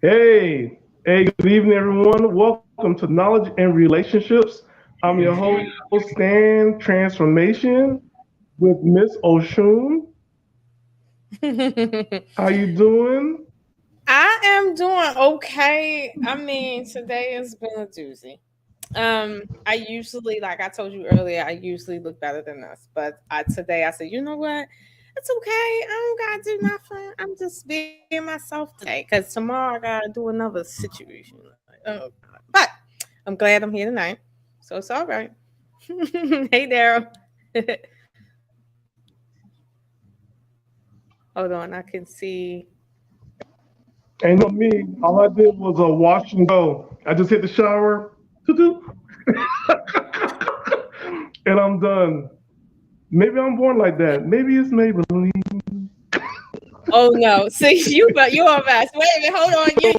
Hey, good evening, everyone. Welcome to Knowledge and Relationships. I'm your host, Stan Transformation, with Miss Oshun. How you doing? I am doing okay. I mean, today has been a doozy. I usually, like I told you earlier, I usually look better than this, but today I said, you know what? It's okay. I don't gotta do nothing. I'm just being myself today because tomorrow I gotta do another situation. Like, oh God! But I'm glad I'm here tonight, so it's all right. Hey, Daryl. Hold on, I can see. And you know me, all I did was a wash and go. I just hit the shower, toot-toot, and I'm done. Maybe I'm born like that. Maybe it's Maybelline. Oh no! See you're a mess. Wait a minute, hold on. Your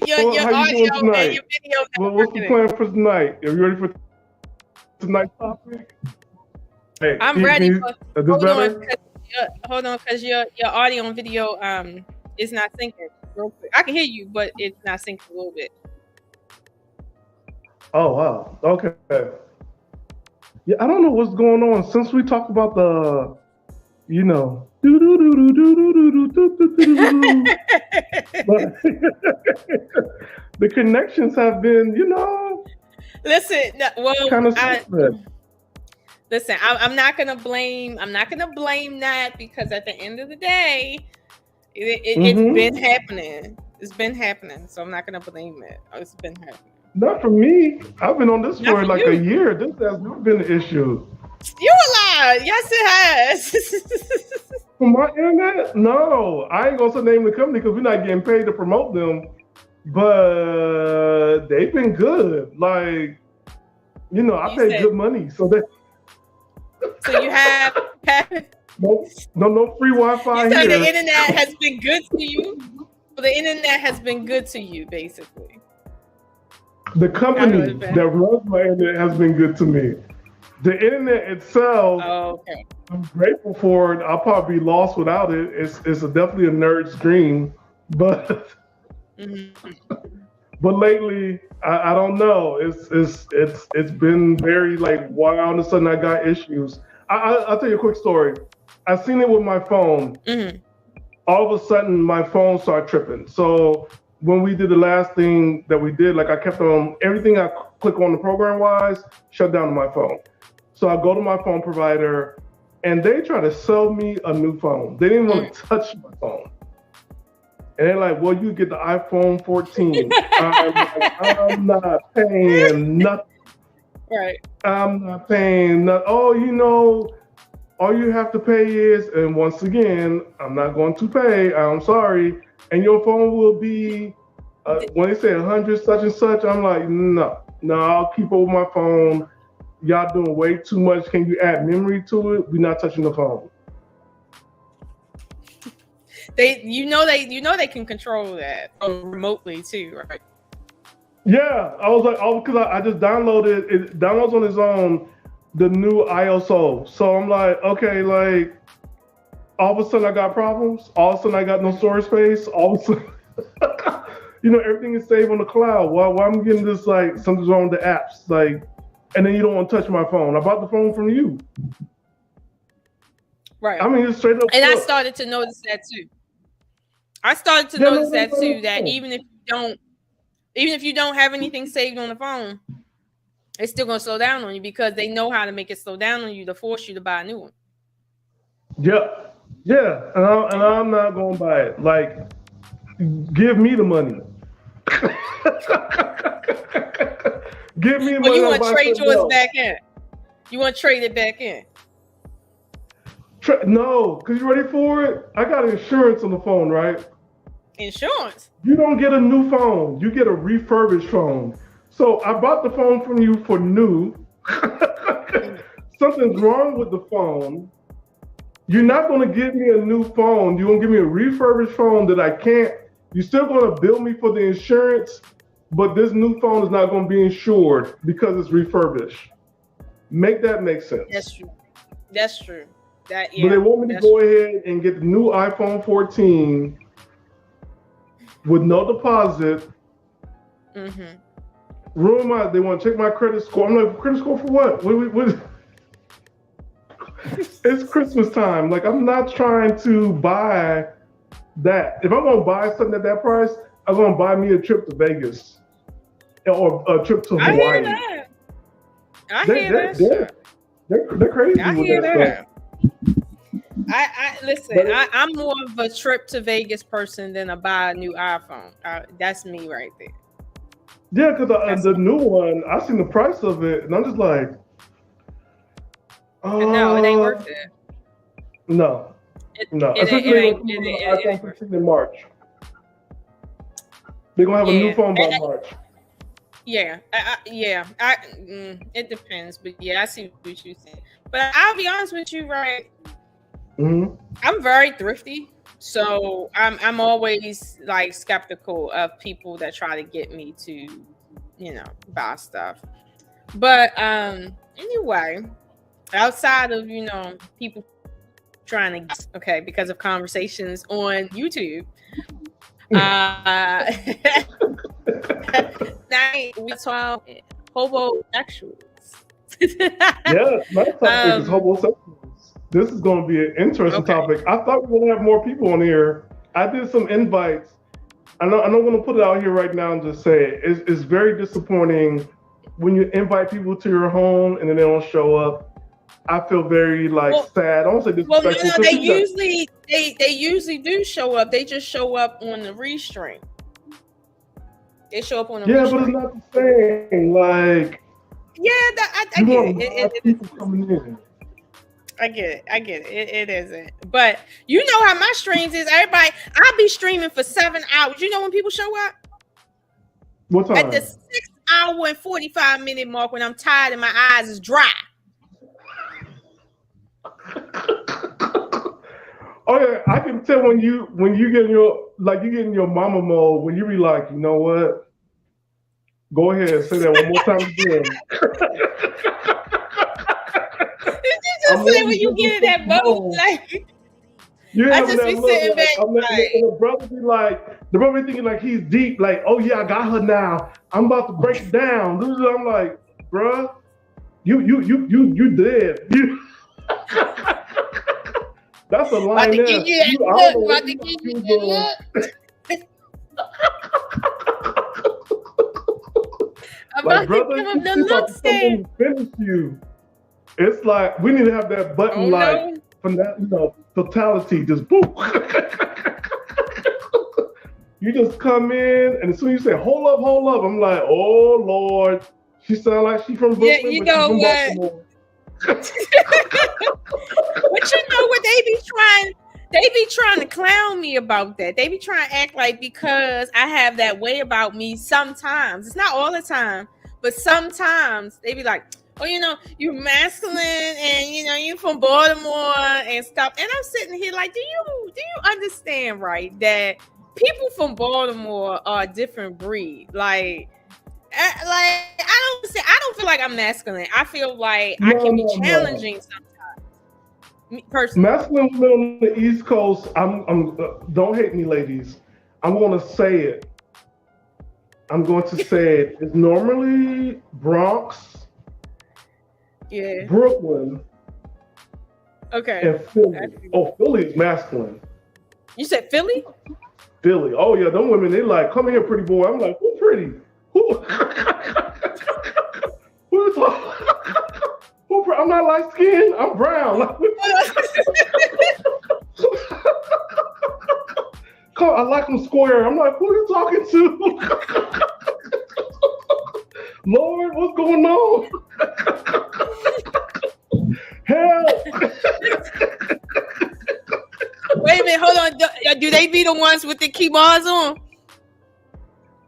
How you doing audio and tonight? your video not What's the working. plan for tonight? Are you ready for tonight's topic? Hey, I'm ready, is but this hold on, better? cause your audio and video is not syncing. Real quick, I can hear you, but it's not syncing a little bit. Oh wow. Okay. Yeah, I don't know what's going on since we talked about you know, but the connections have been, Listen, no, well, kind of suspect. I'm not gonna blame. I'm not gonna blame that because at the end of the day, it's been Mm-hmm. happening. It's been happening, so I'm not gonna blame it. It's been happening. Not for me. I've been on this Not for for like a you. year. This has not been an issue. You a lie. Yes, it has. For my internet, no. I ain't gonna say the name of the company because we're not getting paid to promote them. But they've been good. Like, I You pay said good money, so they so. You have no free you Wi-Fi said the here. internet has been good to you. Well, the internet has been good to you, basically. The How has company it that been? runs my internet has been good to me. The internet itself, Oh, okay. I'm grateful for it. I'll probably be lost without it. It's definitely a nerd's dream, but Hmm. but lately I don't know. It's been very like why all of a sudden I got issues. I'll tell you a quick story. I seen it with my phone. Hmm. All of a sudden my phone started tripping. So when we did the last thing that we did, like I kept on everything I click on the program wise shut down to my phone. So I go to my phone provider and they try to sell me a new phone. They didn't want to touch my phone. And they're like, well, you get the iPhone 14. I'm like, I'm not paying nothing. Right. I'm not paying nothing. Oh, all you have to pay is, and once again, I'm not going to pay. I'm sorry. And your phone will be, when they say 100 such and such, I'm like, no, I'll keep over my phone. Y'all doing way too much. Can you add memory to it? We're not touching the phone. They can control that remotely too, right? Yeah, I was like, oh, because I just downloaded it. Downloads on its own the new ISO. So I'm like, okay, like all of a sudden I got problems. All of a sudden I got no storage space. All of a sudden, everything is saved on the cloud. Why I'm getting this like something's wrong with the apps, like, and then you don't want to touch my phone. I bought the phone from you. I Right. mean, it's straight up. And I Look. started to notice that too. I started to Yeah, no, notice no, that no, too. That no. even if you don't have anything saved on the phone, it's still gonna slow down on you because they know how to make it slow down on you to force you to buy a new one. Yeah, yeah, and I'm not going to buy it. Like, give me the money. Give me the Or money. you I'll want to buy trade something yours else. back in? You want to trade it back in? No, because you ready for it? I got insurance on the phone, right? Insurance. You don't get a new phone. You get a refurbished phone. So I bought the phone from you for new. Something's wrong with the phone. You're not going to give me a new phone. You're going to give me a refurbished phone that I can't. You're still going to bill me for the insurance, but this new phone is not going to be insured because it's refurbished. Make that make sense. That's true. That's true. But they want me to That's go true. ahead and get the new iPhone 14 with no deposit. Mm-hmm. They want to check my credit score. I'm like, credit score for what? What? It's Christmas time. Like, I'm not trying to buy that. If I'm gonna buy something at that price, I'm gonna buy me a trip to Vegas or a trip to Hawaii. I hear that. They're crazy with that stuff. I listen. I'm more of a trip to Vegas person than a buy a new iPhone. That's me right there. Yeah, because the new one, I seen the price of it, and I'm just like, no, it ain't worth it. No. Especially iPhone 15 in March. They're gonna have a new phone by March. Yeah, it depends, but yeah, I see what you said. But I'll be honest with you, right? Mm-hmm. I'm very thrifty, so I'm always like skeptical of people that try to get me to, buy stuff. But anyway, outside of people trying to because of conversations on YouTube. We talk Hobo-Sexuals. Yeah, my topic is Hobo-Sexuals. This is going to be an interesting topic. I thought we were going to have more people on here. I did some invites. I'm not going to put it out here right now and just say it. It's very disappointing when you invite people to your home and then they don't show up. I feel very sad. I don't say disrespectful. Well, they usually do show up. They just show up on the restream. They show up on the restream. But it's not the same. Like, I get it. People coming in. I get it. It isn't. But you know how my streams is. Everybody, I'll be streaming for 7 hours. You know when people show up? What time? At the 6 hour and 45-minute mark when I'm tired and my eyes is dry. Oh yeah, I can tell when you get in your mama mode, when you be like, you know what? Go ahead and say that one more time again. Did you just say when you get in that mode? Like, I just be sitting back. The brother be thinking like he's deep, like, oh yeah, I got her now. I'm about to break it down. I'm like, bruh, you dead. That's a line there. About to give you that look. Like, brother, you finish you. It's like we need to have that button from that, totality, just boom. You just come in, and as soon as you say, hold up, I'm like, oh Lord, she sound like she from Brooklyn, yeah, you know what? But you know what they be trying to clown me about that. They be trying to act like because I have that way about me sometimes. It's not all the time, but sometimes they be like, oh, you masculine and you from Baltimore and stuff. And I'm sitting here like, do you understand, right, that people from Baltimore are a different breed? Like I don't feel like I'm masculine. I feel like I can be challenging sometimes. Personally. Masculine women on the East Coast, I'm don't hate me, ladies. I'm going to say it. It's normally Bronx, Brooklyn, and Philly. Oh, Philly is masculine. You said Philly? Philly. Oh yeah, them women, they like, come here, pretty boy. I'm like, who's pretty? Who? I'm not light skinned. I'm brown. I like them square. I'm like, who are you talking to? Lord, what's going on? Help! Wait a minute, hold on. Do they be the ones with the keyboards on?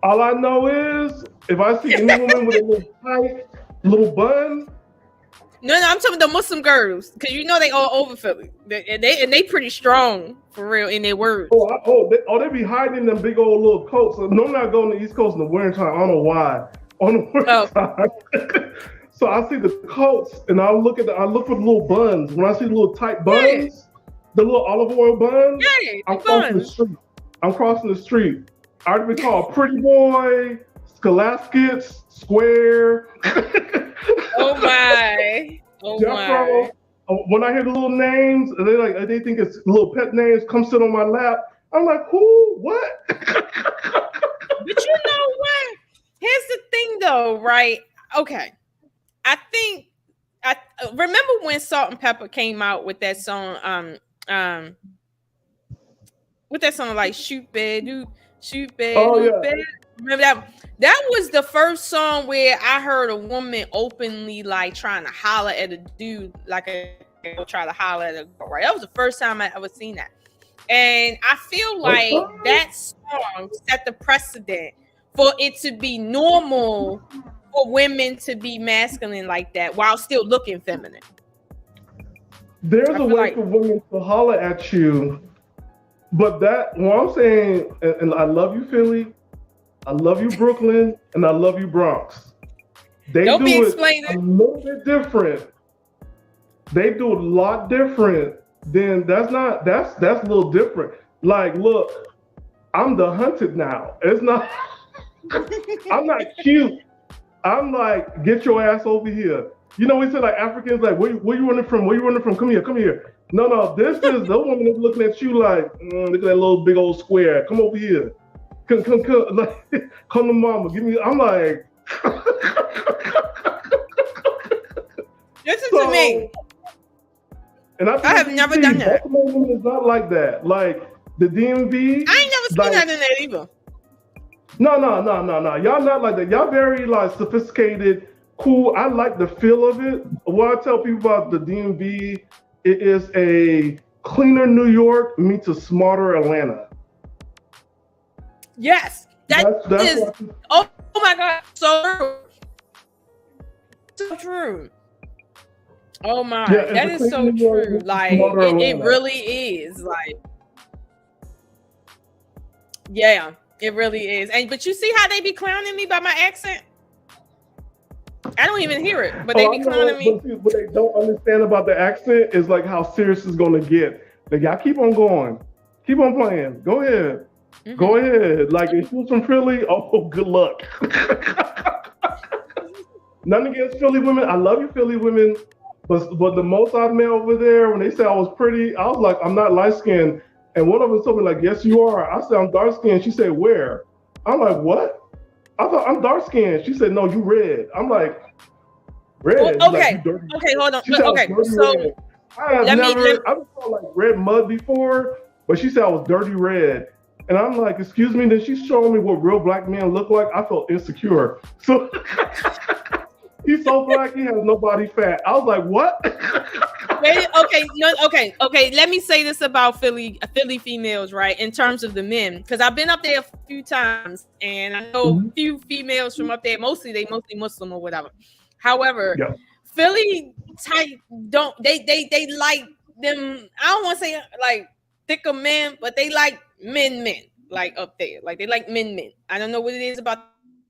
All I know is if I see any woman with a little tight, little bun. No, I'm talking about the Muslim girls, because they all over Philly. They pretty strong for real in their words. They be hiding in them big old little coats. So no, I'm not going to the East Coast in the wintertime. I don't know why. On the wintertime. So I see the coats and I look for the little buns. When I see the little tight buns, the little olive oil buns, I'm crossing the street. I already been called pretty boy, Scholastics, Square. Oh my. Oh my. Jeffro. When I hear the little names, they think it's little pet names. Come sit on my lap. I'm like, who? What? But you know what? Here's the thing, though, right? Okay, I think I remember when Salt and Pepper came out with that song. With that song like shoot bed, shoot bed. Oh yeah. Remember that? That was the first song where I heard a woman openly like trying to holler at a dude, like a try to holler at a girl. Right? That was the first time I ever seen that, and I feel like that song set the precedent for it to be normal for women to be masculine like that while still looking feminine. There's a way for women to holler at you, but what I'm saying, and I love you, Philly. I love you, Brooklyn, and I love you, Bronx. They do it a little bit different. They do it a lot different. Then that's a little different. Like, look, I'm the hunted now. It's not. I'm not cute. I'm like, get your ass over here. You know, we say like Africans, like, where you running from? Where you running from? Come here, come here. No, this is the woman is looking at you like, look at that little big old square. Come over here. Come, like, come to mama. Give me. I'm like, listen to me. And I have never done that. Baltimore women is not like that. Like the DMV. I ain't never seen that in that either. No. Y'all not like that. Y'all very like sophisticated, cool. I like the feel of it. What I tell people about the DMV, it is a cleaner New York meets a smarter Atlanta. Yes, that's oh my God, so true. Oh my, that is so true. Like it really is. Like, yeah, it really is. And but you see how they be clowning me by my accent? I don't even hear it, but they be clowning me. What they don't understand about the accent is like how serious it's gonna get. Like, y'all keep on going, keep on playing. Go ahead. Mm-hmm. Go ahead. Like, if you was from Philly, oh, good luck. Nothing against Philly women. I love you, Philly women. But the most I've met over there, when they said I was pretty, I was like, I'm not light skinned. And one of them told me, like, yes, you are. I said, I'm dark skinned. She said, where? I'm like, what? I thought I'm dark skinned. She said, no, you red. I'm like, red. Well, okay. Like, okay, hold on. Okay, so red. I've called like red mud before, but she said I was dirty red. And I'm like, excuse me. Then she's showing me what real black men look like. I felt insecure. So he's so black, he has no body fat. I was like, what? Okay. Let me say this about Philly females, right? In terms of the men, because I've been up there a few times, and I know a few females from up there. Mostly Muslim or whatever. However, Philly type they like them. I don't want to say like thicker men, but they like men like up there. Like they like men. I don't know what it is about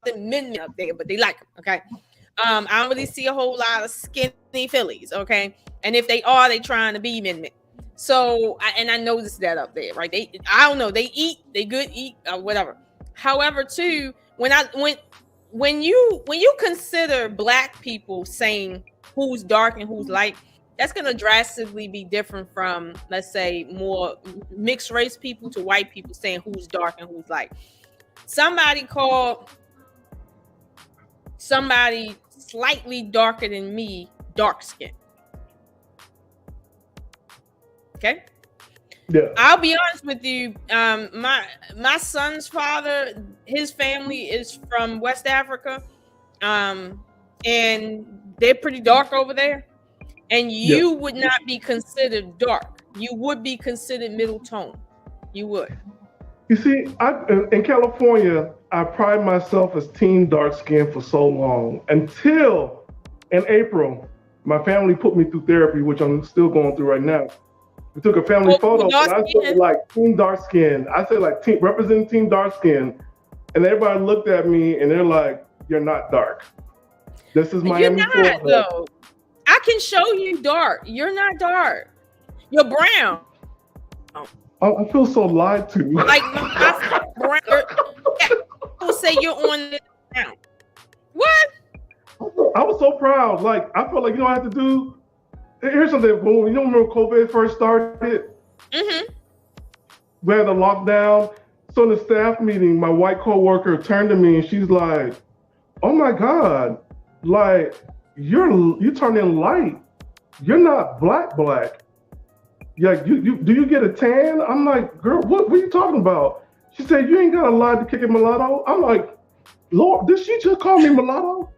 the men up there, but they like them. Okay. I don't really see a whole lot of skinny Phillies, okay? And if they are, they trying to be men. So, I noticed that up there, right? I don't know, they eat, they good eat, whatever. However, too, when you consider black people saying who's dark and who's light, that's gonna drastically be different from, let's say, more mixed race people to white people saying who's dark and who's light. Somebody called somebody slightly darker than me dark skin. Okay. Yeah. I'll be honest with you. My son's father, his family is from West Africa, and they're pretty dark over there. And you would not be considered dark. You would be considered middle tone. You would. You see, in California, I pride myself as team dark skin for so long until in April, my family put me through therapy, which I'm still going through right now. We took a family photo, and I said like team dark skin. I said like representing team dark skin, and everybody looked at me and they're like, "You're not dark. This is Miami." You're not though. I can show you dark. You're not dark. You're brown. I feel so lied to. Like people say you're on lockdown. What? I was so proud. Like, I felt like, I had to do. Here's something. When you don't remember COVID first started, Mm-hmm. we had a lockdown. So in the staff meeting, my white coworker turned to me and she's like, "Oh my God, like you turning light. You're not black. Yeah, you do you get a tan?" I'm like, "Girl, what are you talking about?" She said, "You ain't got a lie to kick it mulatto." I'm like, "Lord, did she just call me mulatto?"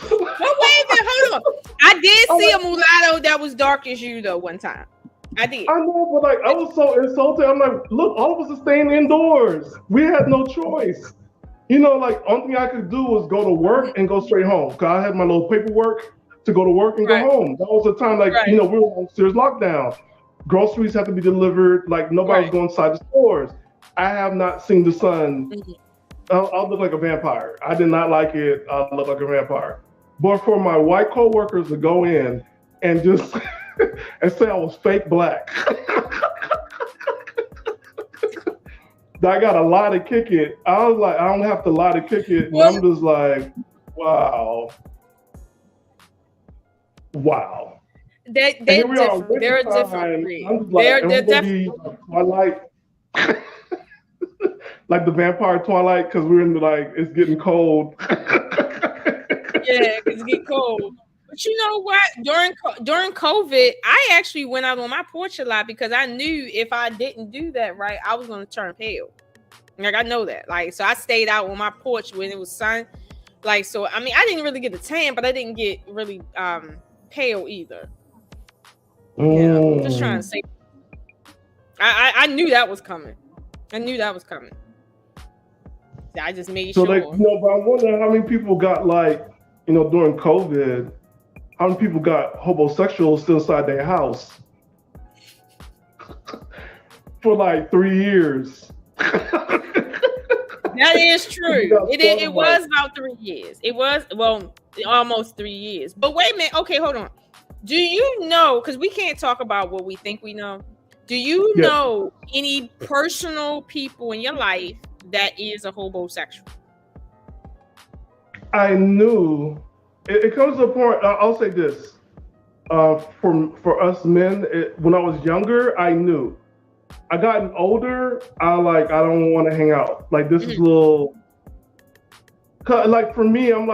But wait a minute, hold on. I did see a mulatto that was dark as you though one time. I did. I know, but like I was so insulted. I'm like, look, all of us are staying indoors. We had no choice. Like only thing I could do was go to work and go straight home. Cause I had my little paperwork to go to work and go home. That was the time, like, we were on serious lockdown. Groceries have to be delivered. Like nobody's going inside the stores. I have not seen the sun. I'll look like a vampire. I did not like it. I look like a vampire. But for my white coworkers to go in and just and say I was fake black. I got a lie to kick it. I was like, I don't have to lie to kick it. And I'm just like, wow. They're different. They're a different breed. They're definitely Twilight. Like the vampire Twilight, because we're in it's getting cold. Yeah, it's getting cold. But you know what? During COVID, I actually went out on my porch a lot because I knew if I didn't do that right, I was going to turn pale. Like I know that. Like so, I stayed out on my porch when it was sun. Like so, I mean, I didn't really get a tan, but I didn't get really pale either. Yeah, I'm just trying to say. I knew that was coming. I just made sure. So but I wonder how many people got during COVID. How many people got Hobo-Sexual still inside their house for 3 years? That is true. It was about 3 years. It was almost 3 years. But wait a minute. Okay, hold on. Do you know? Because we can't talk about what we think we know. Do you know any personal people in your life that is a Hobo-Sexual? I knew. It comes to a point. I'll say this: for us men, when I was younger, I knew. I gotten older, I don't want to hang out. Like this is a little. Like for me, I'm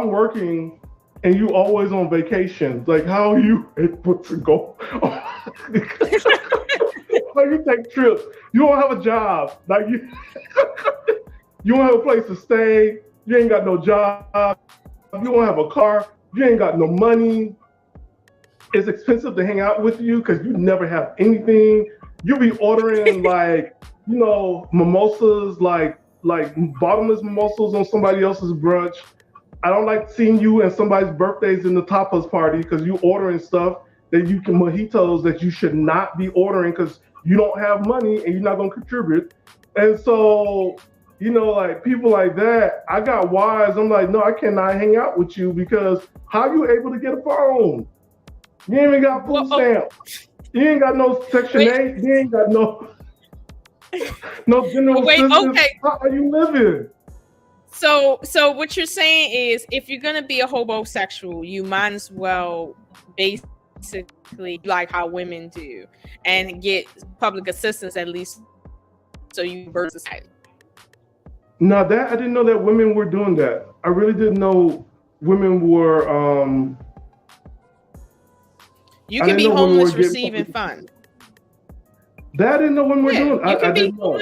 working, and you always on vacation. Like how are you able to go? Like you take trips. You don't have a job. Like you don't have a place to stay. You ain't got no job. You don't have a car. You ain't got no money. It's expensive to hang out with you because you never have anything. You be ordering mimosas, like bottomless mimosas on somebody else's brunch. I don't like seeing you and somebody's birthdays in the tapas party because you ordering stuff that you can mojitos that you should not be ordering because you don't have money and you're not gonna contribute. And so, people like that, I got wise. I'm like, no, I cannot hang out with you because how you able to get a phone? You ain't even got food stamps. You ain't got no Section 8. You ain't got no general assistance. Okay. How are you living? So what you're saying is if you're gonna be a Hobo-Sexual, you might as well basically like how women do and get public assistance at least so you burn society. No, that I didn't know that women were doing that. I really didn't know women were. You can be homeless receiving funds. That I didn't know women were doing. I didn't know.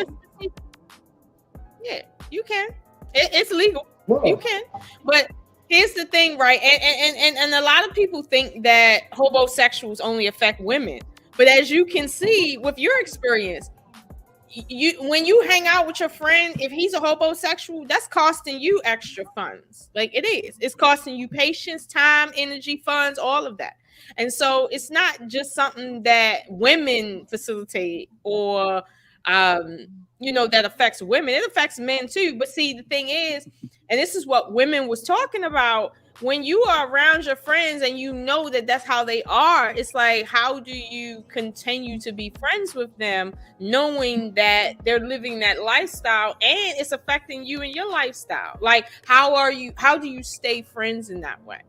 Yeah, you can. It's legal. Wow. You can. But here's the thing, right? And a lot of people think that Hobo-Sexuals only affect women. But as you can see with your experience, when you hang out with your friend, if he's a Hobo-Sexual, that's costing you extra funds. Like it is. It's costing you patience, time, energy, funds, all of that. And so it's not just something that women facilitate or that affects women. It affects men too. But see, the thing is, and this is what women was talking about when you are around your friends and you know that that's how they are, it's like, how do you continue to be friends with them knowing that they're living that lifestyle and it's affecting you and your lifestyle? Like, how do you stay friends in that way?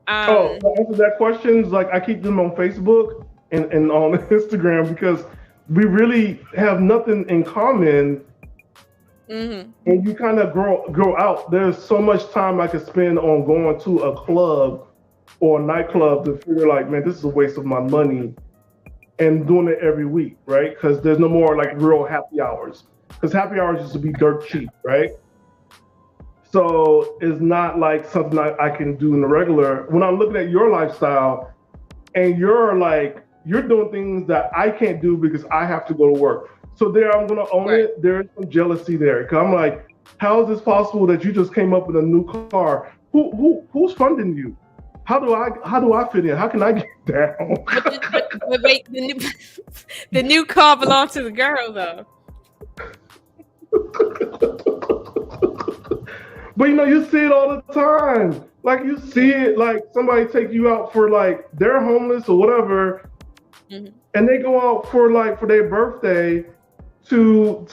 To answer that question, like I keep them on Facebook and on Instagram because we really have nothing in common. And you kind of grow out. There's so much time I could spend on going to a club or a nightclub to figure like, man, this is a waste of my money, and doing it every week, right? Because there's no more like real happy hours. Because happy hours used to be dirt cheap, right? So it's not like something I can do in the regular. When I'm looking at your lifestyle, and you're doing things that I can't do because I have to go to work. So there, I'm gonna own it. There's some jealousy there. Cause I'm like, how is this possible that you just came up with a new car? Who's funding you? How do I fit in? How can I get down? But wait, the new car belongs to the girl though. But you see it all the time. Like you see it, like somebody take you out for like they're homeless or whatever, and they go out for their birthday to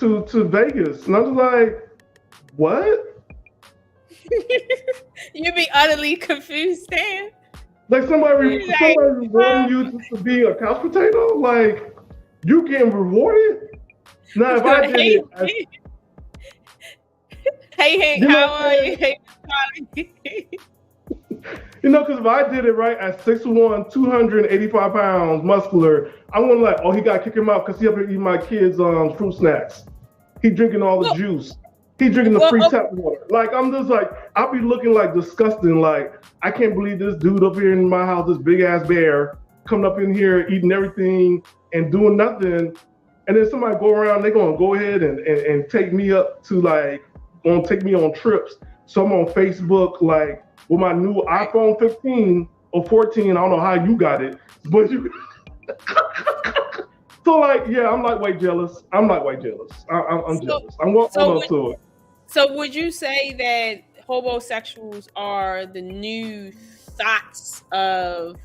Vegas, and I'm just like, what? You'd be utterly confused, Dan. Like somebody rewarding you to be a couch potato? Like you getting rewarded? Now if I did it. Hey, how are you? Hey, because if I did it right at 6'1", 285 pounds, muscular, I'm gonna like, oh, he got to kick him out because he up here eating my kids' fruit snacks. He drinking all the juice. He drinking the free tap water. Like I'm just like, I'll be looking like disgusting. Like I can't believe this dude up here in my house, this big ass bear, coming up in here eating everything and doing nothing. And then somebody go around, they're gonna go ahead and take me up to like, gonna take me on trips. So I'm on Facebook like with my new iPhone 15 or 14. I don't know how you got it, but you. So like, yeah, I'm lightweight jealous. I'm jealous. I'm jealous. I'm going up to it. So would you say that Hobo-Sexuals are the new thoughts of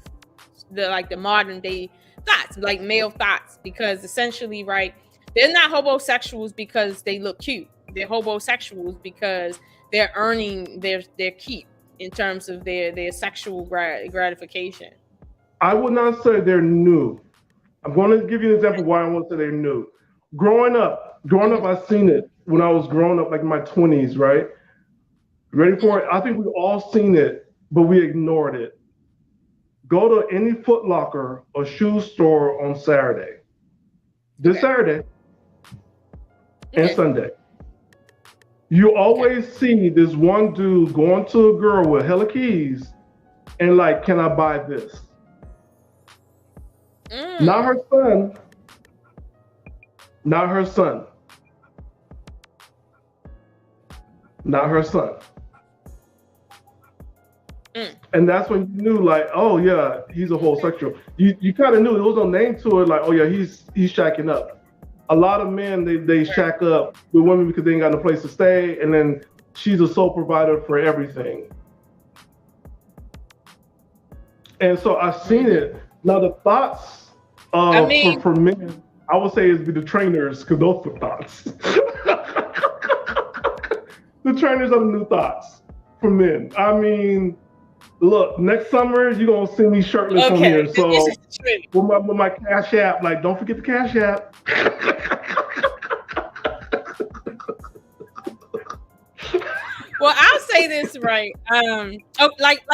the modern day thoughts, like male thoughts? Because essentially, right, they're not Hobo-Sexuals because they look cute. They're Hobo-Sexuals because they're earning their keep in terms of their sexual gratification. I would not say they're new. I'm going to give you an example why I want to say they're new. Growing up, I've seen it when I was growing up, like in my 20s, right? Ready for it? I think we've all seen it, but we ignored it. Go to any Foot Locker or shoe store on Saturday. This Saturday and Sunday. You always see this one dude going to a girl with hella keys and like, can I buy this? Not her son. Not her son. Not her son. And that's when you knew, like, oh yeah, he's a homosexual. You kind of knew there was no name to it, like, oh yeah, he's shacking up. A lot of men they shack up with women because they ain't got no place to stay, and then she's a sole provider for everything. And so I've seen it. Now the thoughts for men, I would say is be the trainers, because those are thoughts. The trainers are the new thoughts for men. I mean, look, next summer you're gonna see me shirtless on here. So with my Cash App, like, don't forget the Cash App. Well, I'll say this, right? Like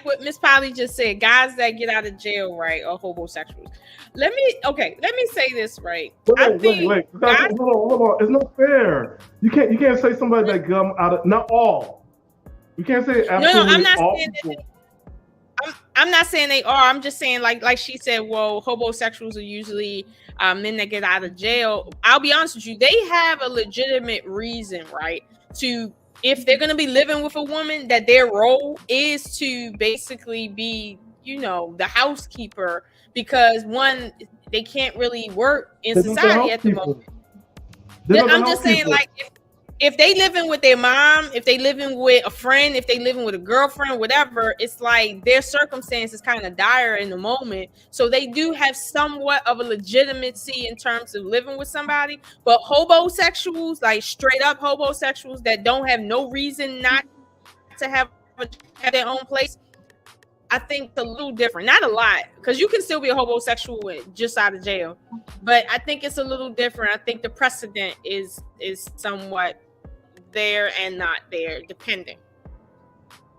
what Miss Polly just said, guys that get out of jail, right, are Hobo-Sexuals. Let me say this, right? Wait. Hold on. It's not fair. You can't say somebody that come out of, not all. You can't say absolutely I'm not all saying people. I'm not saying they are. I'm just saying, like she said, well, Hobo-Sexuals are usually men that get out of jail. I'll be honest with you, they have a legitimate reason, right, to, if they're going to be living with a woman, that their role is to basically be, the housekeeper, because one, they can't really work in society at the moment. I'm just saying, like, if they living with their mom, if they living with a friend, if they living with a girlfriend, whatever, it's like their circumstances kind of dire in the moment. So they do have somewhat of a legitimacy in terms of living with somebody. But hobosexuals, like straight up hobosexuals that don't have no reason not to have their own place, I think it's a little different. Not a lot, because you can still be a homosexual just out of jail. But I think it's a little different. I think the precedent is somewhat there and not there, depending.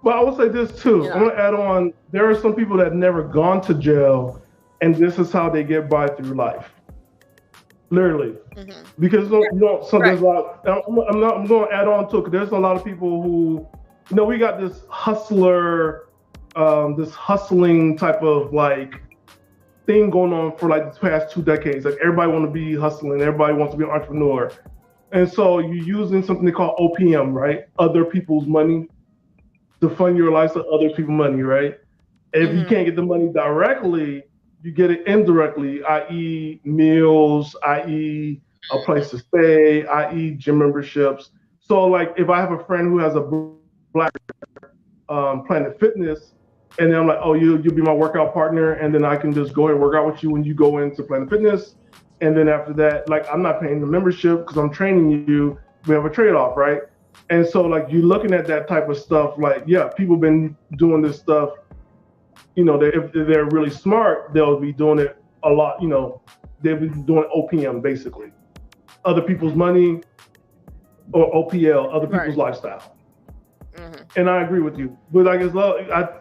Well, I will say this too. I'm gonna add on. There are some people that have never gone to jail, and this is how they get by through life. Literally, because there's a lot. I'm going to add on to it. 'Cause there's a lot of people who, we got this hustler. This hustling type of like thing going on for like the past 2 decades. Like everybody want to be hustling, everybody wants to be an entrepreneur, and so you're using something they call OPM, right? Other people's money to fund your lifestyle, other people's money, right? And if you can't get the money directly, you get it indirectly, i.e., meals, i.e., a place to stay, i.e., gym memberships. So like if I have a friend who has a black Planet Fitness. And then I'm like, oh, you'll be my workout partner, and then I can just go ahead and work out with you when you go into Planet Fitness. And then after that, like I'm not paying the membership because I'm training you. We have a trade-off, right? And so like you're looking at that type of stuff, like, yeah, people been doing this stuff. If they're really smart, they'll be doing it a lot. They'll be doing OPM basically, other people's money, or OPL, other people's lifestyle. And I agree with you, but like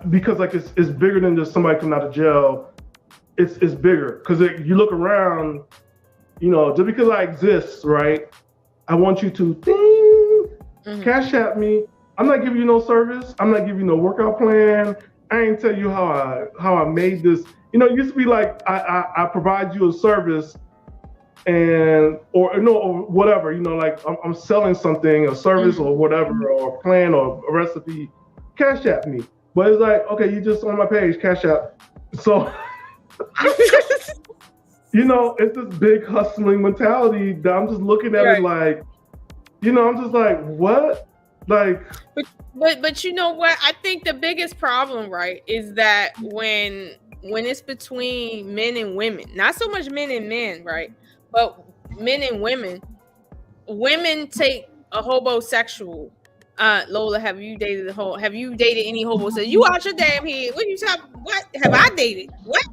because like it's bigger than just somebody coming out of jail. It's bigger because you look around, just because I exist, right? I want you to cash at me. I'm not giving you no service. I'm not giving you no workout plan. I ain't tell you how I made this. It used to be like I provide you a service. Or whatever, like I'm selling something, a service or whatever, or a plan or a recipe, cash at me. But it's like, okay, you just on my page, cash app. So, it's this big hustling mentality that I'm just looking at it like, I'm just like, what? Like, but you know what? I think the biggest problem, right, is that when it's between men and women, not so much men and men, right? But men and women take a hobosexual. Lola, have you dated any hobosexual? You out your damn head. What you talking? What have I dated? What?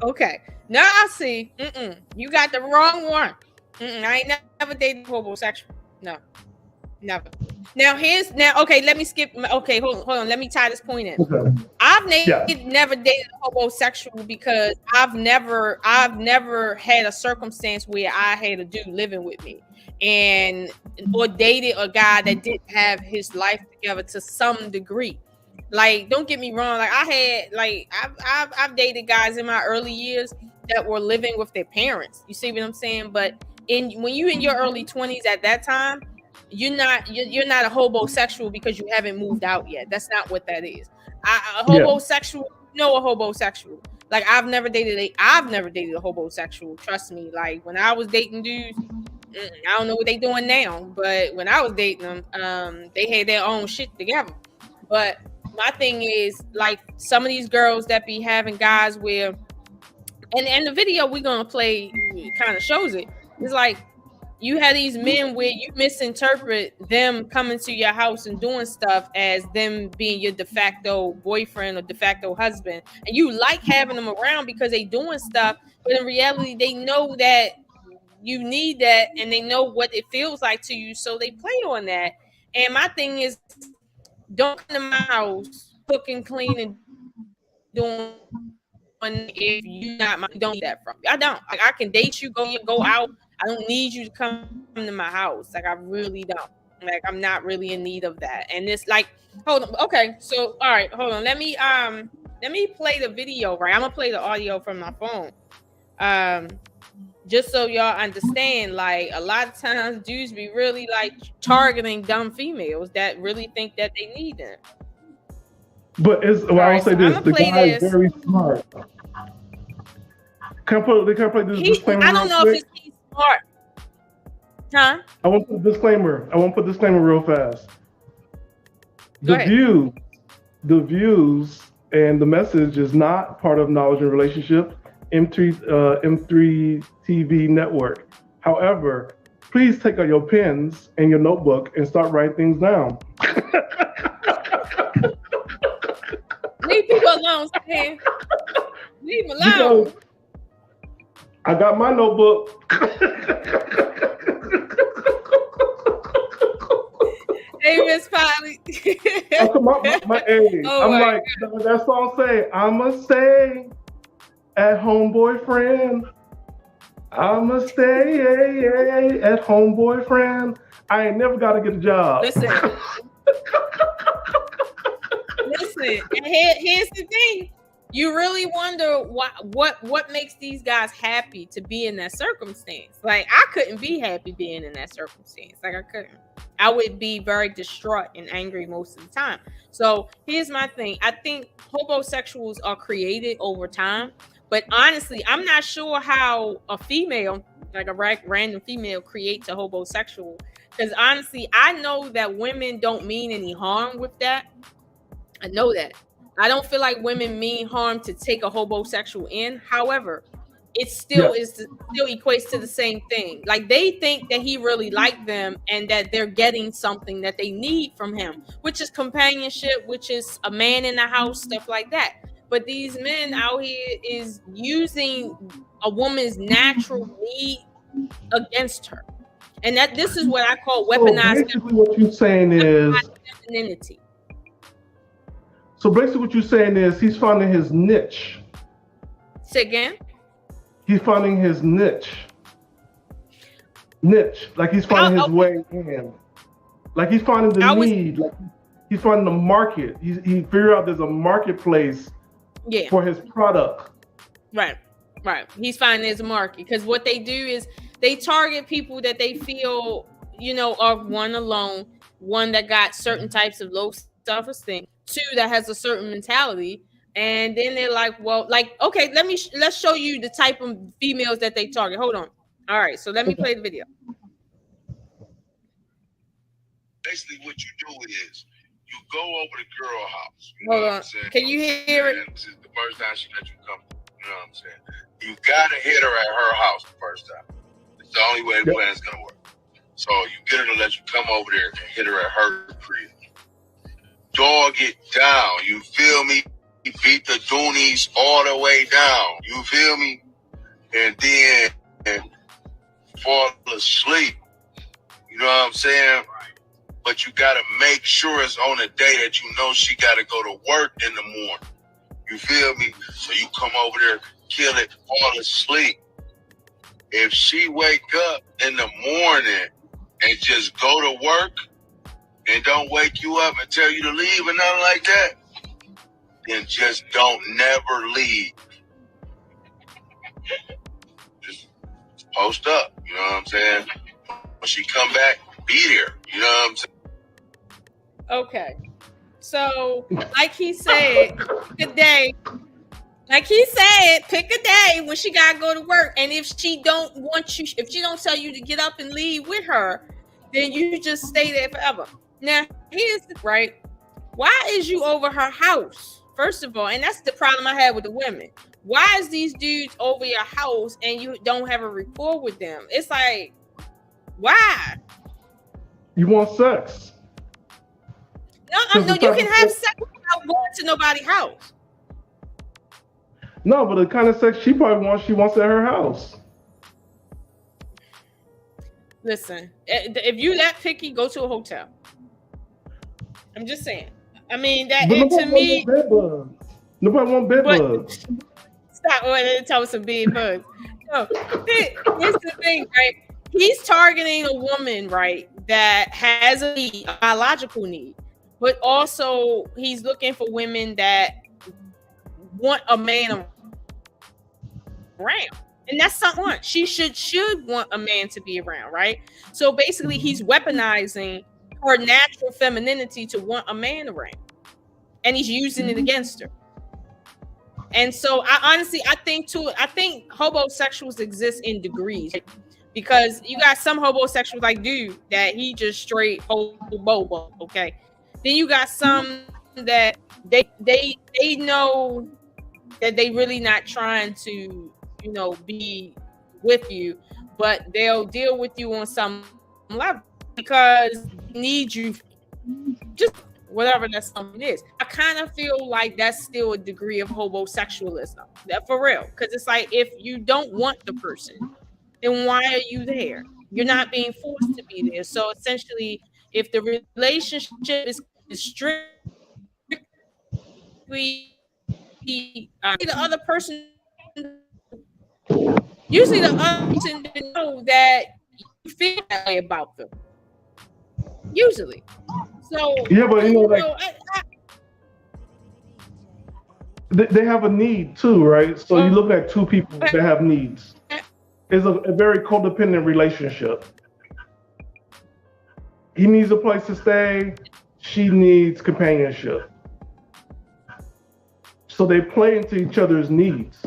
Okay, now I see. You got the wrong one. I ain't never dated a homosexual. No, never. Now okay, let me skip. Okay, hold on. Let me tie this point in. Okay. I've never dated a homosexual because I've never had a circumstance where I had a dude living with me or dated a guy that didn't have his life together to some degree. Like, don't get me wrong. Like I've dated guys in my early years that were living with their parents. You see what I'm saying? But when you in your early 20s at that time, you're not a hobosexual because you haven't moved out yet. That's not what that is. A hobosexual, a hobosexual. Like I've never dated a hobosexual. Trust me. Like when I was dating dudes, I don't know what they doing now, but when I was dating them, they had their own shit together. But my thing is, like, some of these girls that be having guys where, and the video we're gonna play kind of shows it. It's like, you have these men where you misinterpret them coming to your house and doing stuff as them being your de facto boyfriend or de facto husband. And you like having them around because they doing stuff, but in reality, they know that you need that and they know what it feels like to you. So they play on that. And my thing is, don't come to my house cooking, clean, and doing if you don't need that from me. I don't. Like, I can date you, go out. I don't need you to come to my house. Like, I really don't. Like, I'm not really in need of that. And it's like, hold on. Okay, so all right, hold on. Let me play the video, right? I'm gonna play the audio from my phone. Just so y'all understand, like, a lot of times dudes be really like targeting dumb females that really think that they need them. But I will say this: the guy is very smart. Can I play this disclaimer? I don't know if he's smart. Huh? I want to put a disclaimer. Real fast. Go The ahead. views, and the message is not part of Knowledge and Relationship M3 TV network. However, please take out your pens and your notebook and start writing things down. Leave people alone, man. Leave them Because alone. I got my notebook. Hey, Miss Polly. Hey, Oh I'm my like, that song say, I'ma stay at home, boyfriend. I'ma stay at home, boyfriend. I ain't never got to get a job. Listen. And here's the thing. You really wonder what makes these guys happy to be in that circumstance. Like, I couldn't be happy being in that circumstance. Like, I couldn't. I would be very distraught and angry most of the time. So here's my thing. I think Hobo-Sexuals are created over time. But honestly, I'm not sure how a female, like a random female, creates a Hobo-Sexual. Because honestly, I know that women don't mean any harm with that. I know that. I don't feel like women mean harm to take a Hobo-Sexual in. However, it still equates to the same thing. Like, they think that he really liked them and that they're getting something that they need from him, which is companionship, which is a man in the house, stuff like that. But these men out here is using a woman's natural need against her. And that this is what I call weaponized. So basically what you're saying is femininity. So basically what you're saying is he's finding his niche. Say again? He's finding his niche. Like he's finding his way in. Like he's finding the need. Like he's finding the market. He figured out there's a marketplace for his product. Right. He's finding there's a market. Because what they do is they target people that they feel, are one alone, one that got certain types of low self-esteem, two that has a certain mentality, and then they're like, well, like, okay, let's show you the type of females that they target. Hold on. All right, so let me play the video. Basically, what you do is you go over to girl house. Hold on. Can you hear it? This is the first time she let you come. You know what I'm saying? You gotta hit her at her house the first time. It's the only way the plan's gonna work. So you get her to let you come over there and hit her at her crib. Dog it down. You feel me? You beat the doonies all the way down. You feel me? And then fall asleep. You know what I'm saying? But you gotta make sure it's on a day that you know she gotta go to work in the morning. You feel me? So you come over there, kill it, fall asleep. If she wake up in the morning and just go to work and don't wake you up and tell you to leave or nothing like that, then just don't never leave. Just post up, you know what I'm saying? When she come back, be there, you know what I'm saying? Okay. So, like he said, pick a day when she gotta go to work. And if she don't tell you to get up and leave with her, then you just stay there forever. Now, here's the right. Why is you over her house? First of all, and that's the problem I have with the women. Why is these dudes over your house and you don't have a rapport with them? It's like, why? You want sex? No, you can have sex without going to nobody's house. No, but the kind of sex she wants at her house. Listen, if you that picky, go to a hotel. I'm just saying. I mean, that to me, nobody want bed bugs. Stop tell me some bed bugs. No, here's the thing, right? He's targeting a woman, right, that has a biological need, but also he's looking for women that want a man around. And that's someone she should want a man to be around, right? So basically, he's weaponizing her natural femininity to want a man around, and he's using it against her. And so, I think Hobo-Sexuals exist in degrees. because you got some homosexuals like dude that he just straight hobo, okay? Then you got some that they know that they really not trying to, you know, be with you, but they'll deal with you on some level because they need you, just whatever that something is. I kind of feel like that's still a degree of homosexualism. That for real, because it's like if you don't want the person, then why are you there? You're not being forced to be there. So essentially, if the relationship is strictly the other person, usually the other person didn't know that you feel that way about them. Usually. So yeah, but you know, like they have a need too, right? So you look at two people that have needs. It's a very codependent relationship. He needs a place to stay. She needs companionship. So they play into each other's needs.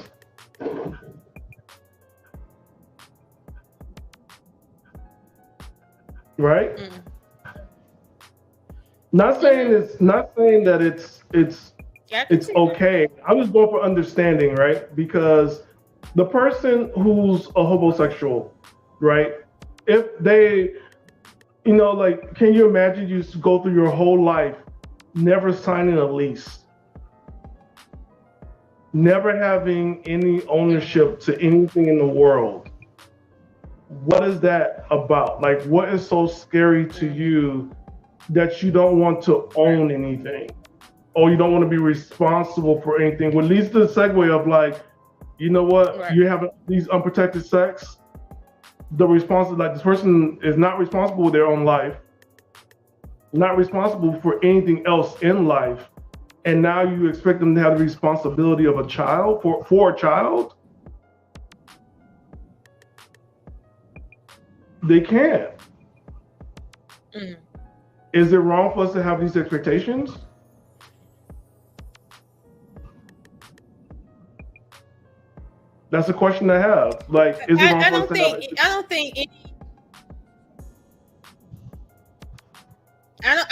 Right? Mm. Not saying that it's okay. I'm just going for understanding, right? Because the person who's a homosexual, right? If they, you know, like, can you imagine you go through your whole life never signing a lease, never having any ownership to anything in the world? What is that about? Like, what is so scary to you that you don't want to own anything, or you don't want to be responsible for anything? What leads to the segue of like, you know what, right. You have these unprotected sex. Like this person is not responsible with their own life, not responsible for anything else in life, and now you expect them to have the responsibility of a child for a child. They can't. Mm. Is it wrong for us to have these expectations? That's a question I have. Like, is it wrong for us to have? I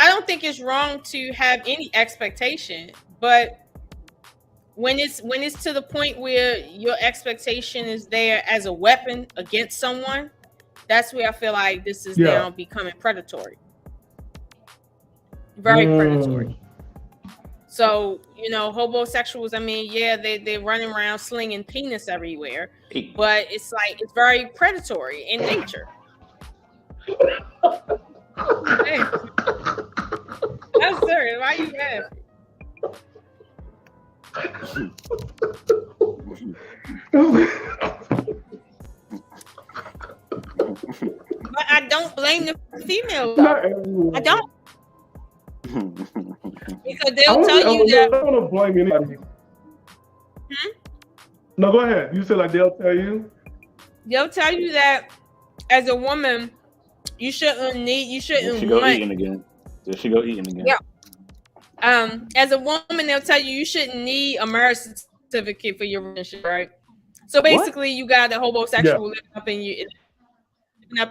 don't think it's wrong to have any expectation, but when it's to the point where your expectation is there as a weapon against someone, that's where I feel like this is now becoming predatory. Very predatory. So, you know, homosexuals, I mean, yeah, they're running around slinging penis everywhere, but it's like, it's very predatory in nature. Hey. I'm serious. Why are you laughing? But I don't blame the female. I don't. Because they'll tell you that. I don't want to blame anybody. No, go ahead. You said like they'll tell you. They'll tell you that as a woman, you shouldn't. There she go eating again. Yeah. As a woman, they'll tell you shouldn't need a marriage certificate for your relationship, right? So basically, you got a homosexual living up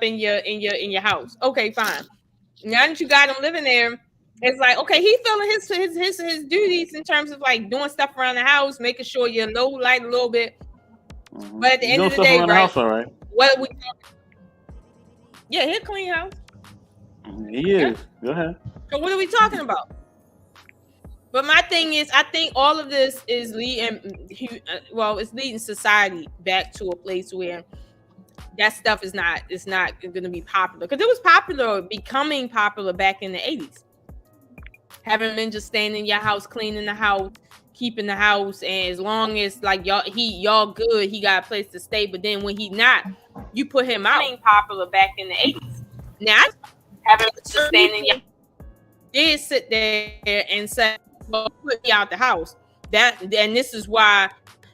in your house. Okay, fine. Now that you got him living there, it's like, okay, he's feeling his duties in terms of like doing stuff around the house, making sure you're low light a little bit. Mm-hmm. But at the end of the day, right? House, all right. What are we talking? Yeah, he'll clean house. He is. Go ahead. So what are we talking about? But my thing is, I think all of this is it's leading society back to a place where that stuff is not going to be popular, because it was becoming popular back in the 80s. Having men just staying in your house, cleaning the house, keeping the house, and as long as like y'all good, he got a place to stay. But then when he not, you put him out. Being popular back in the 80s. Now having just staying in your did sit there and say, well, put me out the house. And this is why,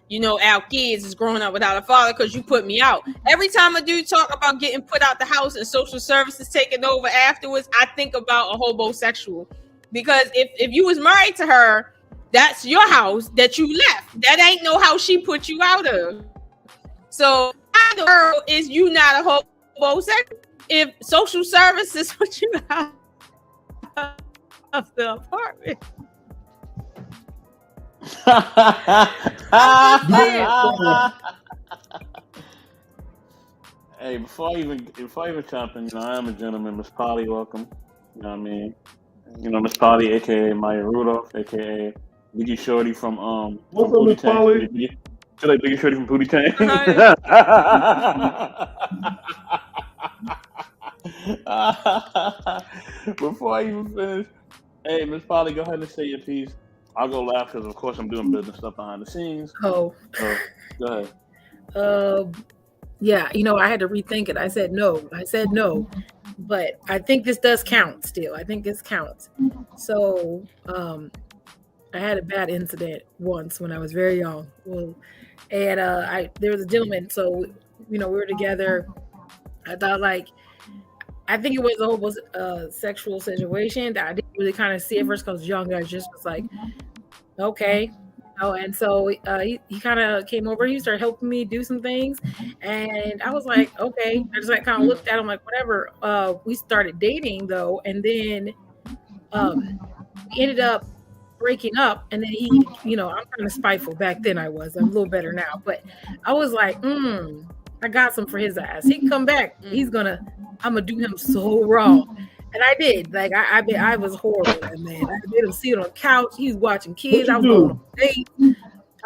you know, our kids is growing up without a father, because you put me out. Every time a dude talk about getting put out the house and social services taking over afterwards, I think about a homosexual. Because if you was married to her, that's your house that you left. That ain't no house she put you out of. So how in the world is you not a hobo-sexual. If social service is what you have of the apartment. Hey, before I even jump in, I am a gentleman. Miss Polly, welcome. You know what I mean? Miss Polly, aka Maya Rudolph, aka Biggie Shorty from What's up, Miss Polly? She like Biggie Shorty from Booty Tank. Before I even finish, hey, Miss Polly, go ahead and say your piece. I'll go laugh because, of course, I'm doing business stuff behind the scenes. Oh. So, go ahead. Yeah, I had to rethink it. I said no, but I think this does count still. I think this counts. So I had a bad incident once when I was very young. Well, and there was a gentleman. So we were together. I thought I think it was a hobo-sexual situation that I didn't really kind of see at first because I was young. I just was like, okay. And so he kind of came over. He started helping me do some things, and I was like, okay. I just kind of looked at him like, whatever. We started dating though, and then we ended up breaking up. And then he, I'm kind of spiteful back then. I'm a little better now, but I was like, I got some for his ass. He can come back. I'm gonna do him so wrong. And I did. I was horrible, man. I made him sit on the couch. He was watching kids. I was going on dates.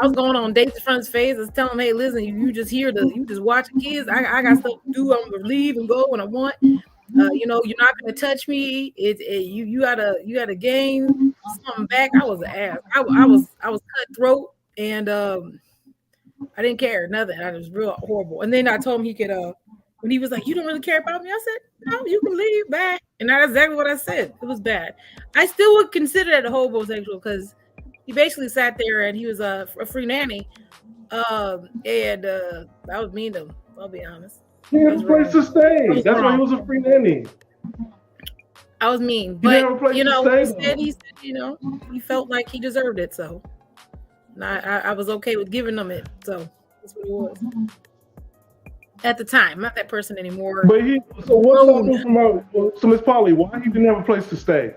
I was going on dates in front of his face. I was telling him, hey, listen, you just you just watching kids. I got stuff to do. I'm gonna leave and go when I want. You're not gonna touch me. You gotta gain something back. I was an ass. I was cutthroat, and I didn't care nothing. I was real horrible. And then I told him he could when he was like, you don't really care about me, I said, no, you can leave, bye. And that's exactly what I said. It was bad. I still would consider it a hobo-sexual because he basically sat there and he was a free nanny. And I was mean to him, I'll be honest. He had a place to stay. That's why he was a free nanny. I was mean, but he said, he felt like he deserved it. So I was okay with giving him it. So that's what it was. At the time, not that person anymore. But so Miss Polly, why he didn't have a place to stay?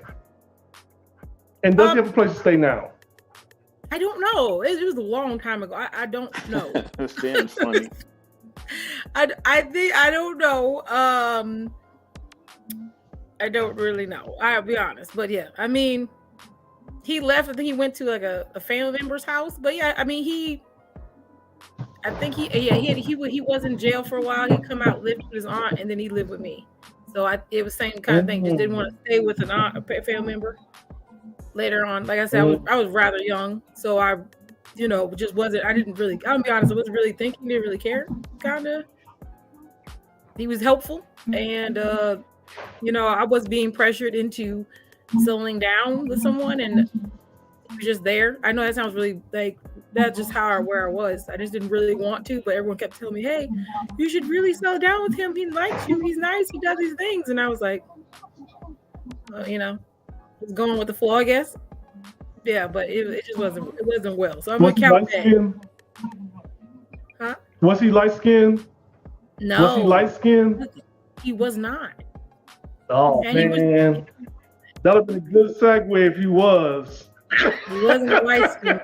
And does he have a place to stay now? I don't know. It was a long time ago. I don't know. That's damn funny. I don't know. I don't really know. I'll be honest. But yeah, I mean, he left. I think he went to a family member's house. But yeah, I mean, he was in jail for a while. He'd come out, lived with his aunt, and then he lived with me. So it was the same kind of thing. Just didn't want to stay with an aunt, a family member. Later on, like I said, I was rather young, so I, just wasn't. I didn't really. I'll be honest. I wasn't really thinking. Didn't really care. Kinda. He was helpful, and I was being pressured into settling down with someone, and he was just there. I know that sounds really that's just where I was. I just didn't really want to, but everyone kept telling me, hey, you should really settle down with him. He likes you. He's nice. He does these things. And I was like, just going with the flow, I guess. Yeah, but it just wasn't well. So I'm going to count that. Huh? Was he light skinned? No. Was he light skinned? He was not. Oh, and man. That would have been a good segue if he was. He wasn't light skinned.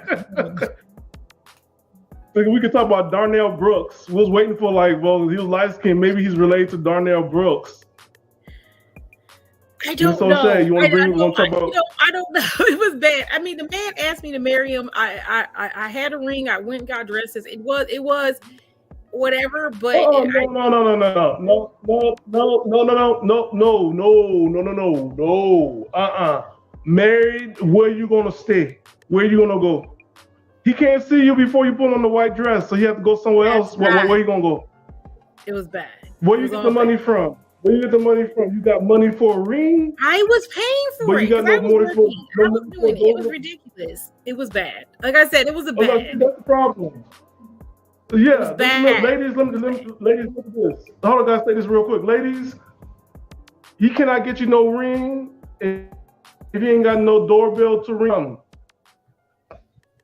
We could talk about Darnell Brooks. We was waiting for he was light skinned. Maybe he's related to Darnell Brooks. I don't know. Shay, you want to talk about? I don't know. It was bad. I mean, the man asked me to marry him. I had a ring. I went and got dresses. It was whatever. But no. Married? Where you gonna stay? Where you gonna go? He can't see you before you put on the white dress, so you have to go somewhere else. Where you gonna go? It was bad. Where you get the money from? Where you get the money from? You got money for a ring? I was paying for it. You got no money for it was ridiculous. It was bad. Like I said, it was bad. That's the problem. Yeah, look, ladies, let me look at this. Hold on, guys, say this real quick. Ladies, he cannot get you no ring if he ain't got no doorbell to ring.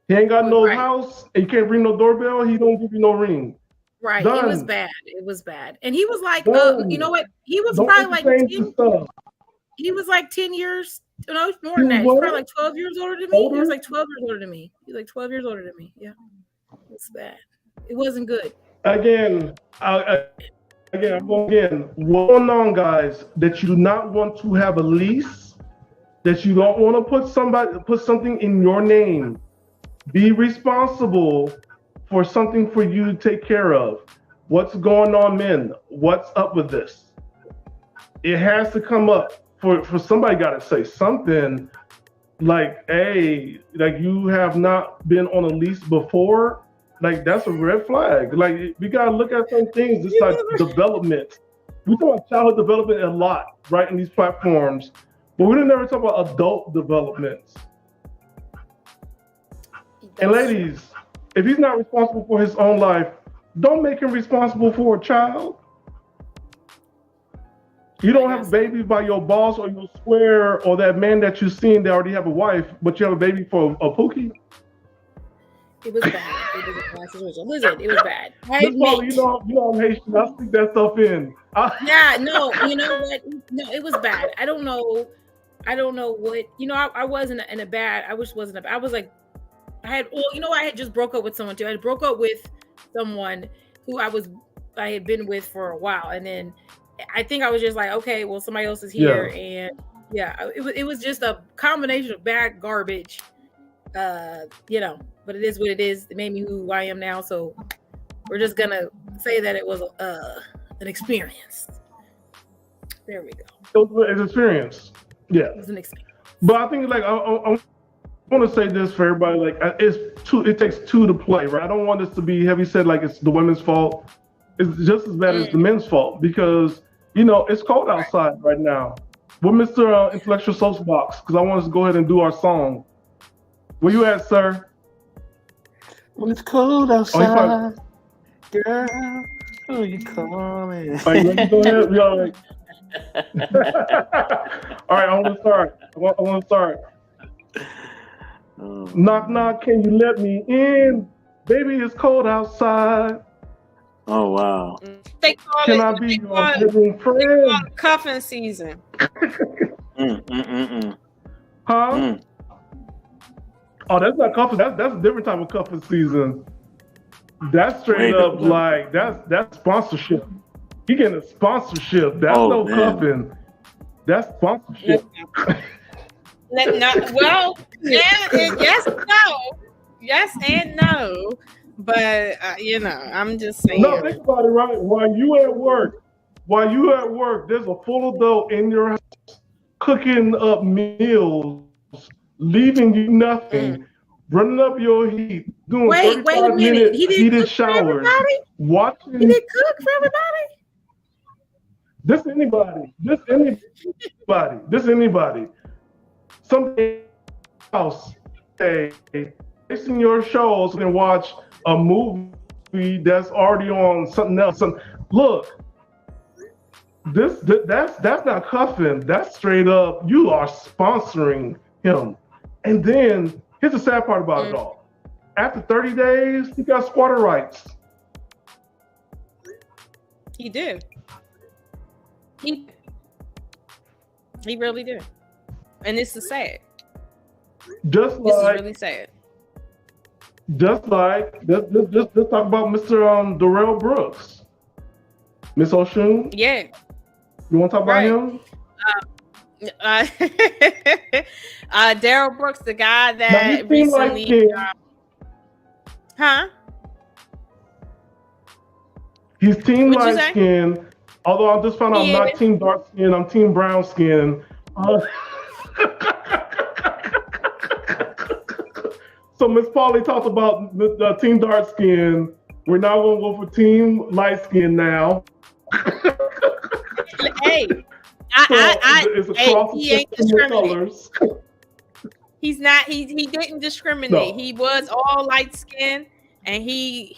He ain't got no house, and you can't ring no doorbell, he don't give you no ring. Right. It was Done. bad. It was bad. And he was like, Done. you know what? He was Don't probably like entertain 10, the stuff. he was like 10 years, no, more He than was that. He's probably what? like 12 years older than me. He was Older? like 12 years older than me. He's like 12 years older than me. Yeah. It's bad. It wasn't good. Again, what's going on, guys? That you do not want to have a lease, that you don't want to put something in your name. Be responsible for something for you to take care of. What's going on, men? What's up with this? It has to come up for somebody. Got to say something like, "Hey, like you have not been on a lease before." Like that's a red flag. Like we gotta look at some things. It's like development. We talk about childhood development a lot, right, in these platforms, but we don't never talk about adult developments. And ladies, if he's not responsible for his own life, don't make him responsible for a child. You don't have a baby by your boss or your square or that man that you've seen that already have a wife, but you have a baby for a pookie. It was bad. It was a bad situation. Listen, it was bad. You know I'm Haitian. I stick that stuff in. Yeah, no, you know what? No, it was bad. I don't know what, I wasn't in a bad, I wish wasn't a, I was like, I had just broke up with someone too. I had broke up with someone who I had been with for a while. And then I think I was just like, okay, well, somebody else is here. And it was just a combination of bad garbage, but it is what it is. It made me who I am now. So we're just going to say that it was an experience. There we go. It was an experience. Yeah. It was an experience. But I think like, I want to say this for everybody, like it takes two to play, right? I don't want this to be heavy said like it's the women's fault. It's just as bad as the men's fault because, it's cold outside right now. We're Mr. Intellectual SoapBox because I want us to go ahead and do our song. Where you at, sir? When it's cold outside, girl, who you calling? All right, let me go ahead. We all right. All right, I want to start. Knock, knock, can you let me in? Baby, it's cold outside. Oh, wow. Can I be your bedroom friend? Cuffing season. Huh? Oh, that's not cuffing. That's a different type of cuffing season. That's straight up like, that's sponsorship. You getting a sponsorship. That's no cuffing. That's sponsorship. Yes and no, but I'm just saying. No, think about it, right? While you at work, there's a full adult in your house cooking up meals, leaving you nothing, running up your heat, doing wait a minute. heated showers, watching. He did cook for everybody. This anybody. Something else, facing your shows and watch a movie that's already on something else. Look, that's not cuffing. That's straight up. You are sponsoring him. And then here's the sad part about it all. After 30 days, he got squatter rights. He did. He really did. And this is sad. This is really sad. Just like let's talk about Mr. Darrell Brooks. Miss Oshun? Yeah. You want to talk about him? Darrell Brooks, the guy that recently He's team light skin. Although I just found out I'm not team dark skin, I'm team brown skin. So Miss Pauly talked about the team dark skin. We're now going to go for team light skin now. Hey, he ain't discriminating. He's not. He didn't discriminate. No. He was all light skin, and he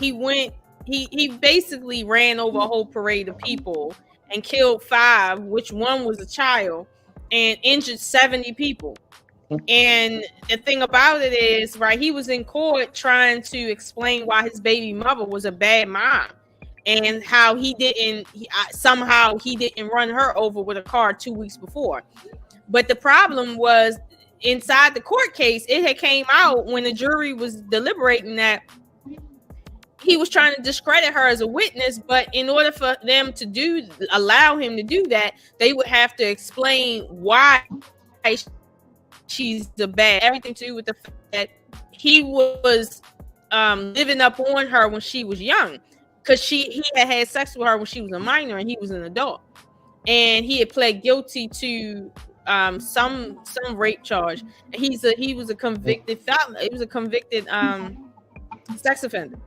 basically ran over a whole parade of people and killed 5, which one was a child, and injured 70 people. And the thing about it is, right, he was in court trying to explain why his baby mother was a bad mom. and how somehow he didn't run her over with a car 2 weeks before. But the problem was inside the court case, it had came out when the jury was deliberating that he was trying to discredit her as a witness, but in order for them to allow him to do that, they would have to explain why she's the bad, everything to do with the fact that he was living up on her when she was young, because he had sex with her when she was a minor and he was an adult, and he had pled guilty to some rape charge. And he was a convicted felon. He was a convicted sex offender.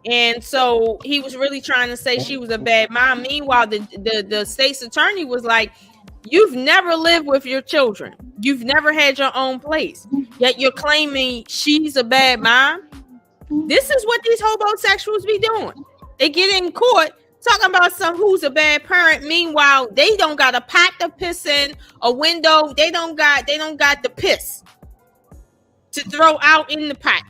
And so he was really trying to say she was a bad mom. Meanwhile, the state's attorney was like, you've never lived with your children. You've never had your own place. Yet you're claiming she's a bad mom. This is what these homosexuals be doing. They get in court talking about who's a bad parent. Meanwhile, they don't got a pot to piss in, a window. They don't got the piss to throw out in the pot.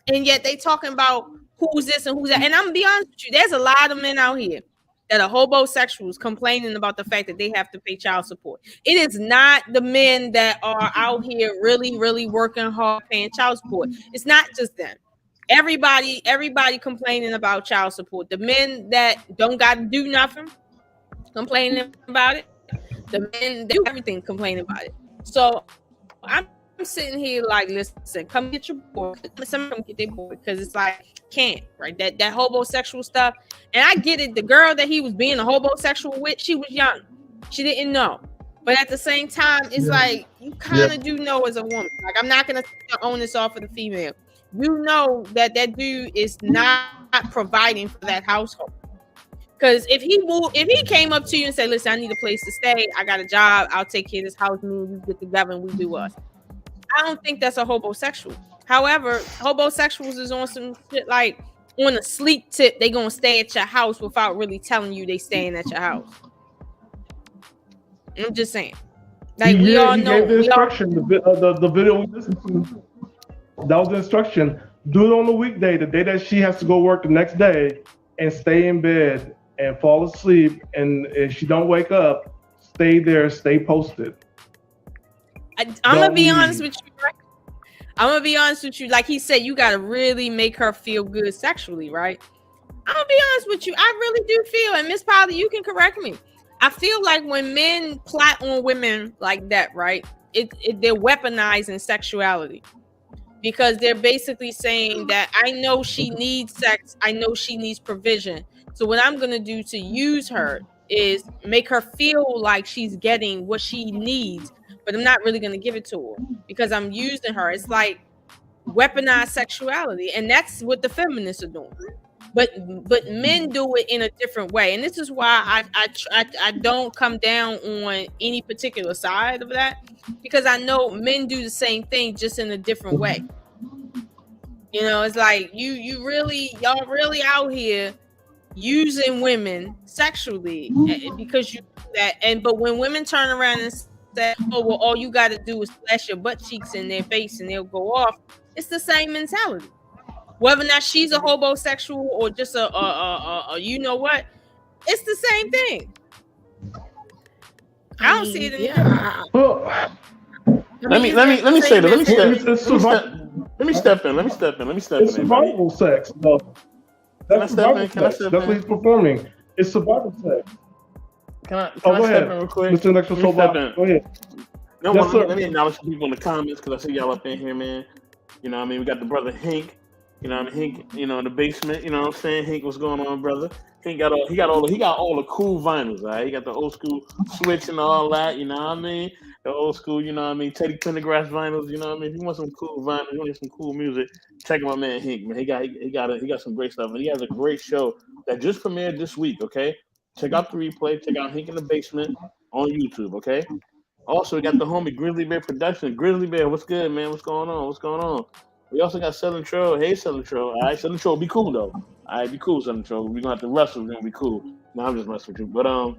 And yet they talking about who's this and who's that. And I'm gonna be honest with you, there's a lot of men out here that are homosexuals complaining about the fact that they have to pay child support. It is not the men that are out here really, really working hard paying child support. It's not just them. Everybody complaining about child support. The men that don't got to do nothing complaining about it. The men that do everything complaining about it. So I'm sitting here like, listen, come get your boy. Come get their boy, because it's like, can't, right? That homosexual stuff. And I get it. The girl that he was being a homosexual with, she was young. She didn't know. But at the same time, it's like, you kind of do know as a woman. Like, I'm not going to own this off of the female. You know that dude is not providing for that household. Because if he came up to you and said, listen, I need a place to stay. I got a job. I'll take care of this house. Me and you get together and we do us. I don't think that's a homosexual. However, homosexuals is on some shit like on a sleep tip. They gonna stay at your house without really telling you they staying at your house. I'm just saying. Like we all know. Gave the instruction. The video we listened to. That was the instruction. Do it on the weekday, the day that she has to go work the next day, and stay in bed and fall asleep. And if she don't wake up, stay there, stay posted. I'm gonna be honest with you. Right? I'm gonna be honest with you. Like he said, you gotta really make her feel good sexually, right? I'm gonna be honest with you. I really do feel, and Miss Polly, you can correct me. I feel like when men plot on women like that, right? They're weaponizing sexuality, because they're basically saying that I know she needs sex, I know she needs provision. So what I'm gonna do to use her is make her feel like she's getting what she needs. But I'm not really going to give it to her because I'm using her. It's like weaponized sexuality. And that's what the feminists are doing. But men do it in a different way. And this is why I don't come down on any particular side of that, because I know men do the same thing, just in a different way. You know, it's like y'all really out here using women sexually because you do that. But when women turn around and that, oh well, all you got to do is flash your butt cheeks in their face and they'll go off. It's the same mentality. Whether or not she's a homosexual or just a you know what, it's the same thing. I don't see it anymore. Well, let me say that. Let me step in. It's survival sex, though. That's survival sex. That's what he's performing. It's survival sex. Can I step in real quick? Mr. Intellectual SoapBox, go ahead. No, yes, let me acknowledge the people in the comments, because I see y'all up in here, man. You know what I mean? We got the brother Hink. You know what I mean? Hink, you know, in the basement. You know what I'm saying? Hink, what's going on, brother? He got all the cool vinyls, all right? He got the old school Switch and all that, you know what I mean? The old school, you know what I mean? Teddy Pendergrass vinyls, you know what I mean? If you want some cool vinyls, you want some cool music, check out my man Hink, man. He got some great stuff, and he has a great show that just premiered this week, okay? Check out the replay. Check out Hink in the Basement on YouTube, okay? Also, we got the homie Grizzly Bear Production. Grizzly Bear, what's good, man? What's going on? We also got Southern Troll. Hey, Southern Troll. All right, Southern Troll, be cool, though. All right, be cool, Southern Troll. We're going to have to wrestle. We're going to be cool. No, I'm just messing with you. But, and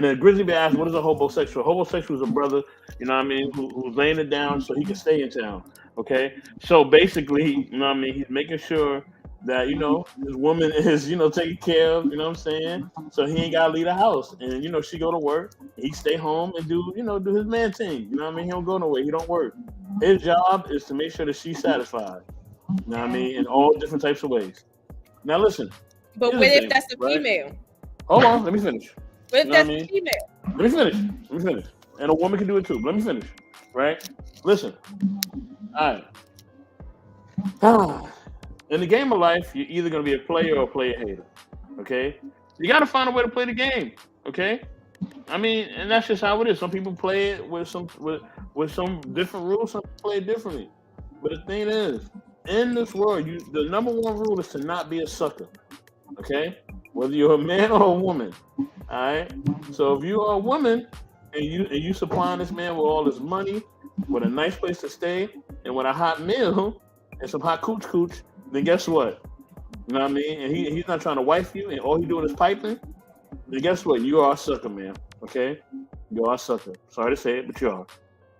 then Grizzly Bear asked, what is a homosexual? Homosexual is a brother, you know what I mean, who's laying it down so he can stay in town, okay? So, basically, you know what I mean, he's making sure that, you know, this woman is, you know, taken care of, you know what I'm saying? So he ain't gotta leave the house. And, you know, she go to work, he stay home and do his man thing. You know what I mean? He don't go nowhere, he don't work. His job is to make sure that she's satisfied. You know what I mean? In all different types of ways. Now listen. But what if that's a female? Hold on, let me finish. What if that's a female? Let me finish. And a woman can do it too. Let me finish. Right? Listen. All right. In the game of life, you're either going to be a player or a player hater. Okay? You got to find a way to play the game. Okay? I mean, and that's just how it is. Some people play it with some different rules. Some people play it differently. But the thing is, in this world, the number one rule is to not be a sucker. Okay? Whether you're a man or a woman. All right? So if you are a woman and you supplying this man with all this money, with a nice place to stay, and with a hot meal and some hot cooch, then guess what? You know what I mean? And he's not trying to wife you, and all he doing is piping. Then guess what? You are a sucker, man. Okay? You are a sucker. Sorry to say it, but you are.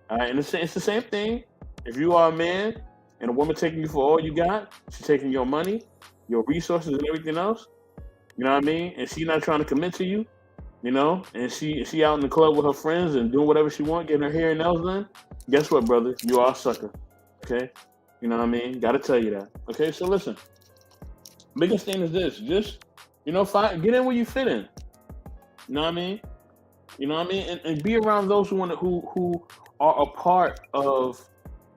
All right? And it's the same thing. If you are a man and a woman taking you for all you got, she's taking your money, your resources, and everything else. You know what I mean? And she's not trying to commit to you, you know? And she out in the club with her friends and doing whatever she wants, getting her hair and nails done. Guess what, brother? You are a sucker. Okay? You know what I mean? Gotta tell you that. Okay, so listen. Biggest thing is this. Just, you know, get in where you fit in. You know what I mean? You know what I mean? And be around those who are a part of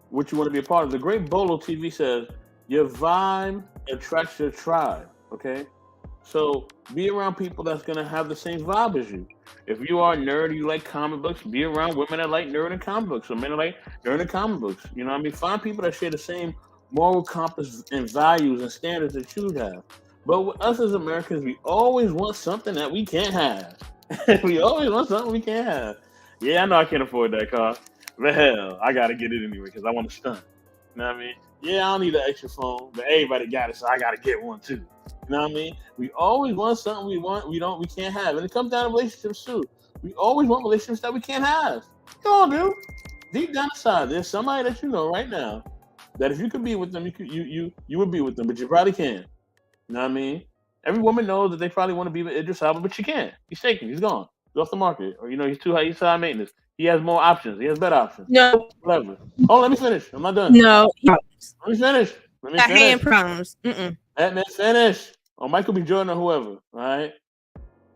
what you want to be a part of. The great Bolo TV says, your vibe attracts your tribe. Okay? So be around people that's gonna have the same vibe as you. If you are a nerd, you like comic books, be around women that like nerd and comic books, or men that like nerd and comic books. You know what I mean? Find people that share the same moral compass and values and standards that you have. But with us as Americans, we always want something that we can't have. We always want something we can't have. Yeah, I know I can't afford that car, but hell, I gotta get it anyway because I want to stunt. You know what I mean? Yeah, I don't need an extra phone, but everybody got it, so I gotta get one too. You know what I mean? We always want something we can't have. And it comes down to relationships too. We always want relationships that we can't have. We all do. Deep down inside, there's somebody that you know right now that if you could be with them, you would be with them, but you probably can't. You know what I mean? Every woman knows that they probably want to be with Idris Elba, but she can't. He's taken. He's gone. He's off the market. Or, you know, he's high maintenance. He has more options. He has better options. No. Whatever. Oh, let me finish. I'm not done. No. Let me finish. Hand problems. Let me finish. Or Michael B. Jordan or whoever. All right?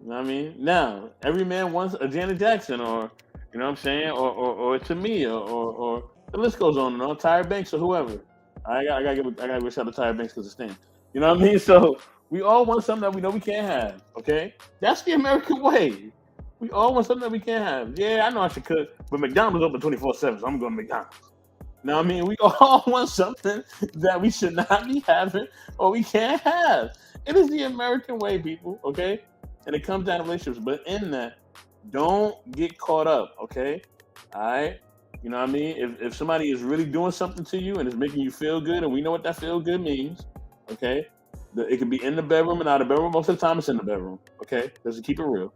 You know what I mean? Now, every man wants a Janet Jackson or, you know what I'm saying? Or to me or the list goes on and on. Tyra Banks or whoever. I gotta give a shout out to Tyra Banks because it's Stan. You know what I mean? So we all want something that we know we can't have. Okay? That's the American way. We all want something that we can't have. Yeah, I know I should cook, but McDonald's open 24/7, so I'm going to McDonald's. Now, I mean, we all want something that we should not be having or we can't have. It is the American way, people, okay? And it comes down to relationships. But in that, don't get caught up, okay? All right? You know what I mean? If somebody is really doing something to you and is making you feel good, and we know what that feel good means, okay? It can be in the bedroom and out of the bedroom. Most of the time, it's in the bedroom, okay? Just keep it real.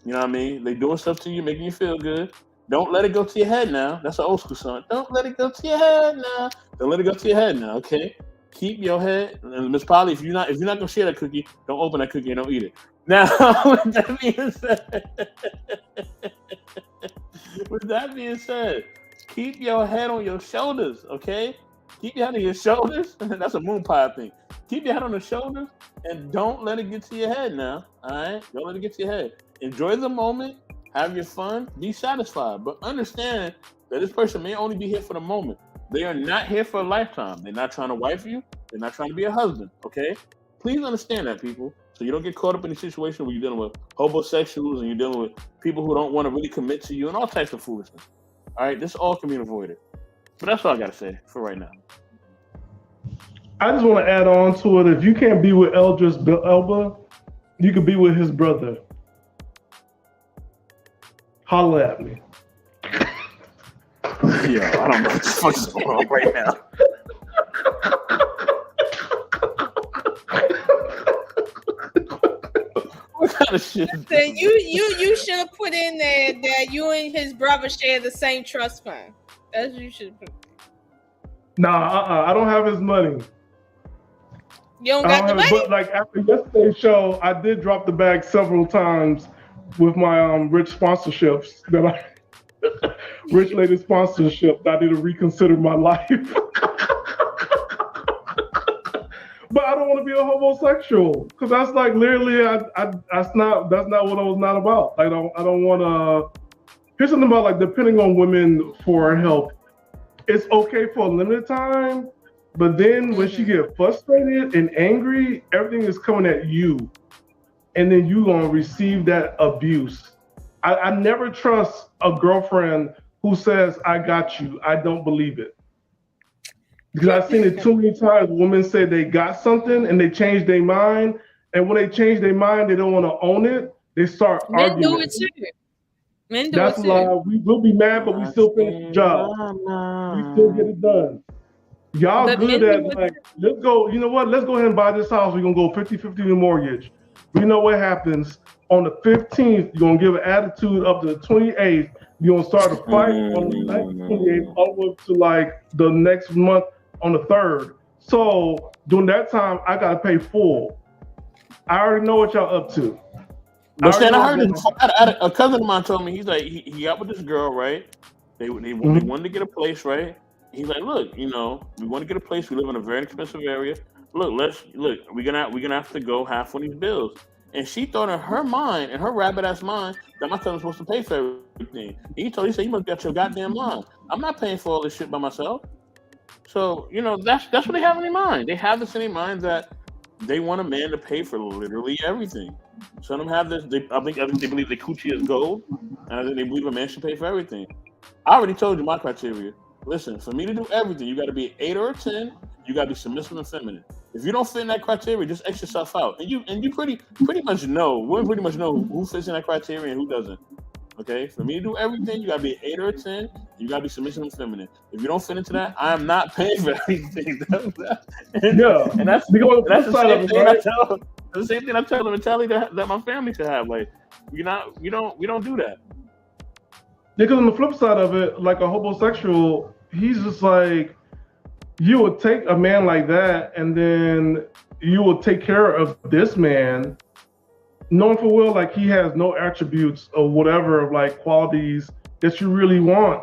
You know what I mean? They doing stuff to you, making you feel good. Don't let it go to your head now. That's an old school song. Don't let it go to your head now. Don't let it go to your head now, okay? Keep your head. And Miss Polly, if you're not gonna share that cookie, don't open that cookie and don't eat it. Now, with that being said, keep your head on your shoulders, okay? Keep your head on your shoulders. That's a moon pie thing. Keep your head on the shoulders and don't let it get to your head now. All right? Don't let it get to your head. Enjoy the moment. Have your fun. Be satisfied. But understand that this person may only be here for the moment. They are not here for a lifetime. They're not trying to wife you. They're not trying to be a husband. Okay? Please understand that, people. So you don't get caught up in a situation where you're dealing with Hobo-Sexuals and you're dealing with people who don't want to really commit to you and all types of foolishness. All right? This all can be avoided. But that's all I got to say for right now. I just want to add on to it. If you can't be with Idris Elba, you can be with his brother. Holla at me. Yo, I don't know what the fuck is going on right now. What kind of shit? So you should have put in there that you and his brother share the same trust fund. That's what you should put. Nah, I don't have his money. You don't I got don't the have it, bag. but like after yesterday's show, I did drop the bag several times with my rich sponsorships that rich lady sponsorship. I need to reconsider my life. But I don't want to be a homosexual because that's like literally, that's not what I was not about. I don't want to. Here's something about like depending on women for help. It's okay for a limited time, but then when she get frustrated and angry, everything is coming at you, and then you gonna receive that abuse. I never trust a girlfriend who says I got you. I don't believe it. Because I've seen it too many times. Women say they got something and they change their mind. And when they change their mind, they don't want to own it. They start Men arguing. do it too. Men do That's it too. why we will be mad, but we still finish the job. We still get it done. Y'all But good men do at it like, too. let's go, you know what? Let's go ahead and buy this house. We're going to go 50-50 in the mortgage. We know what happens. On the 15th, you're going to give an attitude up to the 28th. You're going to start a fight on the 28th all the way to like the next month on the 3rd. So during that time, I got to pay full. I already know what y'all up to. But Stan, I heard this. A cousin of mine told me, he's like, he got with this girl, right? They wanted to get a place, right? He's like, look, you know, we want to get a place. We live in a very expensive area. Look, we're gonna have to go half on these bills. And she thought in her mind, in her rabbit ass mind, that my cousin's supposed to pay for everything. He said, you must got your goddamn mind. I'm not paying for all this shit by myself. So, you know, that's what they have in their mind. They have this in their mind that they want a man to pay for literally everything. Some of them have this. I think they believe the coochie is gold, and I think they believe a man should pay for everything. I already told you my criteria. Listen, for me to do everything, you got to be an 8 or a 10. You got to be submissive and feminine. If you don't fit in that criteria, just X yourself out. And you pretty much know. We pretty much know who fits in that criteria and who doesn't. Okay, for me to do everything, you gotta be an 8 or a 10. You gotta be submissive and feminine. If you don't fit into that, I am not paying for everything. And that's the same thing I tell. The same thing I tell the mentality that my family should have. Like, we don't do that. Because on the flip side of it, like a homosexual, he's just like, you would take a man like that, and then you will take care of this man, knowing for well, like he has no attributes or whatever, like qualities that you really want,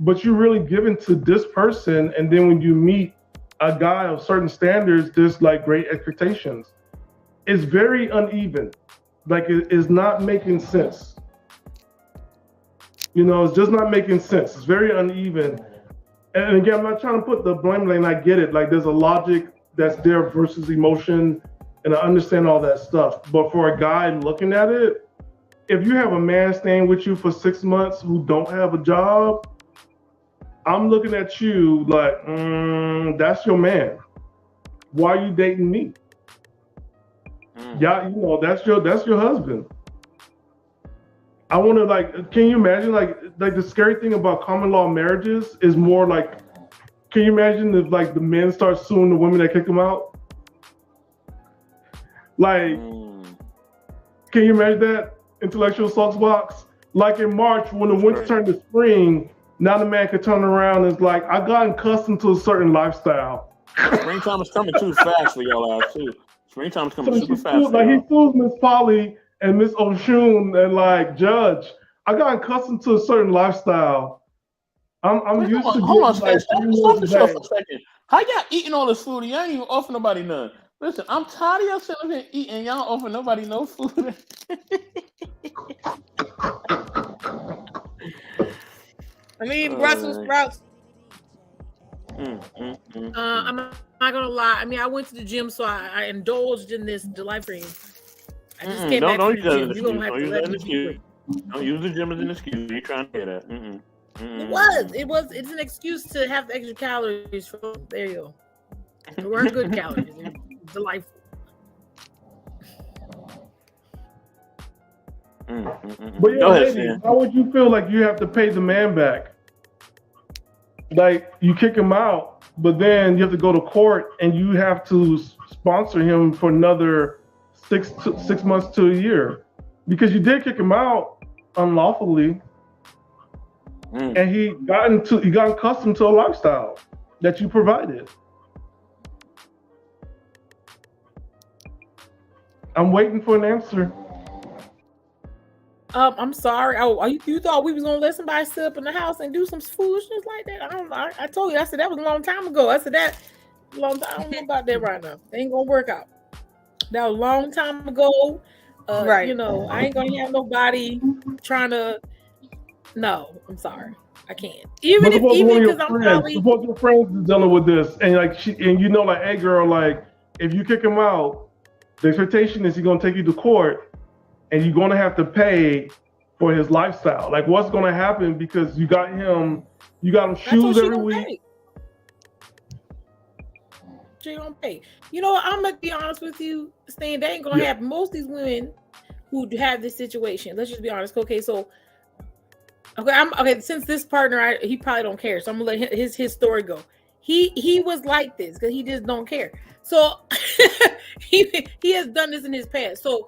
but you're really given to this person, and then when you meet a guy of certain standards, there's like great expectations. It's very uneven. Like it is not making sense. You know, it's just not making sense. It's very uneven. And again, I'm not trying to put the blame lane. I get it. Like there's a logic that's there versus emotion, and I understand all that stuff. But for a guy looking at it, if you have a man staying with you for 6 months who don't have a job, I'm looking at you like, that's your man. Why are you dating me? Yeah, you know, that's your husband. I want to like, can you imagine like the scary thing about common law marriages is more like, can you imagine if like the men start suing the women that kick them out? Like, can you imagine that? Intellectual SoapBox? Like in March when the winter turned to spring, now the man could turn around and is like, I got accustomed to a certain lifestyle. Springtime is coming too fast for y'all out too. Springtime is coming super fast. Like he sues Miss Polly and Miss Oshun and like, Judge, I got accustomed to a certain lifestyle. I'm used to hold on, like stop the show for a second. How y'all eating all this food? Y'all ain't even offer nobody none. Listen, I'm tired of y'all sitting here eating. Y'all offer nobody no food. I mean, Brussels sprouts. I'm not gonna lie. I mean, I went to the gym, so I indulged in this delight cream. I just came back from the gym. You don't have to let me do it. Don't use the gym as an excuse. You trying to hear that? It's an excuse to have the extra calories from. There you go. They weren't good calories. They were delightful. But yeah, lady, how would you feel like you have to pay the man back? Like you kick him out, but then you have to go to court and you have to sponsor him for another 6 months to a year because you did kick him out unlawfully, and he got accustomed to a lifestyle that you provided. I'm waiting for an answer. I'm sorry. Oh, you thought we was gonna let somebody sit up in the house and do some foolishness like that? I don't know. I told you. I said that was a long time ago. I said that a long time. I don't know about that right now. It ain't gonna work out. That was a long time ago. Right. You know, I ain't gonna have nobody trying to. No, I'm sorry. I can't. Even because I'm probably. Suppose your friends is dealing with this, and like like, hey girl, like if you kick him out, the expectation is he's gonna take you to court, and you're gonna have to pay for his lifestyle. Like what's gonna happen because you got him shoes every week. She gonna pay. You know what? I'm gonna be honest with you, Stan. They ain't gonna have most of these women who have this situation. Let's just be honest. Okay, so okay. Since this partner, he probably don't care, so I'm gonna let his story go. He was like this because he just don't care. So he has done this in his past. So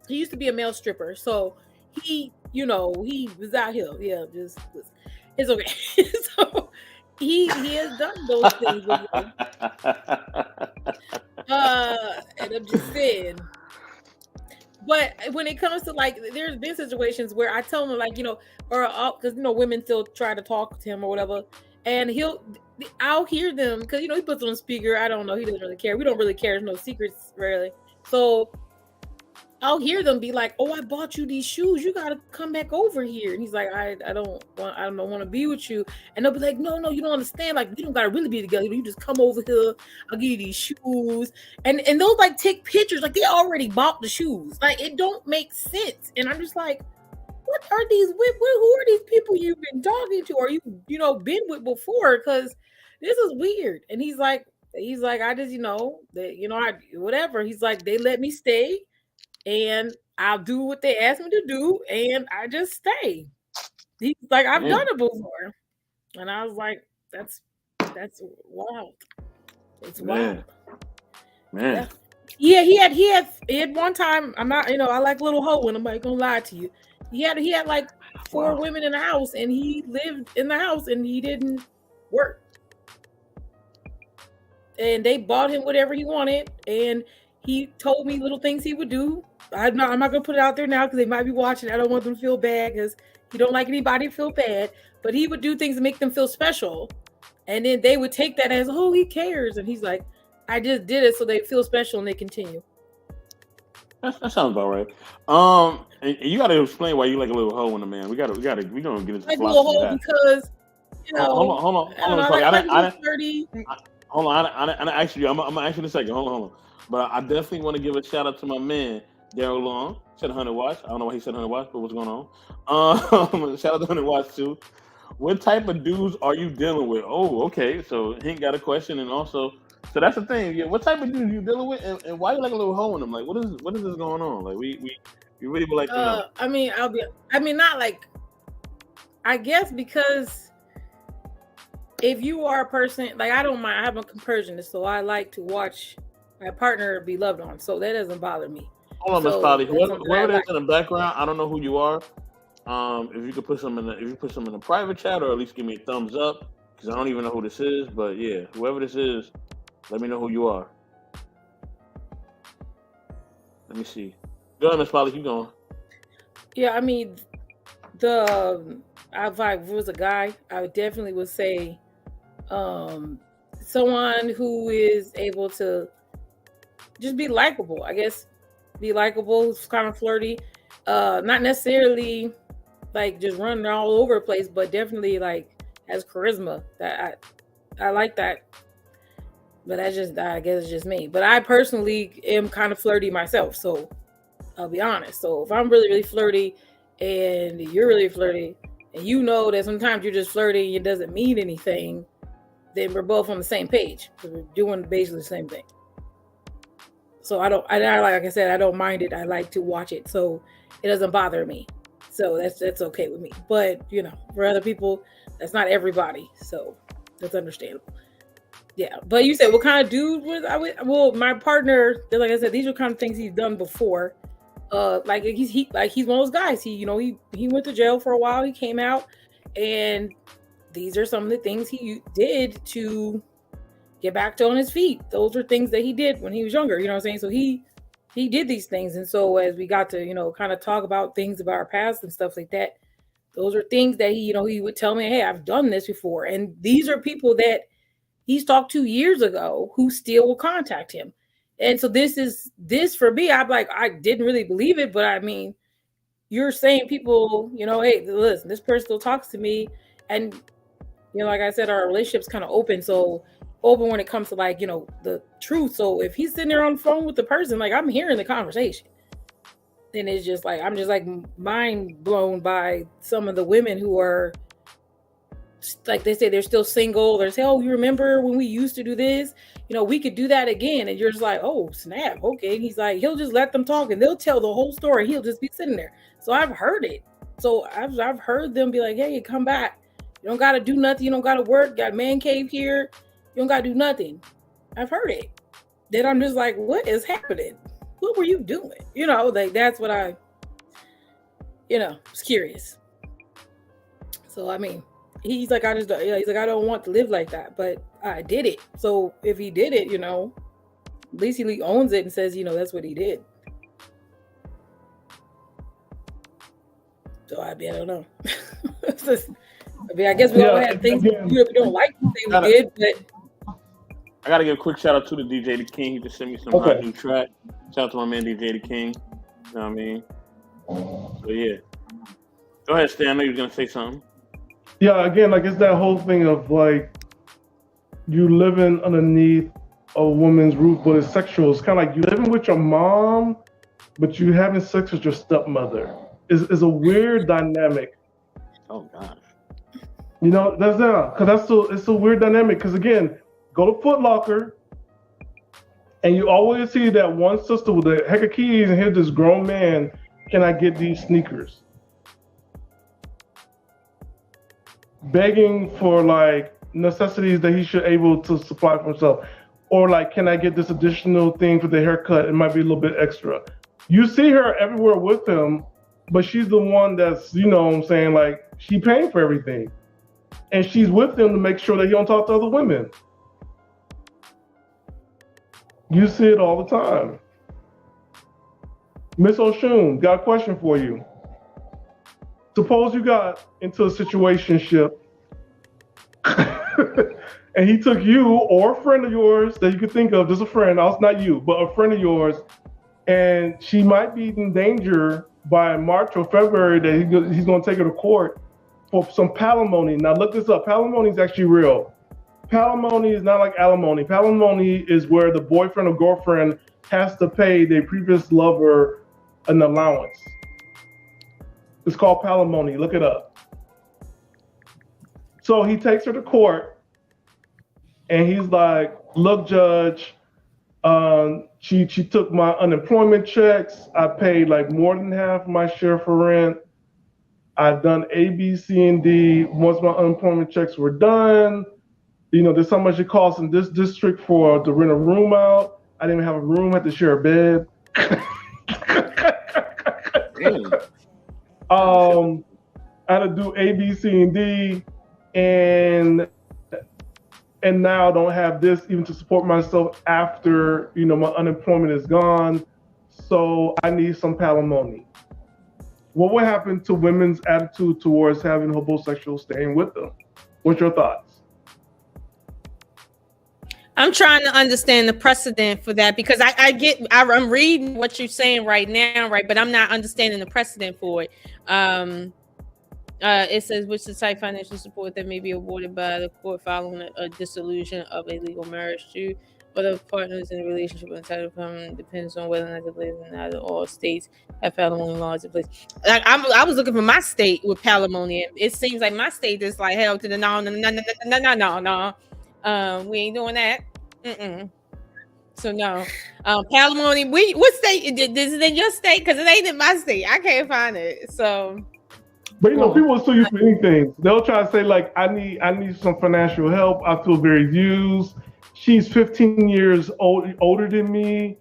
he used to be a male stripper. So he was out here. Yeah, just it's okay. So he has done those things before. And I'm just saying. But when it comes to like, there's been situations where I tell him like, or because women still try to talk to him or whatever, and I'll hear them because he puts it on speaker. I don't know. He doesn't really care. We don't really care. There's no secrets really. So I'll hear them be like, "Oh, I bought you these shoes. You gotta come back over here." And he's like, "I don't want to be with you." And they'll be like, "No, you don't understand. Like, we don't gotta really be together. You just come over here. I'll give you these shoes." And they'll like take pictures. Like they already bought the shoes. Like it don't make sense. And I'm just like, what are these? Who are these people you've been talking to, or you been with before? Because this is weird. And he's like, I just whatever. He's like, they let me stay. And I'll do what they ask me to do, and I just stay. He's like, I've done it before, and I was like, that's wild. It's wild, man. Yeah, he had one time. I'm not, I like little hoe, and I'm not gonna lie to you. He had like 4 women in the house, and he lived in the house, and he didn't work, and they bought him whatever he wanted, and he told me little things he would do. I'm not gonna put it out there now because they might be watching. I don't want them to feel bad because he don't like anybody to feel bad. But he would do things to make them feel special, and then they would take that as, oh, he cares, and he's like, I just did it so they feel special and they continue. That sounds about right. And you got to explain why you like a little hoe in a man. We gonna get into like a little hoe because hold on. Hold on. I actually, I'm gonna ask you in a second. Hold on. But I definitely want to give a shout out to my man, Daryl Long. Said 100 watts. I don't know why he said 100 watts, but what's going on? Shout out to 100 watts too. What type of dudes are you dealing with? Oh, okay. So Hank got a question, and also, so that's the thing. Yeah, what type of dudes you dealing with, and why you like a little hoe in them? Like, what is this going on? Like, we really would like to know. I mean, not like, I guess because if you are a person, like I don't mind, I have a compersionist, so I like to watch my partner be loved on, so that doesn't bother me. Hold on, Miss Polly. Whoever is in the background, I don't know who you are. If you could put some in the private chat, or at least give me a thumbs up, because I don't even know who this is. But yeah, whoever this is, let me know who you are. Let me see. Go ahead, Miss Polly. Keep going. Yeah, I mean, if I was a guy, I definitely would say, someone who is able to just be likable, I guess. Be likable, who's kind of flirty. Not necessarily like just running all over the place, but definitely like has charisma. That I like that. But I guess it's just me. But I personally am kind of flirty myself, so I'll be honest. So if I'm really, really flirty and you're really flirty, and you know that sometimes you're just flirty and it doesn't mean anything, then we're both on the same page because we're doing basically the same thing. So like I said, I don't mind it. I like to watch it, so it doesn't bother me. So that's okay with me. But for other people, that's not everybody. So that's understandable. Yeah. But you said what kind of dude was I with? Well, my partner, like I said, these are kind of things he's done before. Like he's one of those guys. He went to jail for a while. He came out, and these are some of the things he did to get back on his feet. Those are things that he did when he was younger. You know what I'm saying? So he he did these things. And so as we got to, kind of talk about things about our past and stuff like that, those are things that he would tell me, hey, I've done this before. And these are people that he's talked to years ago who still will contact him. And so this for me, I'm like, I didn't really believe it, but I mean, you're saying people, hey, listen, this person still talks to me. And, like I said, our relationship's kind of open. So open when it comes to like, the truth. So if he's sitting there on the phone with the person, like I'm hearing the conversation, then it's just like, I'm just like mind blown by some of the women who are, like they say, they're still single. They're saying, oh, you remember when we used to do this? We could do that again. And you're just like, oh, snap. Okay. And he's like, he'll just let them talk and they'll tell the whole story. He'll just be sitting there. So I've heard it. So I've heard them be like, hey, come back. You don't got to do nothing. You don't got to work. Got man cave here. You don't got to do nothing. I've heard it. Then I'm just like, what is happening? What were you doing? Like that's what I, was curious. So, I mean, he's like, he's like, I don't want to live like that, but I did it. So if he did it, at least he owns it and says, that's what he did. So I don't know. I guess we all had things we don't like to say we did, but I gotta give a quick shout out to the DJ The King. He just sent me some new track. Shout out to my man DJ The King. You know what I mean? So yeah. Go ahead, Stan. I know you were gonna say something. Yeah, again, like it's that whole thing of like you living underneath a woman's roof, but it's sexual. It's kind of like you living with your mom, but you having sex with your stepmother. Is a weird dynamic. Oh gosh. It's a weird dynamic. Because again, go to Foot Locker, and you always see that one sister with a heck of keys, and here's this grown man. Can I get these sneakers? Begging for like necessities that he should able to supply for himself, or like, can I get this additional thing for the haircut? It might be a little bit extra. You see her everywhere with him, but she's the one that's, what I'm saying, like she paying for everything, and she's with him to make sure that he don't talk to other women. You see it all the time. Miss Oshun, got a question for you. Suppose you got into a situationship and he took you or a friend of yours that you could think of, just a friend, not you, but a friend of yours, and she might be in danger by March or February that he's going to take her to court for some palimony. Now look this up. Palimony is actually real. Palimony is not like alimony. Palimony is where the boyfriend or girlfriend has to pay their previous lover an allowance. It's called palimony. Look it up. So he takes her to court, and he's like, "Look, judge, she took my unemployment checks. I paid like more than half my share for rent. I've done A, B, C, and D. Once my unemployment checks were done, there's how much it costs in this district to rent a room out. I didn't even have a room. I had to share a bed." I had to do A, B, C, and D, and now I don't have this even to support myself after my unemployment is gone. So I need some palimony. What would happen to women's attitude towards having Hobo-Sexual staying with them? What's your thoughts? I'm trying to understand the precedent for that, because I'm reading what you're saying right now, right? But I'm not understanding the precedent for it. It says, which the type financial support that may be awarded by the court following a dissolution of a legal marriage to other partners in a relationship entitled from depends on whether or not they live in either all states have palimony laws in place. Like I was looking for my state with palimony. It seems like my state is like hell to the no. We ain't doing that. So no. Palimony. What state? Is it in your state? Because it ain't in my state. I can't find it. So. But people will sue you for anything. They'll try to say like, I need some financial help. I feel very used. She's 15 years older than me.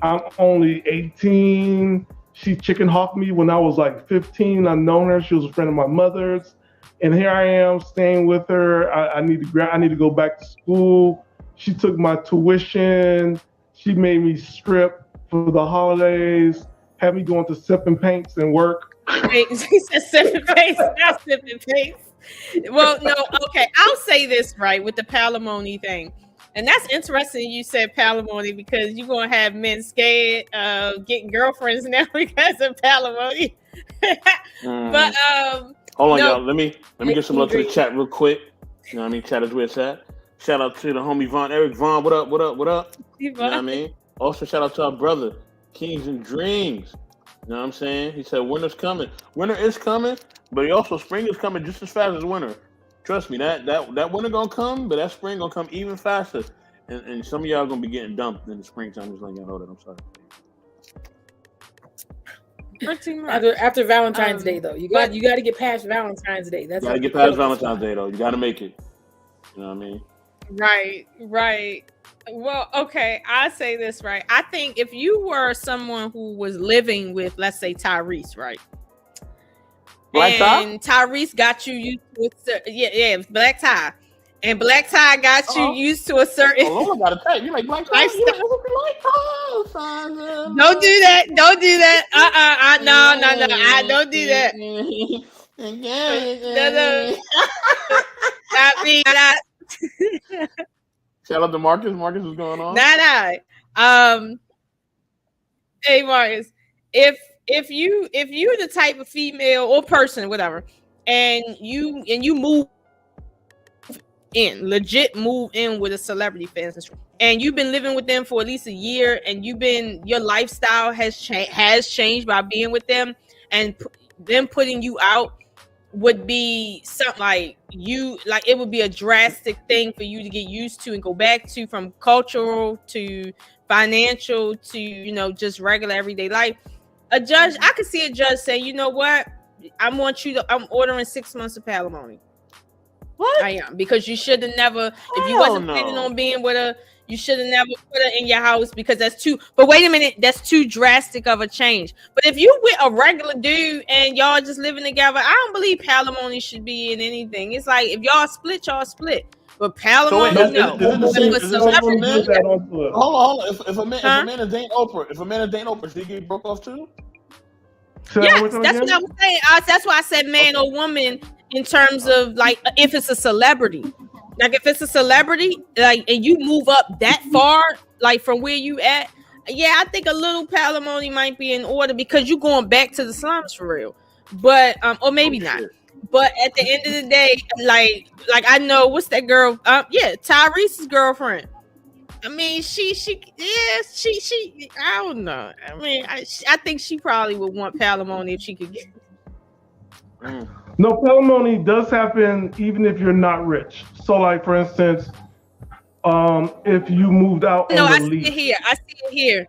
I'm only 18. She chicken hawked me when I was like 15. I've known her. She was a friend of my mother's, and here I am staying with her. I need to go back to school. She took my tuition. She made me strip. for the holidays, have me going to sip and paints and work. Wait, he said sip and paints, not sip and paints. Well, no, okay. I'll say this right with the palimony thing. And that's interesting you said palimony because you're going to have men scared of getting girlfriends now because of palimony. But hold on, y'all. Let me get some love to the chat real quick. You know what I mean? Chat is where it's at. Shout out to the homie Vaughn. Eric Vaughn, what up? You know what I mean? Also, shout out to our brother, Kings and Dreams. You know what I'm saying? He said winter's coming. Winter is coming, but also spring is coming just as fast as winter. Trust me, that winter gonna come, but that spring gonna come even faster. And some of y'all gonna be getting dumped in the springtime. Just letting y'all know that. I'm sorry. After Valentine's Day, though, you got to get past Valentine's Day. That's gotta get past Valentine's Day, though. You gotta make it. You know what I mean? Right. Well, okay, I say this right. I think if you were someone who was living with, let's say, Tyrese, right? Black tie? And Tyrese got you used to black tie. And black tie got you used to a certain. Lola got a type. You like black tie? You like Don't do that. Don't do that. No. I don't do that. No. Not me. Shout out to Marcus. Marcus, what's going on? Nah. Hey, Marcus. If you're the type of female or person, whatever, and you move in with a celebrity fans, and you've been living with them for at least a year, and your lifestyle has changed by being with them, and them putting you out would be something like it would be a drastic thing for you to get used to and go back to, from cultural to financial to just regular everyday life. A judge, I could see a judge say, you know what, I'm ordering 6 months of palimony. What? I am, because you should have never, if you wasn't planning on being with her, you should have never put her in your house, because that's too. But wait a minute, that's too drastic of a change. But if you with a regular dude and y'all just living together, I don't believe palimony should be in anything. It's like if y'all split, y'all split. But palimony, no. Hold on. If a man is dating Oprah, should he get broke off too? Yes, that's what I was saying. That's why I said man or woman, in terms of like if it's a celebrity. Like if it's a celebrity, like, and you move up that far, like from where you at, yeah, I think a little palimony might be in order, because you're going back to the slums for real. But or maybe not. But at the end of the day, like I know what's that girl? Tyrese's girlfriend. I mean, she I don't know. I mean, I think she probably would want palimony if she could get. No, palimony does happen even if you're not rich. So, like for instance, if you moved out. No, I see it here.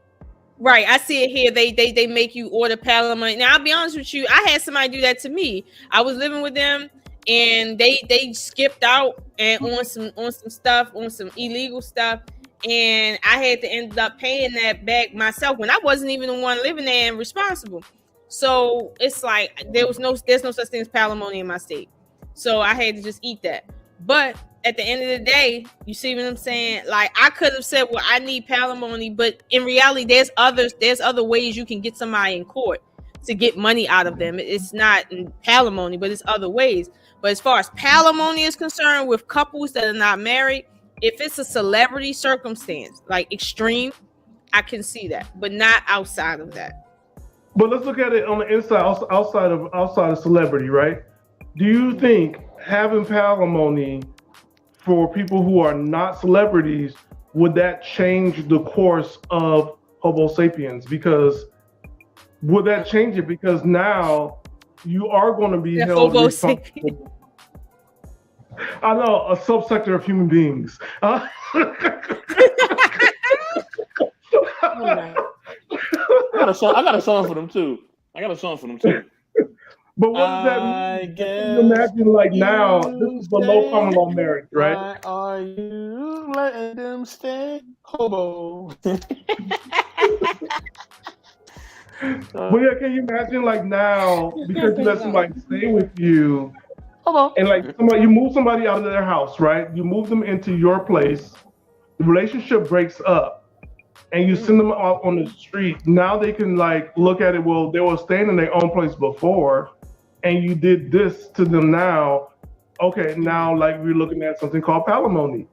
Right, I see it here. They make you order palimony. Now, I'll be honest with you. I had somebody do that to me. I was living with them, and they skipped out and on some illegal stuff, and I had to end up paying that back myself when I wasn't even the one living there and responsible. So it's like there's no such thing as palimony in my state. So I had to just eat that. But at the end of the day, you see what I'm saying? Like I could have said, well, I need palimony, but in reality, there's other ways you can get somebody in court to get money out of them. It's not in palimony, but it's other ways. But as far as palimony is concerned, with couples that are not married, if it's a celebrity circumstance, like extreme, I can see that, but not outside of that. But let's look at it on the inside, outside of celebrity, right? Do you think having palimony for people who are not celebrities, would that change the course of Hobo-Sapiens? Because would that change it? Because now you are going to be held responsible. I know, a subsector of human beings. I got a song for them too. But what does that mean? Imagine like now, this is below common law marriage, right? Why are you letting them stay hobo? But yeah, can you imagine like now, because you let somebody stay with you, and like you move somebody out of their house, right? You move them into your place, the relationship breaks up, and you send them out on the street, now they can like look at it. Well, they were staying in their own place before, and you did this to them now. Okay, now like we're looking at something called palimony.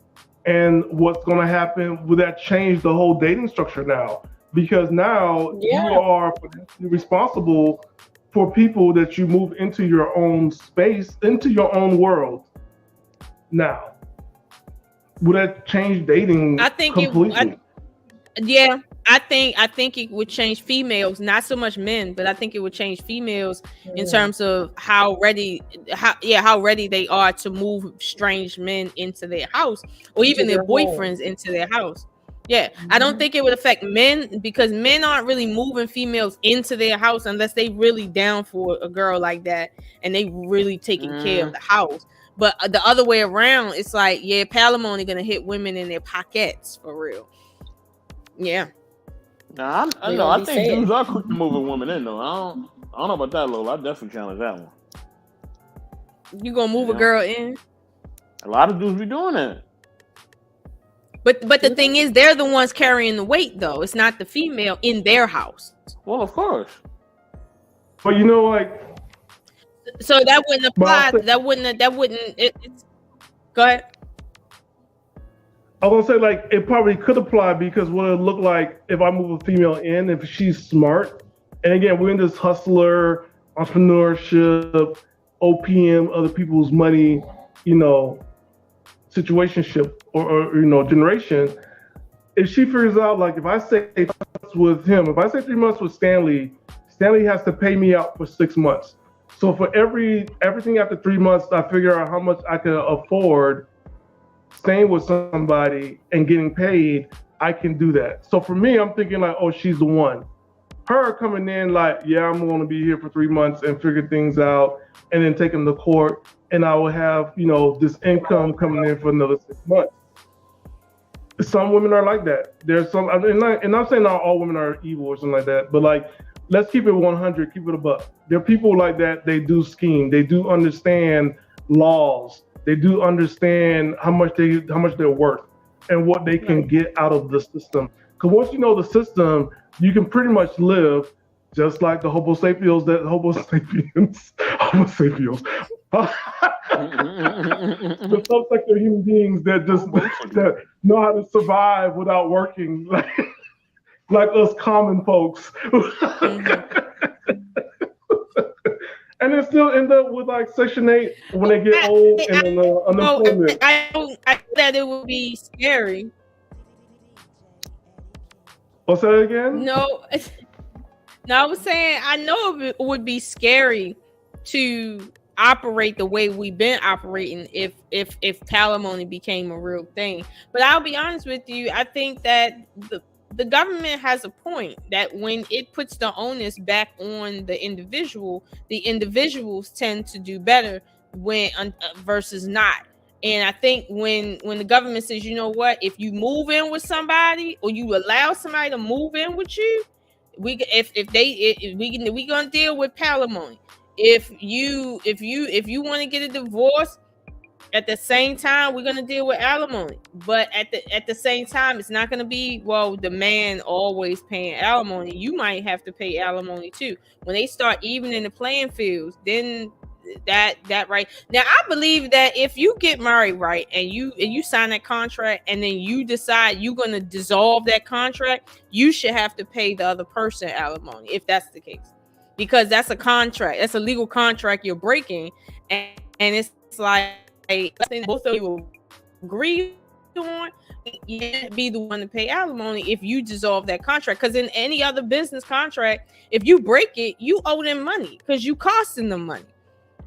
And what's going to happen? Will that change the whole dating structure now? Because now you are responsible for people that you move into your own space, into your own world. Now, will that change dating completely? I think it would change females, not so much men, but I think it would change females in terms of how ready they are to move strange men into their house or even their boyfriends into their house. Yeah, I don't think it would affect men because men aren't really moving females into their house unless they really down for a girl like that and they really taking care of the house. But the other way around, it's like, palimony gonna hit women in their pockets for real. Yeah. Nah, I think dudes are quick to move a woman in though. I don't know about that, Lola. I definitely challenge that one. You gonna move a girl in? A lot of dudes be doing that. But the thing is, they're the ones carrying the weight though. It's not the female in their house. Well, of course. But you know, like, so that wouldn't apply. Go ahead. I was gonna say, like, it probably could apply because what it look like if I move a female in, if she's smart, and again, we're in this hustler, entrepreneurship, OPM, other people's money, situationship or generation. If she figures out, like, if I say 3 months with him, if I say 3 months with Stanley has to pay me out for 6 months. So for everything after 3 months, I figure out how much I can afford staying with somebody and getting paid. I can do that. So for me, I'm thinking like, oh, she's the one. Her coming in like, yeah, I'm going to be here for 3 months and figure things out and then take them to court. And I will have, this income coming in for another 6 months. Some women are like that. There's some, and I'm saying not all women are evil or something like that, but like, let's keep it 100, keep it a buck. There are people like that. They do scheme. They do understand laws. They do understand how much they're worth and what they can get out of the system. Because once you know the system, you can pretty much live just like the Hobo-Sapiens, the subsector human beings that know how to survive without working, like us common folks. And they still end up with like Section 8 when they get old and unemployment. I think that it would be scary. What's that again? No, I was saying I know it would be scary to operate the way we've been operating if palimony became a real thing. But I'll be honest with you, I think that the government has a point that when it puts the onus back on the individual, the individuals tend to do better versus not. And I think when the government says, you know what, if you move in with somebody or you allow somebody to move in with you, we gonna deal with palimony. If you want to get a divorce, at the same time, we're gonna deal with alimony. But at the same time, it's not gonna be, well, the man always paying alimony. You might have to pay alimony too. When they start evening the playing fields, then that right now, I believe that if you get married, right, and you sign that contract, and then you decide you're gonna dissolve that contract, you should have to pay the other person alimony if that's the case, because that's a contract, that's a legal contract you're breaking, and it's like, both of you agree on, you can't be the one to pay alimony if you dissolve that contract. Because in any other business contract, if you break it, you owe them money because you costing them money.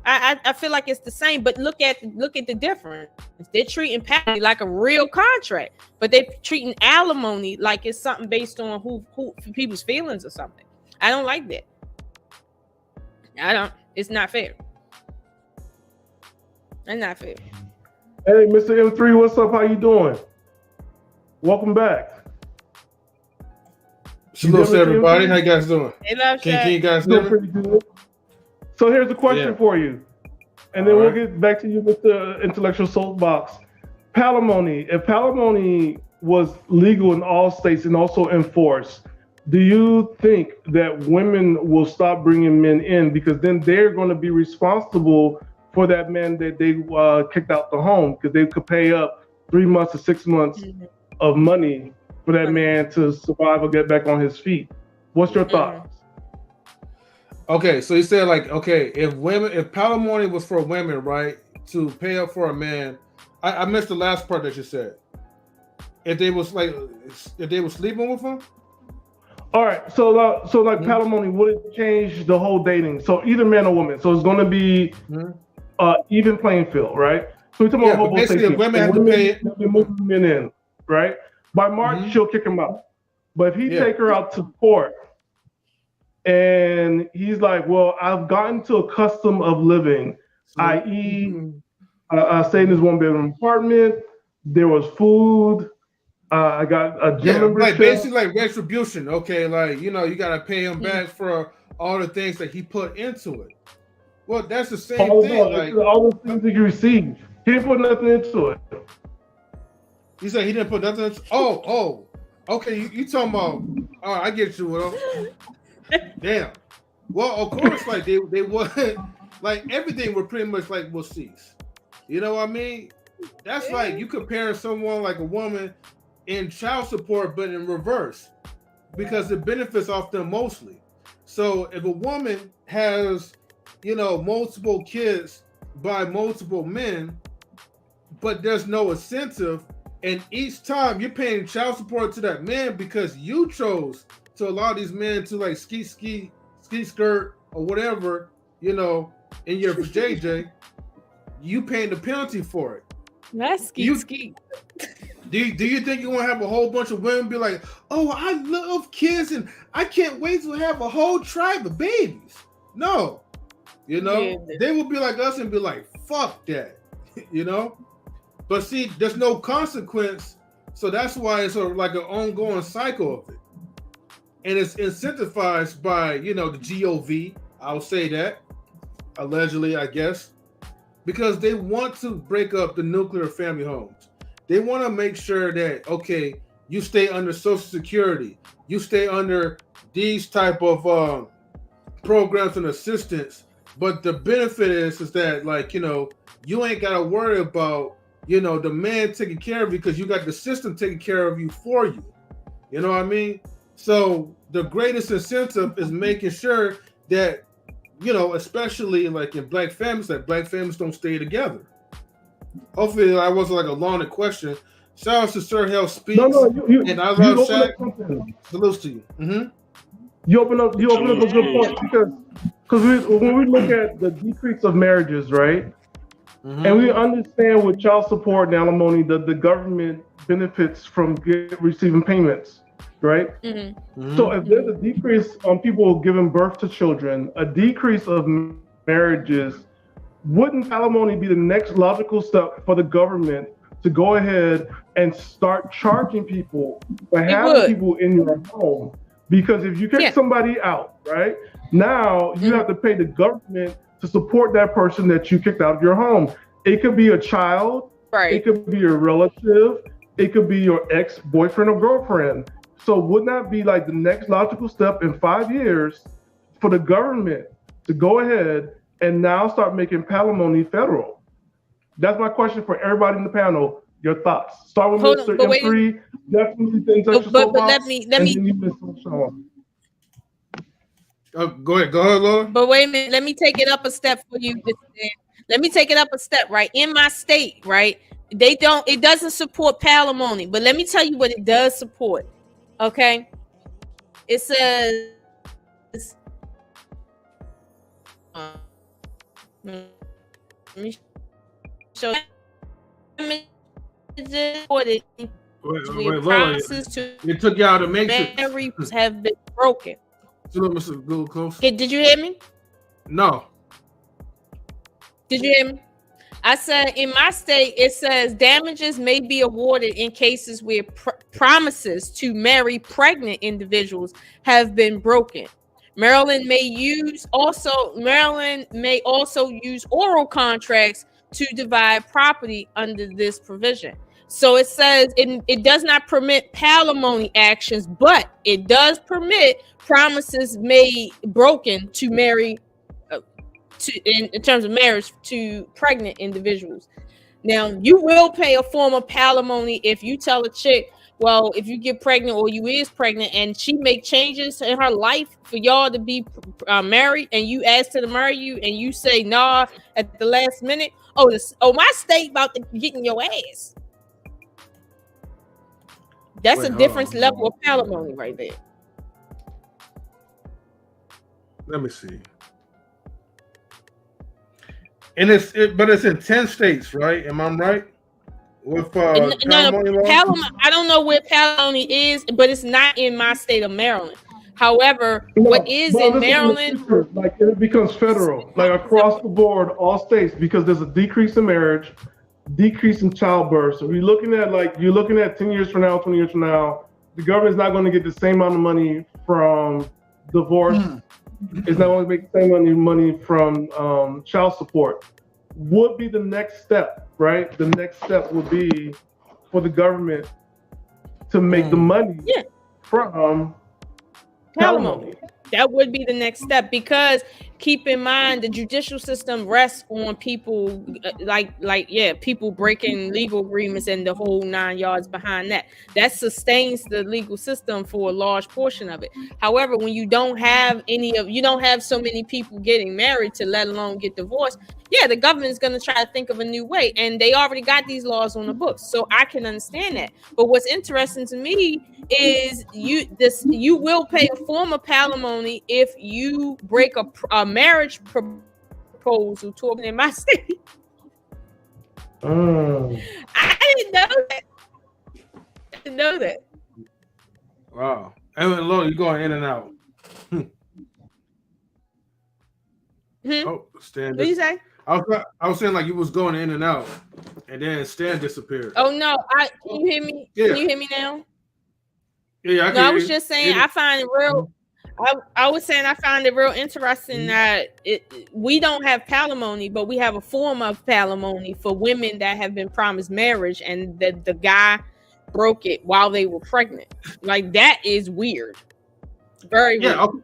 I feel like it's the same, but look at the difference. They're treating palimony like a real contract, but they're treating alimony like it's something based on who people's feelings or something. I don't like that. It's not fair. It's not fair. Hey, Mr. M3, what's up? How you doing? Welcome back. Salute to everybody. How you guys doing? Hey, love, can you guys hear me? Pretty good. So here's a question for you, and then we'll get back to you with the Intellectual SoapBox. Palimony. If palimony was legal in all states and also enforced, do you think that women will stop bringing men in because then they're going to be responsible for that man that they kicked out the home because they could pay up 3 months to 6 months of money for that man to survive or get back on his feet? What's your thoughts? Okay, so you said like, okay, if palimony was for women, right, to pay up for a man, I missed the last part that you said. If they was sleeping with him. All right, so like palimony, would it change the whole dating? So either man or woman, so it's going to be even playing field, right? So we're talking about Hobo-Sexual. Women have to pay it. They're moving men in, right? By March, she'll kick him out. But if he take her out to court, and he's like, well, I've gotten to a custom of living, i.e., I stayed in this one-bedroom apartment. There was food. I got a gym membership. Like basically like retribution. Okay, like you got to pay him back for all the things that he put into it. Well, that's the same thing. Like all the things that you received, he didn't put nothing into it. You said he didn't put nothing into. Oh, okay. You talking about? Oh, I get you. Well, damn. Well, of course, like they would, like everything would pretty much like will cease. You know what I mean? That's like you comparing someone like a woman in child support, but in reverse, because it benefits off them mostly. So if a woman has, multiple kids by multiple men, but there's no incentive, and each time you're paying child support to that man because you chose to allow these men to like ski skirt or whatever, in your JJ, you paying the penalty for it. That's ski. Do you think you're gonna have a whole bunch of women be like, oh, I love kids and I can't wait to have a whole tribe of babies? No, they will be like us and be like, fuck that, But see, there's no consequence, so that's why it's like an ongoing cycle of it, and it's incentivized by the GOV. I'll say that allegedly, I guess, because they want to break up the nuclear family homes. They want to make sure that, okay, you stay under Social Security, you stay under these type of programs and assistance. But the benefit is that, like, you ain't got to worry about, the man taking care of you because you got the system taking care of you for you. You know what I mean? So the greatest incentive is making sure that, especially like in black families, that black families don't stay together. Hopefully, that wasn't like a long question. Shout out to Sir Hell Speaks. No, and I love Shaq. Salutes to you. Mm-hmm. You open up a good point because when we look at the decrease of marriages, right, and we understand with child support and alimony that the government benefits from receiving payments, right? So if there's a decrease on people giving birth to children, a decrease of marriages, wouldn't alimony be the next logical step for the government to go ahead and start charging people for having people in your home? Because if you kick somebody out, right, now you have to pay the government to support that person that you kicked out of your home. It could be a child, it could be a relative, it could be your ex-boyfriend or girlfriend. So wouldn't that be like the next logical step in 5 years for the government to go ahead and now start making palimony federal? That's my question for everybody in the panel. Your thoughts. Start with Mr. M3. Definitely the Intellectual SoapBox. But let me. Go ahead, Lola. But wait a minute. Let me take it up a step for you. Let me take it up a step. Right, in my state, right, it doesn't support palimony. But let me tell you what it does support. Okay, it says. Let me show you. Wait, promises to it took y'all to make it have been broken. So let me see, go close. Okay, did you hear me? No. Did you hear me? I said in my state, it says damages may be awarded in cases where promises to marry pregnant individuals have been broken. Maryland may also use oral contracts to divide property under this provision. So it says it does not permit palimony actions, but it does permit promises made broken to marry in terms of marriage to pregnant individuals. Now, you will pay a form of palimony if you tell a chick, well, if you get pregnant or you is pregnant and she make changes in her life for y'all to be married, and you ask her to marry you and you say nah at the last minute, my state about to get in your ass. That's a different level of palimony right there. Let me see. And but it's in 10 states, right? Am I right? With palimony law? I don't know where palimony is, but it's not in my state of Maryland. However, what is in Maryland, like it becomes federal, like across the board, all states, because there's a decrease in marriage, decrease in childbirth. So you're looking at 10 years from now, 20 years from now, the government's not going to get the same amount of money from divorce. It's not going to make the same money from child support. Would be the next step, right? The next step would be for the government to make the money from palimony. That would be the next step, because keep in mind the judicial system rests on people people breaking legal agreements and the whole 9 yards behind that. That sustains the legal system for a large portion of it. However, when you don't have so many people getting married to let alone get divorced, the government is going to try to think of a new way, and they already got these laws on the books, so I can understand that. But what's interesting to me is you will pay a form of palimony if you break a marriage proposal to open in my state. I didn't know that. Wow. And Lola, you're going in and out. Oh, Stan. What did you say? I was saying like you was going in and out, and then Stan disappeared. Oh no! Can you hear me? Yeah. Can you hear me now? Yeah, I was just saying I find it real. I was saying I find it real interesting that we don't have palimony, but we have a form of palimony for women that have been promised marriage and that the guy broke it while they were pregnant. Like, that is weird. Very weird. Okay.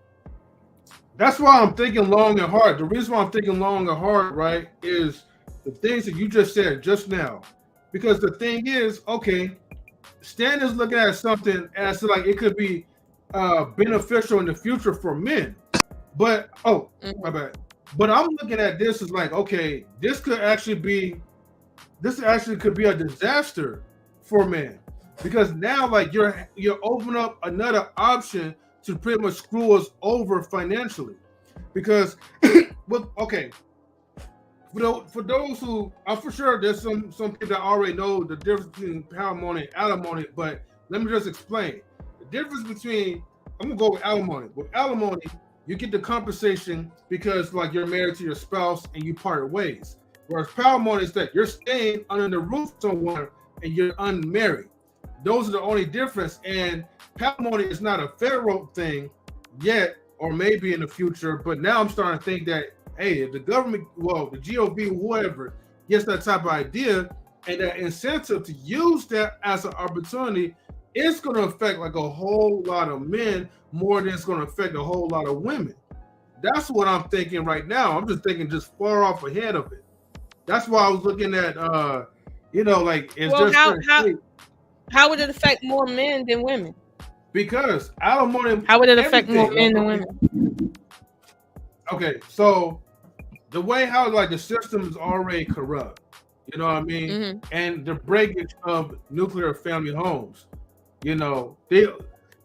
That's why I'm thinking long and hard. The reason why I'm thinking long and hard, right, is the things that you just said just now. Because the thing is, okay, Stan is looking at something as to like it could be beneficial in the future for men. But my bad. But I'm looking at this as like, okay, this actually could be a disaster for men. Because now like you're opening up another option to pretty much screw us over financially. Because for those who, I'm for sure there's some people that already know the difference between palimony and alimony, but let me just explain. The difference between, I'm gonna go with alimony. With alimony, you get the compensation because like you're married to your spouse and you parted ways. Whereas palimony is that you're staying under the roof with someone and you're unmarried. Those are the only difference. And palimony is not a federal thing yet, or maybe in the future, but now I'm starting to think that, hey, if the government, the GOP, whoever, gets that type of idea and that incentive to use that as an opportunity, it's going to affect like a whole lot of men more than it's going to affect a whole lot of women. That's what I'm thinking right now. I'm just thinking just far off ahead of it. That's why I was looking at, how would it affect more men than women? Because alimony. How would it affect more men than women? Okay, so the way how like the system is already corrupt, you know what I mean, and the breakage of nuclear family homes, you know, the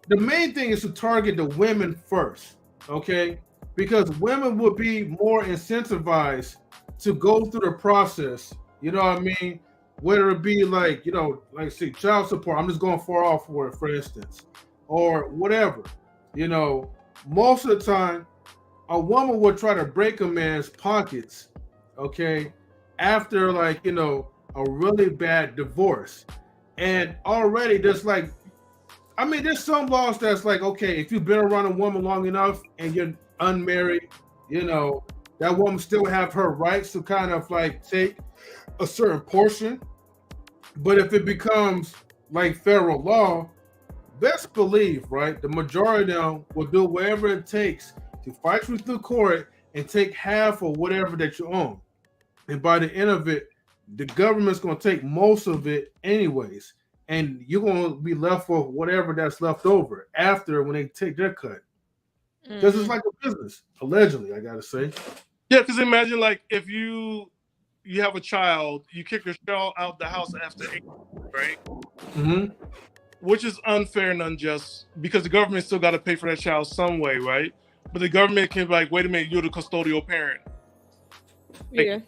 main thing is to target the women first, okay, because women would be more incentivized to go through the process, you know what I mean, whether it be like, you know, like say child support, I'm just going far off for it, for instance, or whatever, you know, most of the time a woman would try to break a man's pockets, okay, after like, you know, a really bad divorce. And already there's like, I mean, there's some laws that's like, okay, if you've been around a woman long enough and you're unmarried, you know, that woman still have her rights to kind of like take a certain portion. But if it becomes like federal law, best believe, right, the majority of them will do whatever it takes to fight you through court and take half of whatever that you own. And by the end of it, the government's going to take most of it anyways. And you're going to be left with whatever that's left over after when they take their cut. Because it's like a business, allegedly, I got to say. Yeah, because imagine like if you have a child, you kick your child out the house after 8, right? Mm-hmm. Which is unfair and unjust because the government still got to pay for that child some way, right? But the government can be like, wait a minute, you're the custodial parent. Like, yeah,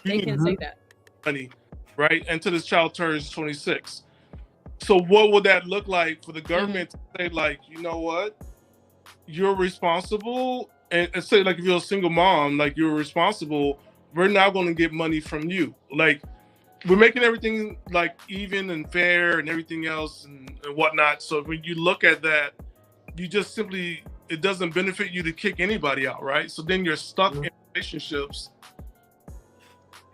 they can say that. Money, right? Until this child turns 26. So what would that look like for the government to say, like, you know what? You're responsible, and say like if you're a single mom, like you're responsible. We're now going to get money from you. Like we're making everything like even and fair and everything else and whatnot. So when you look at that, you just simply it doesn't benefit you to kick anybody out, right? So then you're stuck in relationships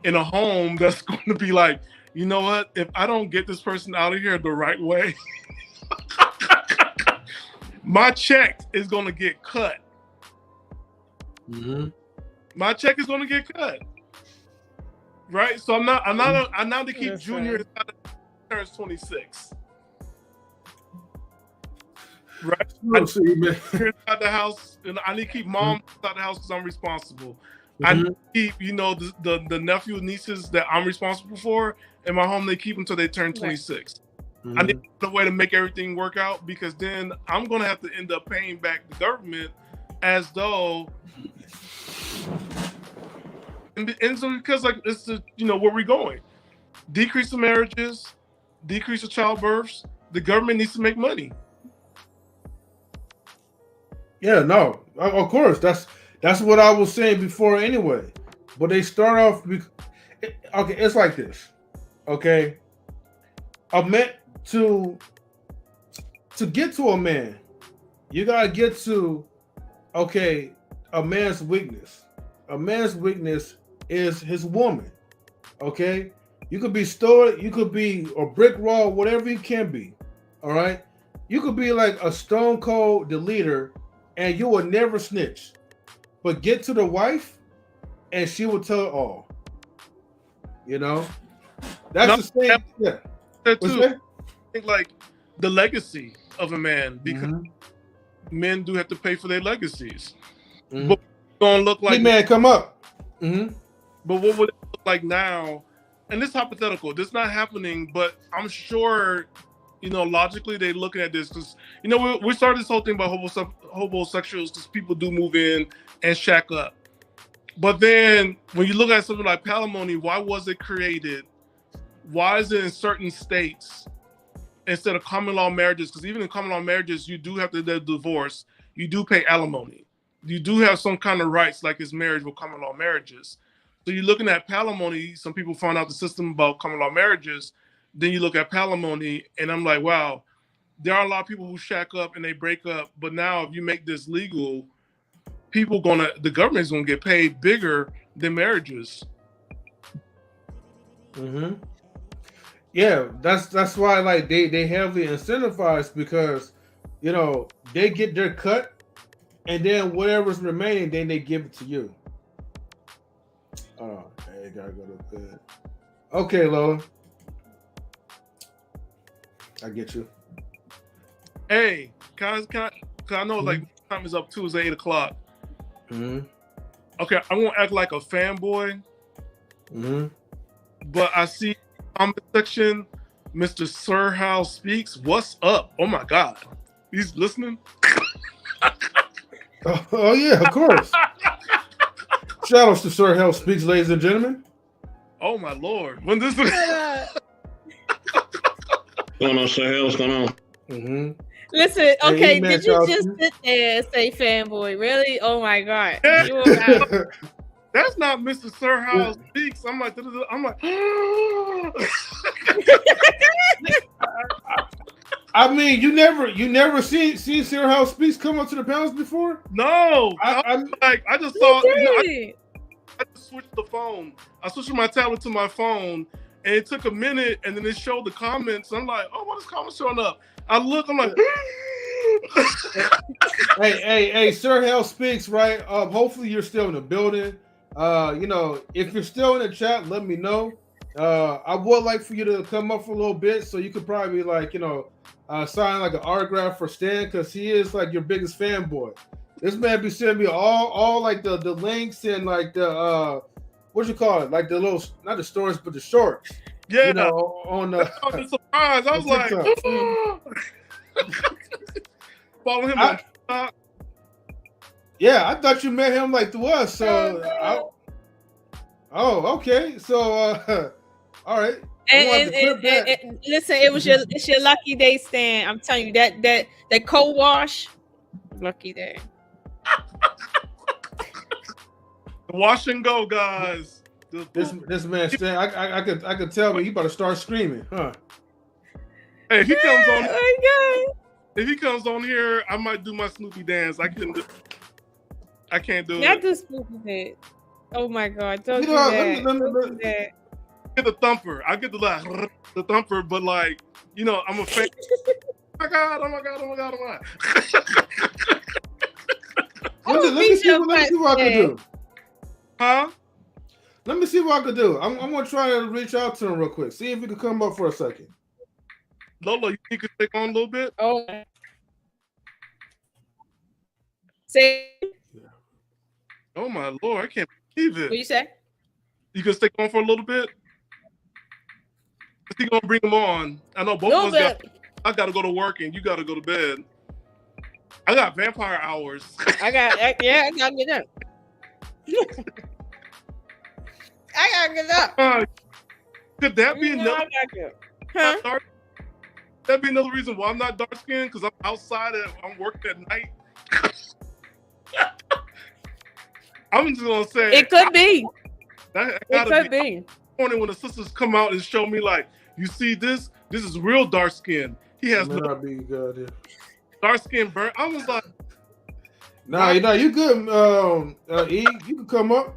in a home that's going to be like, you know what? If I don't get this person out of here the right way, my check is going to get cut. Mm-hmm. My check is going to get cut, right? So I'm not to keep Junior until he turns 26, right? I see, man. Out the house, and I need to keep Mom out the house because I'm responsible. I need to keep, you know, the nephew and nieces that I'm responsible for in my home. They keep until they turn 26. I need to find a way to make everything work out because then I'm going to have to end up paying back the government as though. And so because like it's the, you know, where we're going, decrease the marriages, decrease the childbirths. The government needs to make money. Yeah, no, of course that's what I was saying before anyway. But they start off okay. It's like this, okay. A man to get to a man, you gotta get to a man's weakness. A man's weakness is his woman. Okay? You could be stoic, you could be a brick wall, whatever you can be. All right? You could be like a stone cold leader and you will never snitch. But get to the wife and she will tell it all. You know? That's the same. Yeah. That too. I think like the legacy of a man, because men do have to pay for their legacies. But it's gonna look like man come up. But what would it look like now? And this is hypothetical. This is not happening, but I'm sure, you know, logically they're looking at this because, you know, we started this whole thing about Hobo-Sexuals because people do move in and shack up. But then when you look at something like palimony, why was it created? Why is it in certain states instead of common law marriages? Because even in common law marriages, you do have to get a divorce. You do pay alimony. You do have some kind of rights like it's marriage with common law marriages. So you're looking at palimony. Some people found out the system about common law marriages. Then you look at palimony, and I'm like, wow, there are a lot of people who shack up and they break up. But now if you make this legal, the government's gonna get paid bigger than marriages. Yeah, that's why like they heavily incentivized because, you know, they get their cut. And then whatever's remaining, then they give it to you. Oh, hey, gotta go to bed. Okay, Lola. I get you. Hey, can I know like time is up too, it's 8 o'clock. Okay, I won't act like a fanboy. But I see comment section, Mr. Sir How Speaks. What's up? Oh my God. He's listening. Oh yeah, of course. Shout outs to Sir Hell Speaks, ladies and gentlemen. Oh my Lord. When this is What's going on, Sir Hell? What's going on? Listen, okay, did you just sit there and say fanboy? Really? Oh my God. That's not Mr. Sir How Speaks. I'm like I mean, you never seen Sir How Speaks come up to the panels before? No. I just saw. I just switched the phone. I switched my tablet to my phone, And it took a minute, and then it showed the comments. I'm like, oh, what is comments showing up? I look, I'm like, hey, Sir Hell Speaks, right? Hopefully you're still in the building. If you're still in the chat, let me know. I would like for you to come up for a little bit, so you could probably sign like an autograph for Stan, because he is like your biggest fanboy. This man be sending me all like the links and like the what you call it, like the little, not the stories but the shorts. Yeah. On the. I was surprised. I was like, follow him on TikTok. Yeah, I thought you met him like through us. So, okay. So, all right. And listen, it's your lucky day, Stan. I'm telling you that co-wash, lucky day. Wash and go, guys. This man, Stan, I could tell me he about to start screaming, huh? Hey, if he comes on. Oh my God. If he comes on here, I might do my Snoopy dance. I can't do it. Not the Snoopy dance. Oh my God! Don't do that. Don't do that. Get the thumper. I get the thumper, but like, I'm a fan. Oh my God! Let me see what I can do. Huh? Let me see what I can do. I'm gonna try to reach out to him real quick. See if he can come up for a second. Lola, you think you could take on a little bit? Oh. Say. Oh my Lord, I can't believe it. What you say? You can stick on for a little bit? Is he gonna bring him on? I know both of us I gotta go to work and you gotta go to bed. I got vampire hours. I gotta get up. I gotta get up. Could that be another? Huh? That'd be another reason why I'm not dark skinned, because I'm outside and I'm working at night. I'm just gonna say it could be. It could be. Morning when the sisters come out and show me like, you see this is real dark skin. He has dark skin burn. I was like, nah, you good. E, you can come up.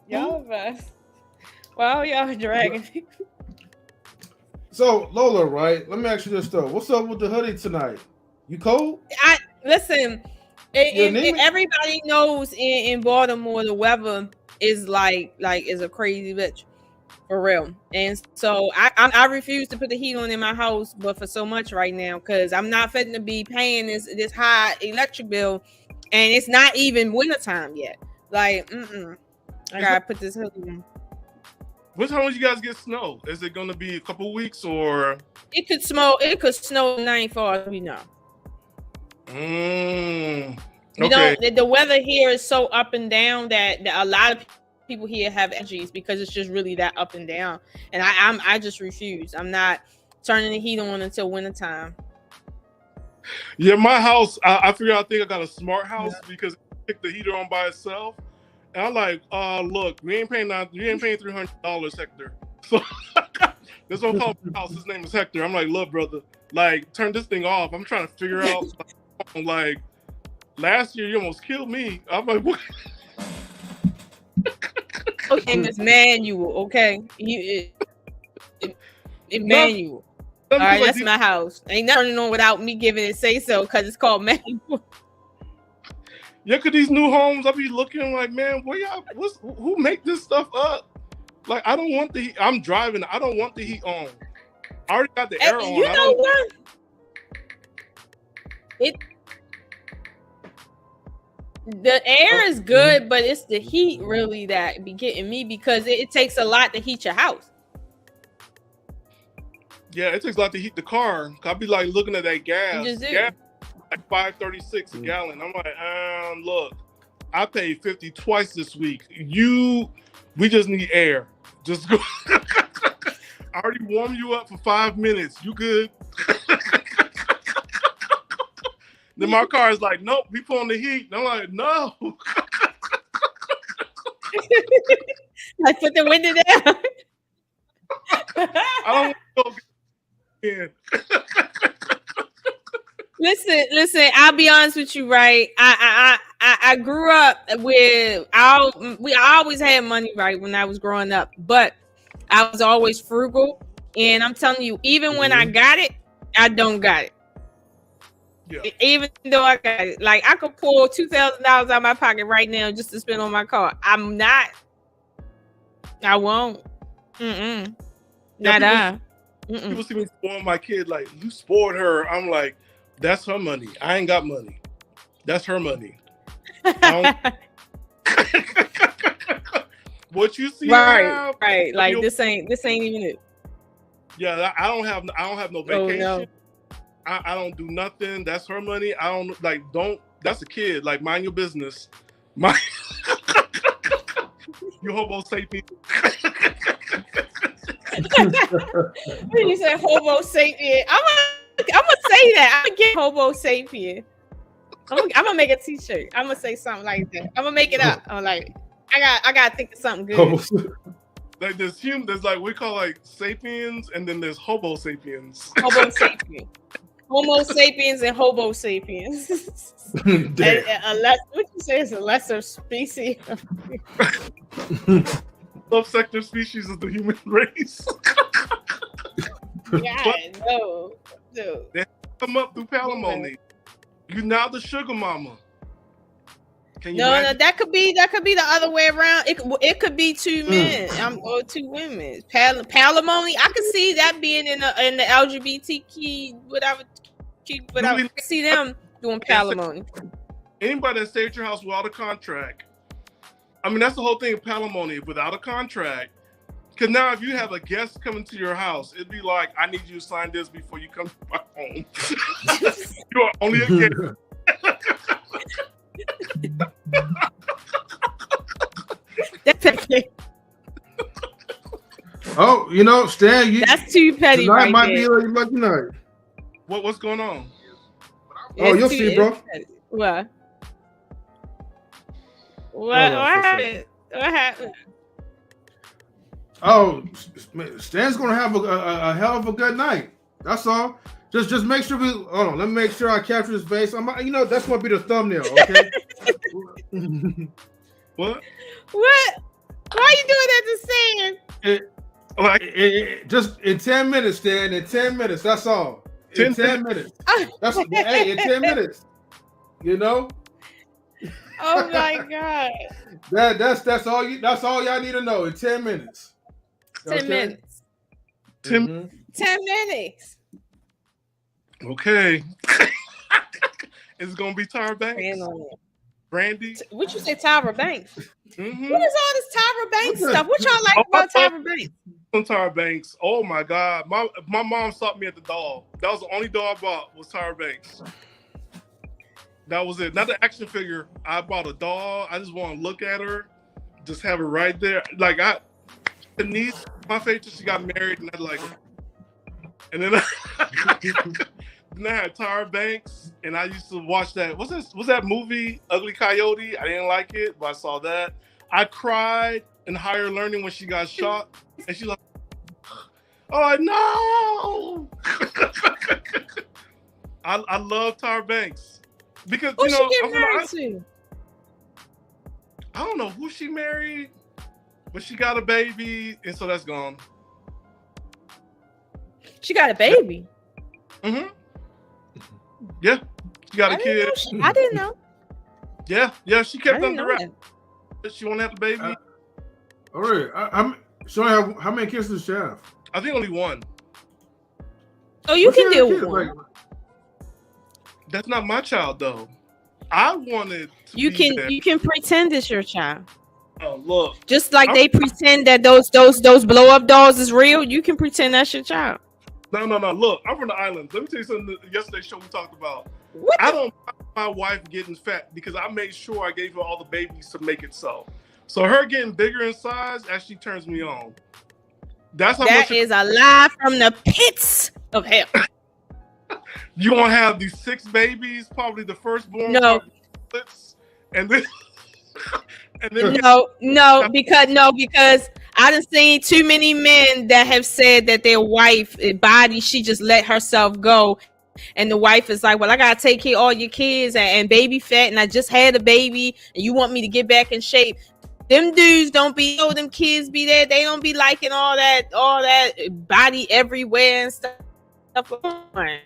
Y'all best. Wow, y'all dragging. So Lola, right? Let me ask you this though. What's up with the hoodie tonight? You cold? Listen. Everybody knows in Baltimore the weather is like is a crazy bitch, for real. And so I refuse to put the heat on in my house, but for so much right now, because I'm not fitting to be paying this high electric bill, and it's not even wintertime yet. Like, I gotta put this hoodie on. What time will you guys get snow? Is it gonna be a couple weeks or? It could snow. It could snow 94. We know. Okay. The weather here is so up and down that a lot of people here have allergies because it's just really that up and down. And I just refuse. I'm not turning the heat on until wintertime. Yeah, my house, I figure I think I got a smart house because it picked the heater on by itself. And I'm like, look, we ain't paying $300 Hector. So this one called my house. His name is Hector. I'm like, look, brother, like turn this thing off. I'm trying to figure out like last year you almost killed me. I'm like, what? Okay, Miss Manual. Okay, Manual. All right, that's my house. Ain't nothing turning on without me giving it say so, because it's called Manual. Yeah, cause these new homes, I be looking like, man, who make this stuff up? Like, I don't want the heat. I'm driving. I don't want the heat on. I already got the air on. You know what? The air is good, but it's the heat really that be getting me, because it takes a lot to heat your house. Yeah, it takes a lot to heat the car. I'll be like looking at that gas. You just do. Gas like $5.36 a gallon. I'm like, look, I paid $50 twice this week. We just need air. Just go. I already warmed you up for 5 minutes. You good? Then my car is like, nope, we pulling the heat. And I'm like, no. I put the window down. I don't want to go in. Listen, I'll be honest with you, right? I grew up with we always had money, right, when I was growing up, but I was always frugal, and I'm telling you, even when I got it, I don't got it. Yeah. Even though I got it, like I could pull $2,000 out of my pocket right now just to spend on my car. I'm not. I won't. Not People see me spoil my kid like, you spoiled her. I'm like, that's her money. I ain't got money. That's her money. What you see now, right. Like this ain't even it. Yeah, I don't have no vacation. Oh, no. I don't do nothing. That's her money. I don't like. Don't. That's a kid. Like, mind your business. Mind. You hobo sapien. You said hobo sapien. I'm gonna say that. I'm gonna get hobo sapien. I'm gonna make a t-shirt. I'm gonna say something like that. I'm gonna make it up. I'm like, I gotta think of something good. Like there's like we call like sapiens, and then there's hobo sapiens. Hobo sapien. Homo sapiens and hobo sapiens. What you say is a lesser species. Subsector species of the human race. Yeah, no. They come up through palimony. You now the sugar mama. No, that could be the other way around. It could be two men or two women. Palimony. I could see that being in the LGBTQ whatever. But I see them doing palimony. Anybody that stayed at your house without a contract. I mean, that's the whole thing of palimony, without a contract. Because now if you have a guest coming to your house, it'd be like, I need you to sign this before you come to my home. You are only a guest. Oh, Stan, that's too petty. Tonight right might there. be a lucky night. What's going on? Oh, you'll see, bro. What? What happened? What happened? Oh, Stan's gonna have a hell of a good night. That's all. Just make sure we. Hold on. Let me make sure I capture his face. That's gonna be the thumbnail. Okay. What? What? Why are you doing that to Stan? Just in 10 minutes, Stan. In 10 minutes. That's all. In 10 minutes. That's in 10 minutes. Oh my God. That's all y'all need to know in 10 minutes. 10 minutes. 10 minutes. Okay. It's gonna be Tyra Banks. Brandy. What you say, Tyra Banks? Mm-hmm. What is all this Tyra Banks stuff? What y'all like about Tyra Banks? Tyra Banks. Oh my God. My mom stopped me at the doll. That was the only doll I bought was Tyra Banks. That was it. Not the action figure. I bought a doll. I just want to look at her. Just have her right there. Like the niece, my favorite, she got married and I like her. And then then I had Tyra Banks and I used to watch that. Was that movie Ugly Coyote? I didn't like it, but I saw that. I cried in Higher Learning when she got shot. And she's like, oh no! I love Tyra Banks. Because who she get married to? I don't know who she married, but she got a baby, and so that's gone. She got a baby. Mm-hmm. Yeah, she got a kid. I didn't know. Yeah, she kept under wraps. She won't have the baby. All right. How many kids does she have? I think only one. Oh, you can deal with one. That's not my child, though. I wanted to you can pretend it's your child. Oh, look. Just like they pretend that those blow up dolls is real, you can pretend that's your child. No. Look, I'm from the islands. Let me tell you something. Yesterday's show we talked about. I don't mind my wife getting fat because I made sure I gave her all the babies to make it so. So her getting bigger in size actually turns me on. That is a lie from the pits of hell. You gonna have these 6 babies, probably the firstborn. No. And then because I done seen too many men that have said that their wife body, she just let herself go. And the wife is like, well, I gotta take care of all your kids and baby fat, and I just had a baby, and you want me to get back in shape. them dudes don't be, them kids be there. They don't be liking all that body everywhere and stuff. I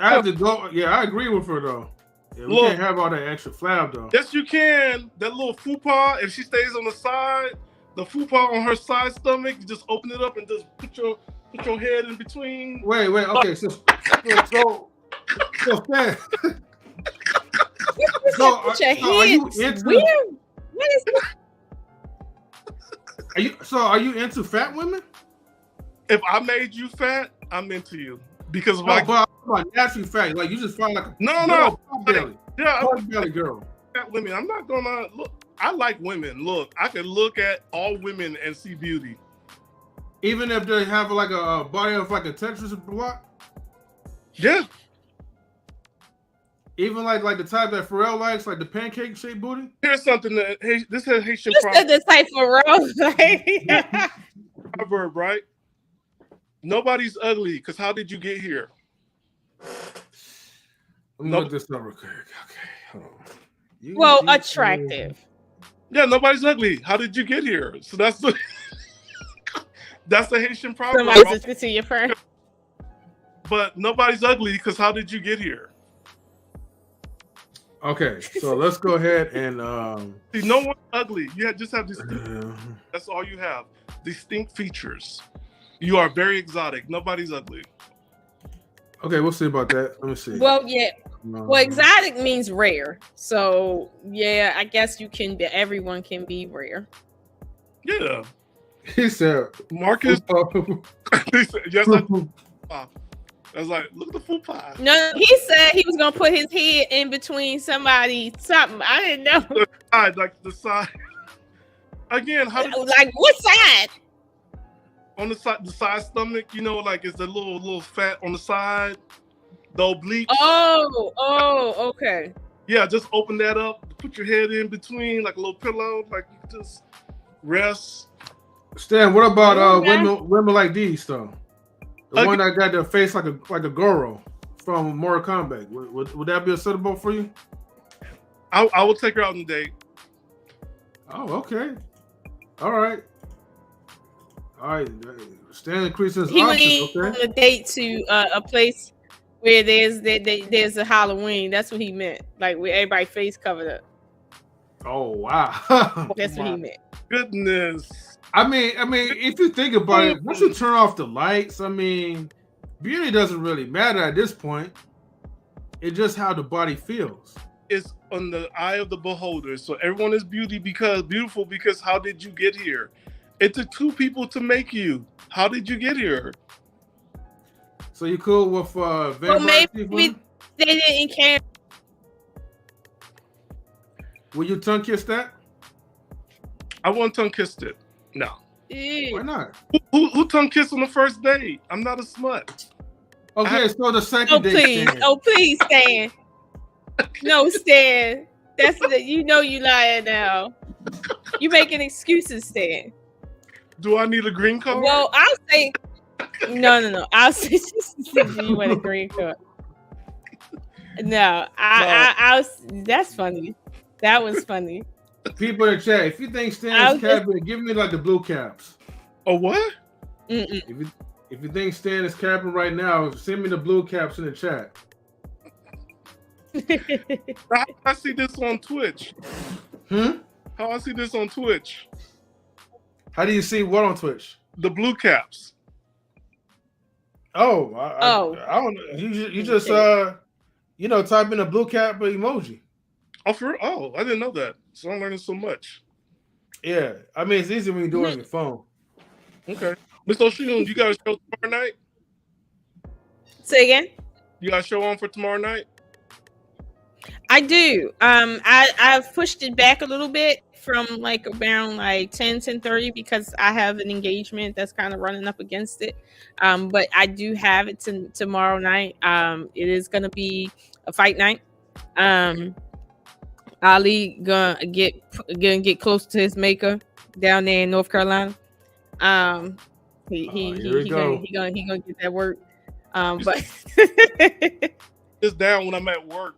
have to go. Yeah, I agree with her though. Yeah, we can't have all that extra flab though. Yes, you can. That little fupa, if she stays on the side, the fupa on her side stomach, you just open it up and just put your head in between. Wait. Okay, so Stan. Are you into? What is that? Are you into fat women? If I made you fat, I'm into you because but naturally fat, like you just find like belly girl. Fat women. I'm not gonna look. I like women. Look, I can look at all women and see beauty, even if they have like a body of like a Tetris block. Yeah. Even like the type that Pharrell likes, like the pancake shaped booty. Here's something that this is Haitian proverb. You said the type Pharrell. Proverb, right? Nobody's ugly, because how did you get here? Let me look this up real quick. Okay, hold on. Attractive. Yeah, nobody's ugly. How did you get here? So that's the Haitian proverb. Somebody's to your friend. But nobody's ugly, because how did you get here? Okay, so let's go ahead and see. No one's ugly. You just have distinct. That's all you have. Distinct features. You are very exotic. Nobody's ugly. Okay, we'll see about that. Let me see. Well, yeah. Well, exotic means rare. So yeah, I guess you can be. Everyone can be rare. Yeah. He said, Marcus. He said, yes. I was like, look at the fupa. No, he said he was gonna put his head in between somebody something. I didn't know. The side. Again, how like what side? On the side stomach, like it's the little fat on the side, the oblique. Oh, okay. Yeah, just open that up, put your head in between like a little pillow, like you just rest. Stan, what about women like these though? The one that got their face like a Goro from Mortal Kombat. Would that be acceptable for you? I will take her out on a date. Oh, okay. All right. Stan increases he options. Went on a date to a place where there's a Halloween. That's what he meant. Like where everybody face covered up. Oh wow. That's what he meant. Goodness. I mean, if you think about it, once you turn off the lights, I mean, beauty doesn't really matter at this point. It's just how the body feels. It's on the eye of the beholder. So everyone is beautiful because how did you get here? It took two people to make you. How did you get here? So you cool with well, maybe they didn't care. Will you tongue kiss that? I won't tongue kiss it. No. Why not? Who tongue kiss on the first date? I'm not a smut. Okay, so the second date. Please, Stan. No, Stan. That's you lying now. You making excuses, Stan. Do I need a green card? Well, I'll say no. I'll say you want a green card. No, I that's funny. That was funny. People in chat, if you think Stan is capping, give me like the blue caps. Oh, what? If you think Stan is capping right now, send me the blue caps in the chat. I see this on Twitch. How I see this on Twitch? How do you see what on Twitch? The blue caps. Oh, I don't know. You just type in a blue cap emoji. Oh, I didn't know that. So I'm learning so much. Yeah, I mean it's easy when you do it on your phone. Okay, Miss O'Shun, you got a show tomorrow night? Say again. You got a show on for tomorrow night? I do. I've pushed it back a little bit from like around like 10:30 because I have an engagement that's kind of running up against it. But I do have it tomorrow night. It is gonna be a fight night. Ali gonna get close to his maker down there in North Carolina. He gonna get that work. But it's down when I'm at work.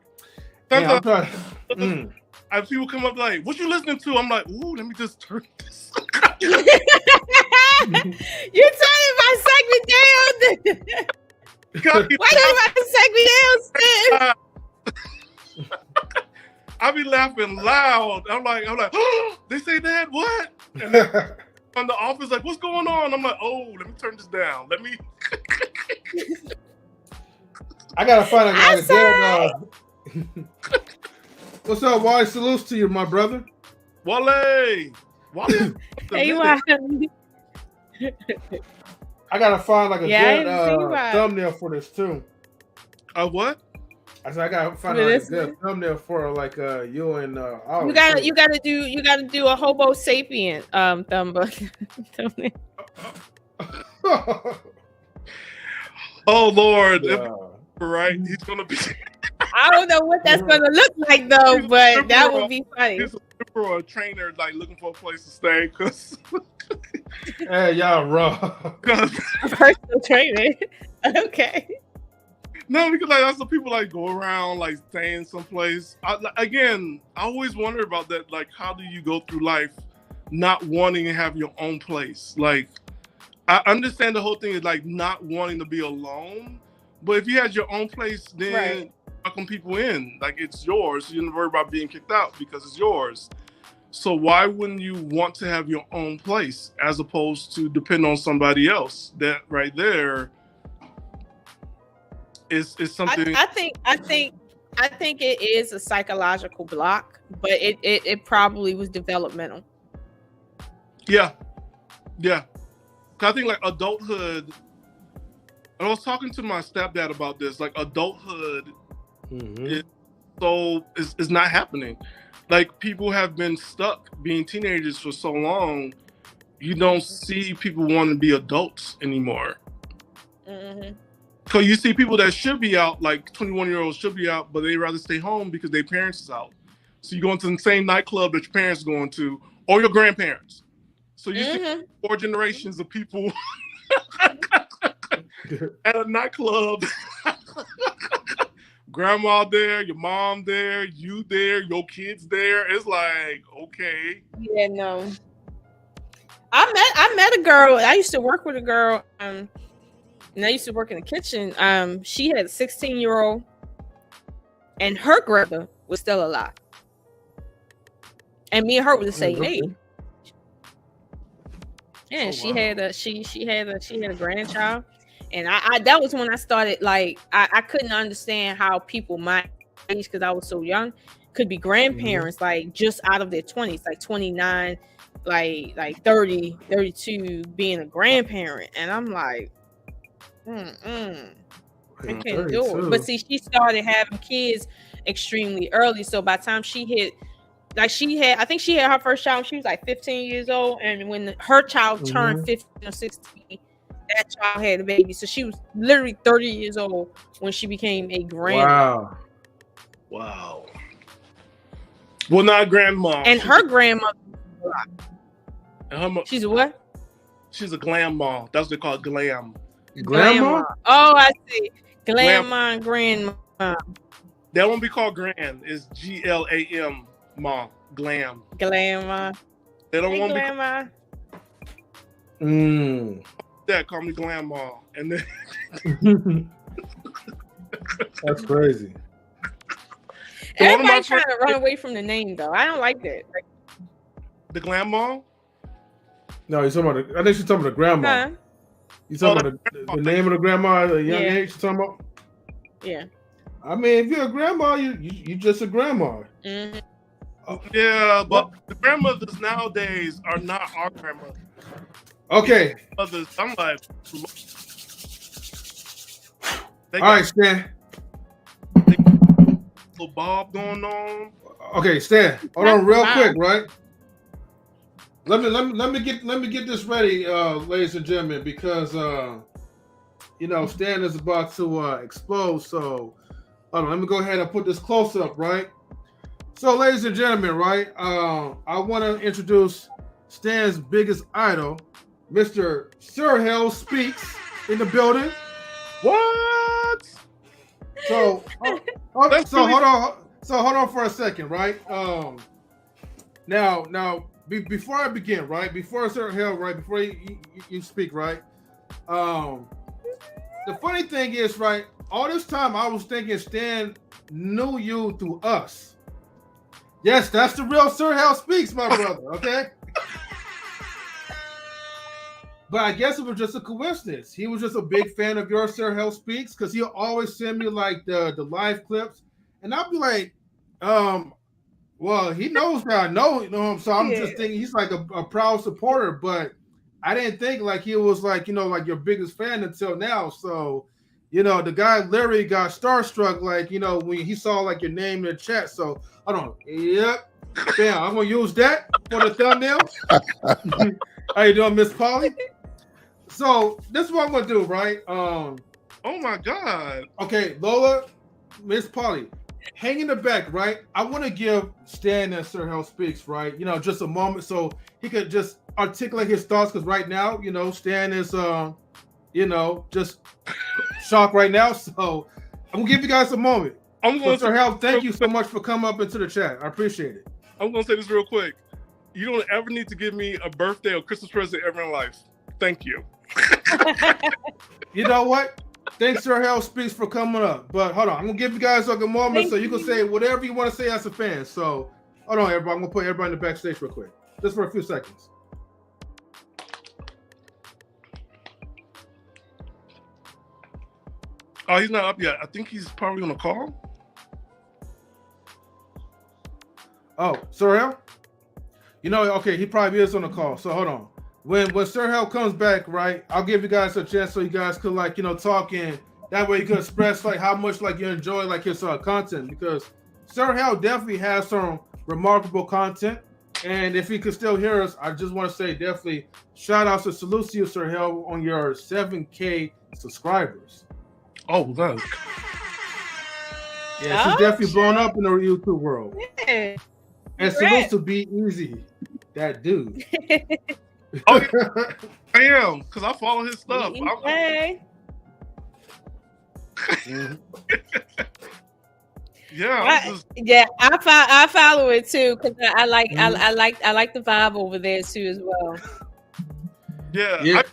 people come up like, "What you listening to?" I'm like, "Ooh, let me just turn this." You turning my segment down. Why turn my segment down, I be laughing loud. I'm like, oh, they say that? What? And then on the office, like, what's going on? I'm like, oh, let me turn this down. Let me. I gotta find a guy. What's up, Wally? Salutes to you, my brother. Wale. Hey, Wale. I gotta find like a good thumbnail for this too. What? I said I gotta find a good thumbnail for like you and you gotta do a Hobo Sapien thumbnail. Oh Lord. Right? He's gonna be I don't know what that's gonna look like though, but that would be funny. He's for a trainer like looking for a place to stay because hey, y'all raw. Personal trainer. Okay. No, because like that's the people like go around like staying someplace. I always wonder about that. Like, how do you go through life not wanting to have your own place? Like, I understand the whole thing is like not wanting to be alone, but if you had your own place, then welcome people in. Like, it's yours. So you don't worry about being kicked out because it's yours. So why wouldn't you want to have your own place as opposed to depend on somebody else? That right there is something. I think it is a psychological block, but it probably was developmental. Yeah. I think like adulthood. I was talking to my stepdad about this. Like adulthood is not happening. Like people have been stuck being teenagers for so long. You don't see people wanting to be adults anymore. So you see people that should be out, like 21-year-olds should be out, but they rather stay home because their parents is out. So you go into the same nightclub that your parents are going to, or your grandparents. So you see 4 generations of people at a nightclub. Grandma there, your mom there, you there, your kids there. It's like, okay. Yeah, no. I met a girl. I used to work with a girl. And I used to work in the kitchen. She had a 16-year-old, and her grandmother was still alive. And me and her were the same age. Yeah, she had a grandchild. And I that was when I started, like, I couldn't understand how people my age, because I was so young, could be grandparents, like, just out of their 20s, like 29, like 30, 32, being a grandparent. And I'm like, I can't do it. But see, she started having kids extremely early. So by the time she hit, like, I think she had her first child when she was like 15 years old. And when her child turned 15 or 16, that child had a baby. So she was literally 30 years old when she became a grandma. Wow. Well, not grandma. And her grandmother. She's a what? She's a grandma. That's what they call glam. Grandma? Oh, I see. Grandma and grandma. That won't be called grand. It's GLAM, ma. Glam. Grandma. They don't want grandma. That call me grandma, and then that's crazy. Everybody trying to run away from the name, though. I don't like that. Like, the grandma? No, you're talking about. I think she's talking about the grandma. Huh? You talking about the name of the grandma at a young age? You talking about? Yeah. I mean, if you're a grandma, you just a grandma. Yeah, but the grandmothers nowadays are not our grandmothers. Okay. Others, I'm like, all right, Stan. Little Bob going on. Okay, Stan. Hold on, real quick, right? Let me get this ready, ladies and gentlemen, because Stan is about to explode. So, hold on, let me go ahead and put this close up, right? So, ladies and gentlemen, right? I want to introduce Stan's biggest idol, Mr. Sir Hell Speaks, in the building. What? So hold on. So hold on for a second, right? Now, before I begin, right? Before Sir Hell, right? Before you speak, right? The funny thing is, right? All this time I was thinking Stan knew you through us. Yes, that's the real Sir Hell Speaks, my brother. Okay. But I guess it was just a coincidence. He was just a big fan of yours, Sir Hell Speaks, because he'll always send me like the live clips, and I'll be like, well, he knows that I know him, so I'm just thinking he's like a proud supporter. But I didn't think like he was like like your biggest fan until now. So the guy literally got starstruck like when he saw like your name in the chat. So hold on, yep, bam, I'm gonna use that for the thumbnail. How you doing, Miss Polly? So this is what I'm gonna do, right? Oh my God. Okay, Lola, Miss Polly, hang in the back, right? I want to give Stan and Sir Hell Speaks, right? Just a moment so he could just articulate his thoughts, because right now, Stan is just shocked right now. So I'm gonna give you guys a moment. Sir Hell, thank you so much for coming up into the chat. I appreciate it. I'm gonna say this real quick. You don't ever need to give me a birthday or Christmas present ever in life. Thank you. You know what? Thanks, Sir Hell Speaks, for coming up. But hold on, I'm gonna give you guys like a moment so you can say whatever you want to say as a fan. So hold on, everybody. I'm gonna put everybody in the backstage real quick, just for a few seconds. Oh, he's not up yet. I think he's probably on a call. Oh, Sir Hell? Okay, he probably is on the call. So hold on. When Sir Hell comes back, right, I'll give you guys a chance so you guys could talk, and that way you can express like how much like you enjoy like his content, because Sir Hell definitely has some remarkable content. And if he could still hear us, I just want to say definitely shout out to salute to you, Sir Hell, on your 7K subscribers. Oh, look. Yeah, she's definitely blown up in the YouTube world. Yeah. And salute to B-Eazy Dat Dude. Oh, yeah. I am, because I follow his stuff. I follow it too, because I like the vibe over there too as well. Yeah. I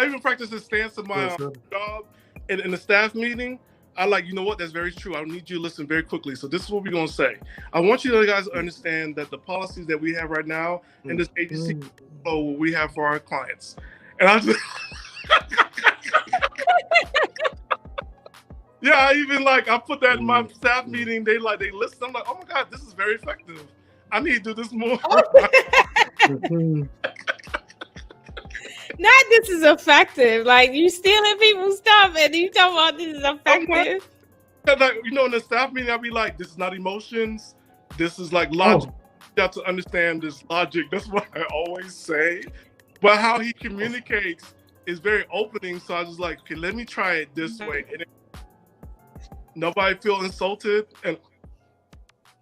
even practice this stance in my job in the staff meeting. I what? That's very true. I need you to listen very quickly. So this is what we're going to say. I want you guys to understand that the policies that we have right now in this agency are what we have for our clients. And I just... Yeah, I even I put that in my staff meeting. They listen. I'm like, oh my God, this is very effective. I need to do this more. Not this is effective. Like, you stealing people's stuff and you talking about this is effective. In the staff meeting, I'll be like, this is not emotions. This is logic. You have to understand this logic. That's what I always say. But how he communicates is very opening. So I was like, okay, let me try it this way. And nobody feel insulted. And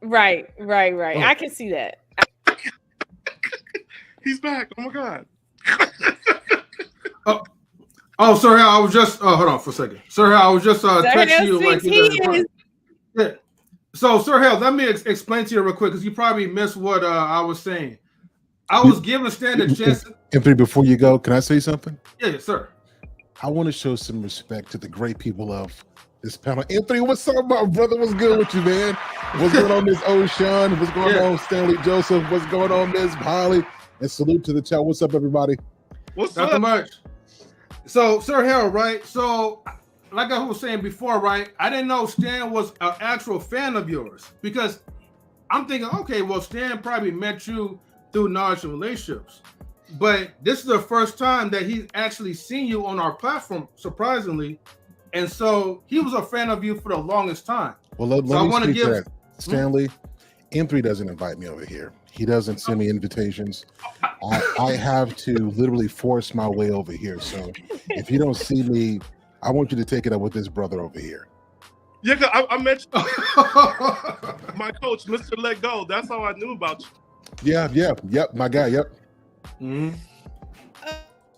Right. Oh. I can see that. He's back. Oh my God. Sir Hell, I was just hold on for a second. Sir Hell, I was just texting you yeah. So, Sir Hell, let me explain to you real quick, because you probably missed what I was saying. I was giving Stan a chance. Anthony, before you go, can I say something? Yeah, sir. I want to show some respect to the great people of this panel. Anthony, what's up, my brother? What's good with you, man? What's going on, Miss O'Shawn? What's going on, Stanley Joseph? What's going on, Miss Polly? And salute to the chat. What's up, everybody? What's up? Not much. So, Sir Hell, right? So, like I was saying before, right? I didn't know Stan was an actual fan of yours, because I'm thinking, okay, well, Stan probably met you through knowledge and relationships. But this is the first time that he's actually seen you on our platform, surprisingly. And so he was a fan of you for the longest time. Well, let me speak to that. Stanley, M3 doesn't invite me over here. He doesn't send me invitations. I have to literally force my way over here. So if you don't see me, I want you to take it up with this brother over here. Yeah, I mentioned my coach, Mr. Let Go. That's how I knew about you. Yep, my guy, yep. Mm-hmm.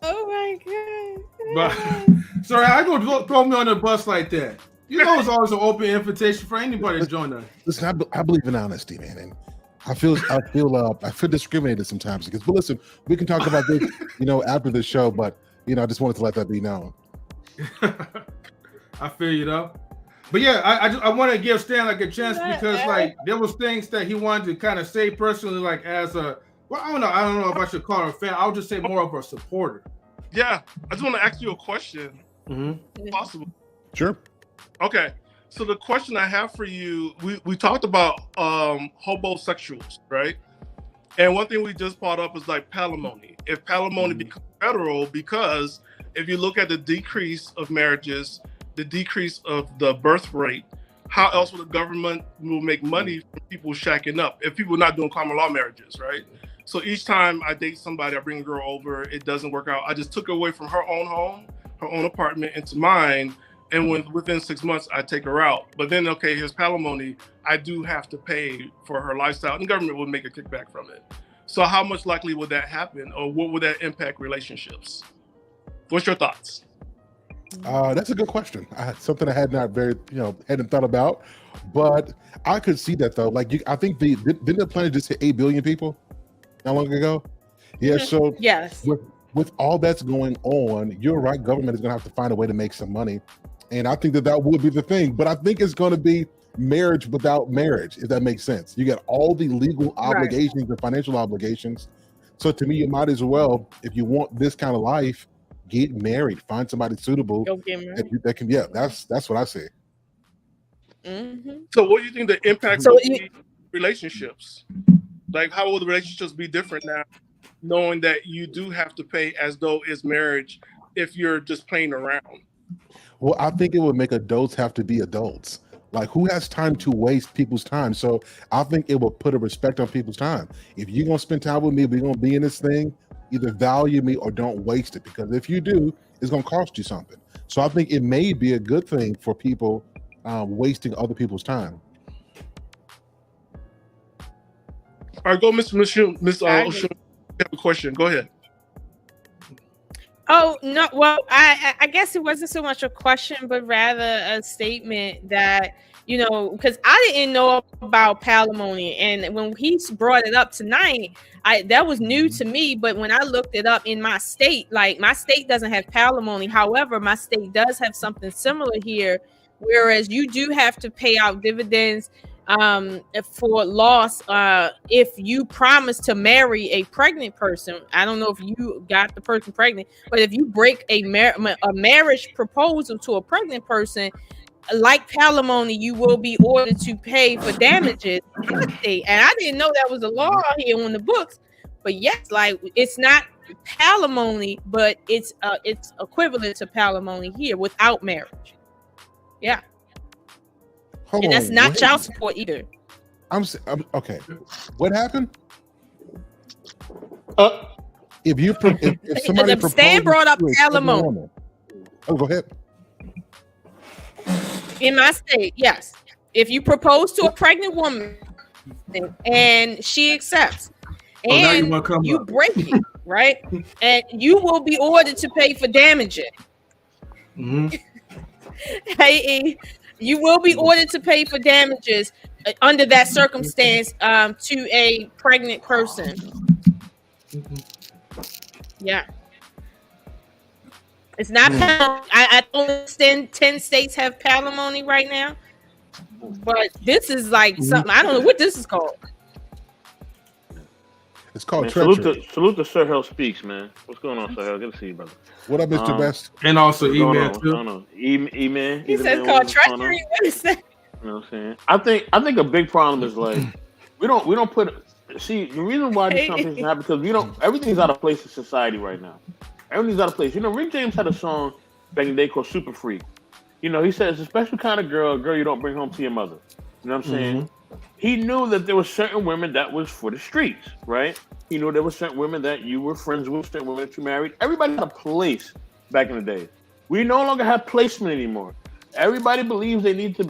Oh my God. But, sorry, I don't throw me on the bus like that. You know, it's always an open invitation for anybody to join us. Listen, I believe in honesty, man, and I feel discriminated sometimes because. But listen, we can talk about this, after the show. But I just wanted to let that be known. I feel you though. But yeah, I want to give Stan like a chance because like there was things that he wanted to kind of say personally, like as a I don't know if I should call her a fan. I'll just say more of a supporter. Yeah, I just want to ask you a question. Mm-hmm. If possible. Sure. Okay, so the question I have for you, we talked about Hobo-Sexuals, right? And one thing we just brought up is like palimony. If palimony becomes federal, because if you look at the decrease of marriages, the decrease of the birth rate, how else will the government make money from people shacking up if people are not doing common law marriages, right? So each time I date somebody, I bring a girl over, it doesn't work out. I just took her away from her own home, her own apartment into mine. And within 6 months, I take her out. But then, okay, here's palimony. I do have to pay for her lifestyle, and the government would make a kickback from it. So how much likely would that happen, or what would that impact relationships? What's your thoughts? That's a good question. Something I had not hadn't thought about, but I could see that though. Like, I think didn't the planet just hit 8 billion people not long ago? Yeah. So yes, with all that's going on, you're right. Government is going to have to find a way to make some money. And I think that would be the thing, but I think it's going to be marriage without marriage, if that makes sense. You got all the legal obligations and financial obligations. So to me, you might as well, if you want this kind of life, get married, find somebody suitable. Go get married. That can, that's what I say. Mm-hmm. So what do you think the impact will be relationships? Like, how will the relationships be different now, knowing that you do have to pay as though it's marriage if you're just playing around? Well, I think it would make adults have to be adults. Like, who has time to waste people's time? So I think it will put a respect on people's time. If you're going to spend time with me, we're going to be in this thing, either value me or don't waste it. Because if you do, it's going to cost you something. So I think it may be a good thing for people wasting other people's time. All right, go, Miss O'Shun. You have a question. Go ahead. Oh, no. Well, I guess it wasn't so much a question, but rather a statement that, because I didn't know about palimony. And when he brought it up tonight, that was new to me. But when I looked it up in my state, like my state doesn't have palimony. However, my state does have something similar here, whereas you do have to pay out dividends for loss if you promise to marry a pregnant person. I don't know if you got the person pregnant, but if you break a marriage proposal to a pregnant person, like palimony, you will be ordered to pay for damages. And I didn't know that was a law here on the books, but yes, like it's not palimony, but it's equivalent to palimony here without marriage. Yeah. Hold and on, that's not wait. child support either. I'm okay. What happened? If somebody Stan brought up palimony. Oh, go ahead. In my state, yes. If you propose to a pregnant woman and she accepts, and you break it, right? And you will be ordered to pay for damages. Mm-hmm. Hey, you will be ordered to pay for damages under that circumstance to a pregnant person. Yeah. It's not palimony. I don't understand 10 states have palimony right now. But this is like something, I don't know what this is called. It's called treachery. Salute to Sir Hell Speaks, man. What's going on, Sir Hell? Good to see you, brother. What up, Mr. Best? And also E-Man too. E-Man. He says called treachery. What is that? You know what I'm saying? I think a big problem is like we don't put. See, the reason why these things happen because everything's out of place in society right now. Everything's out of place. Rick James had a song back in the day called Super Freak. He said it's a special kind of girl you don't bring home to your mother. You know what I'm saying? He knew that there were certain women that was for the streets, right? He knew there were certain women that you were friends with, certain women that you married. Everybody had a place back in the day. We no longer have placement anymore. Everybody believes they need to.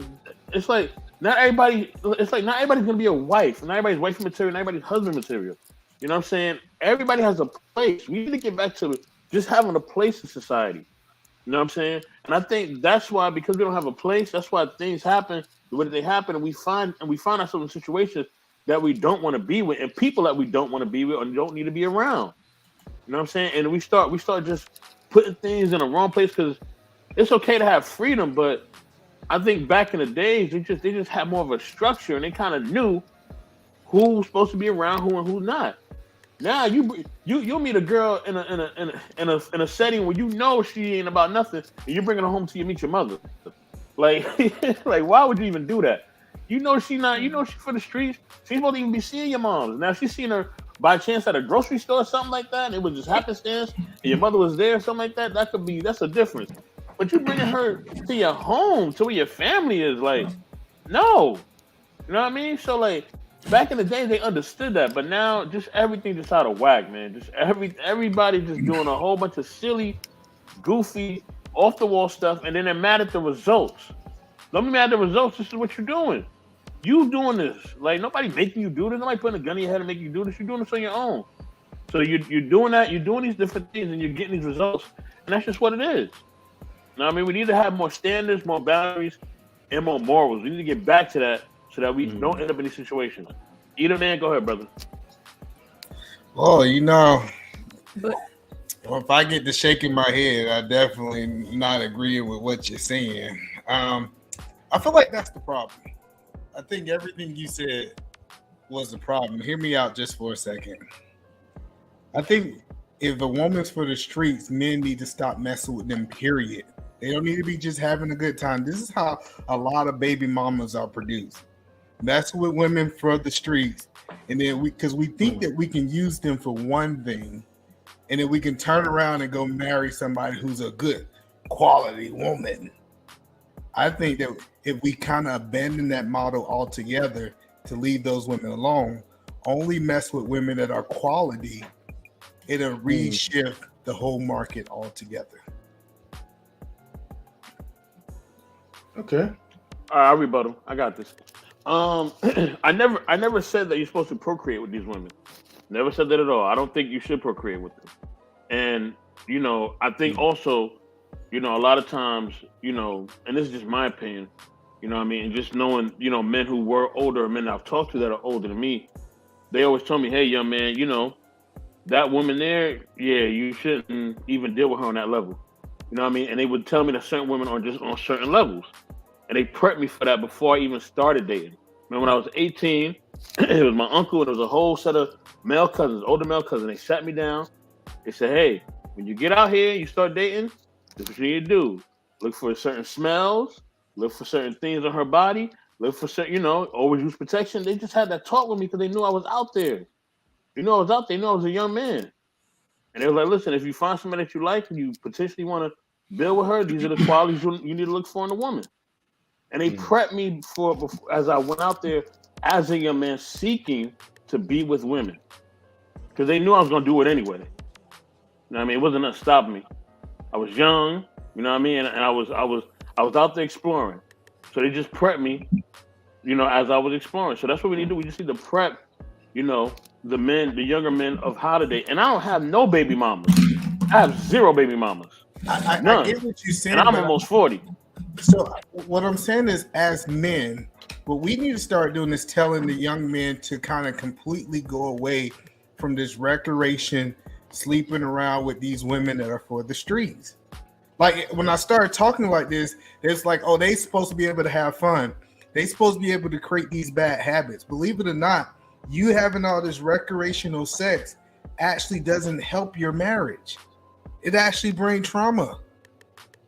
It's like not everybody's gonna be a wife. Not everybody's wife material. Not everybody's husband material. You know what I'm saying? Everybody has a place. We need to get back to just having a place in society. You know what I'm saying? And I think that's why, because we don't have a place, that's why things happen the way that they happen, and we find ourselves in situations that we don't want to be with, and people that we don't want to be with or don't need to be around. You know what I'm saying? And we start just putting things in the wrong place, because it's okay to have freedom, but I think back in the days they just had more of a structure, and they kind of knew who was supposed to be around who and who's not. Now you'll meet a girl in a setting where you know she ain't about nothing, and you're bringing her home till you meet your mother. Like like why would you even do that? You know she not. You know she for the streets. She's supposed to even be seeing your mom. Now she's seen her by chance at a grocery store or something like that, and it was just happenstance, and your mother was there or something like that. That's a difference. But you bringing her to your home, to where your family is, like, no. You know what I mean? So like back in the day they understood that, but now just everything just out of whack, man. Just everybody just doing a whole bunch of silly, goofy, off the wall stuff, and then they're mad at the results. Don't be mad at the results. This is what you're doing. You doing this. Like nobody making you do this. Nobody putting a gun in your head and making you do this. You're doing this on your own. So you're doing that. You're doing these different things, and you're getting these results, and that's just what it is. You know what I mean? We need to have more standards, more boundaries, and more morals. We need to get back to that so that we don't end up in these situations. Either man, go ahead, brother. Well, you know, if I get to shaking my head, I definitely not agreeing with what you're saying. I feel like that's the problem. I think everything you said was the problem. Hear me out just for a second. I think if a woman's for the streets, men need to stop messing with them, period. They don't need to be just having a good time. This is how a lot of baby mamas are produced. That's with women for the streets. And then because we think that we can use them for one thing, and then we can turn around and go marry somebody who's a good quality woman. I think that if we kind of abandon that model altogether to leave those women alone, only mess with women that are quality, it'll reshift the whole market altogether. Okay. I'll rebuttal. I got this. I never said that you're supposed to procreate with these women. Never said that at all. I don't think you should procreate with them. And, you know, I think also, you know, a lot of times, you know, and this is just my opinion, you know what I mean? And just knowing, you know, men who were older, men I've talked to that are older than me, they always tell me, hey, young man, you know, that woman there, yeah, you shouldn't even deal with her on that level. You know what I mean? And they would tell me that certain women are just on certain levels. And they prepped me for that before I even started dating. When I was 18, it was my uncle and there was a whole set of male cousins, older male cousins. They sat me down. They said, hey, when you get out here, you start dating, this is what you need to do. Look for certain smells, look for certain things on her body, look for certain, you know, always use protection. They just had that talk with me because they knew I was out there. You know I was out there, you know I was a young man. And they were like, listen, if you find somebody that you like and you potentially want to build with her, these are the qualities you need to look for in a woman. And they prepped me for as I went out there as a young man seeking to be with women. Because they knew I was going to do it anyway. You know what I mean? It wasn't nothing stopping me. I was young, you know what I mean? And I was out there exploring. So they just prepped me, you know, as I was exploring. So that's what we need to do. We just need to prep, you know, the younger men of how to date. And I don't have no baby mamas. I have 0 baby mamas. None. I get what you're saying. And I'm almost 40. So what I'm saying is, as men, what we need to start doing is telling the young men to kind of completely go away from this recreation, sleeping around with these women that are for the streets. Like when I started talking like this, it's like, oh, they supposed to be able to have fun. They supposed to be able to create these bad habits. Believe it or not, you having all this recreational sex actually doesn't help your marriage. It actually brings trauma.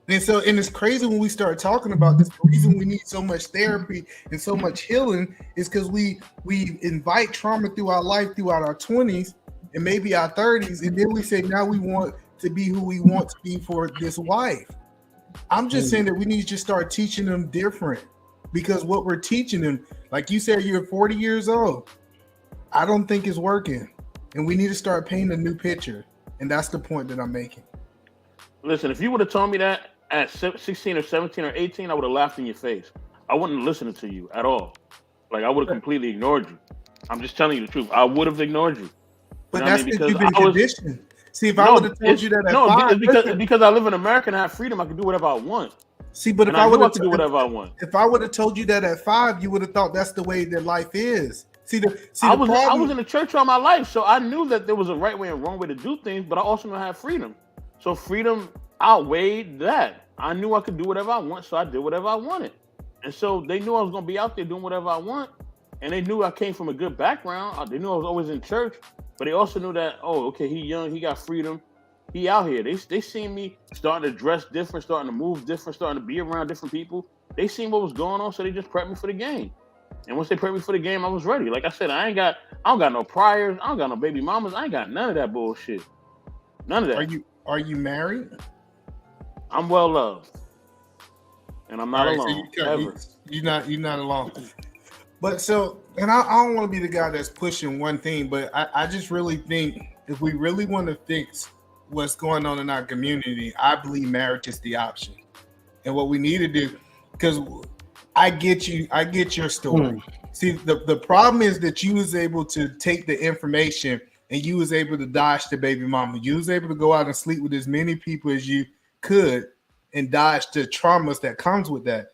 And it's crazy when we start talking about this. The reason we need so much therapy and so much healing is because we invite trauma through our life, throughout our 20s and maybe our 30s, and then we say now we want to be who we want to be for this wife. I'm just saying that we need to just start teaching them different, because what we're teaching them, like you said, you're 40 years old. I don't think it's working, and we need to start painting a new picture, and that's the point that I'm making. Listen, if you would have told me that at 16 or 17 or 18, I would have laughed in your face. I wouldn't have listened to you at all. Like, I would have completely ignored you. I'm just telling you the truth. I would have ignored you. But that's because you've been conditioned. See, if I would have told you that at 5, because I live in America and I have freedom, I can do whatever I want. See, but if I would have do whatever I want, if I would have told you that at 5, you would have thought that's the way that life is. I was in the church all my life, so I knew that there was a right way and wrong way to do things, but I also knew I had freedom. So freedom outweighed that. I knew I could do whatever I want, so I did whatever I wanted. And so they knew I was going to be out there doing whatever I want, and they knew I came from a good background. They knew I was always in church, but they also knew that, oh, okay, he young, he got freedom, he out here. They seen me starting to dress different, starting to move different, starting to be around different people. They seen what was going on, so they just prepped me for the game. And once they prepped me for the game, I was ready. Like I said, I don't got no priors, I don't got no baby mamas, I ain't got none of that bullshit. None of that. Are you married? I'm well loved, and I'm not alone. You're not alone. But so, and I don't want to be the guy that's pushing one thing, but I just really think if we really want to fix what's going on in our community, I believe marriage is the option. And what we need to do, because I get your story. See, the problem is that you was able to take the information and you was able to dodge the baby mama. You was able to go out and sleep with as many people as you could and dodge the traumas that comes with that.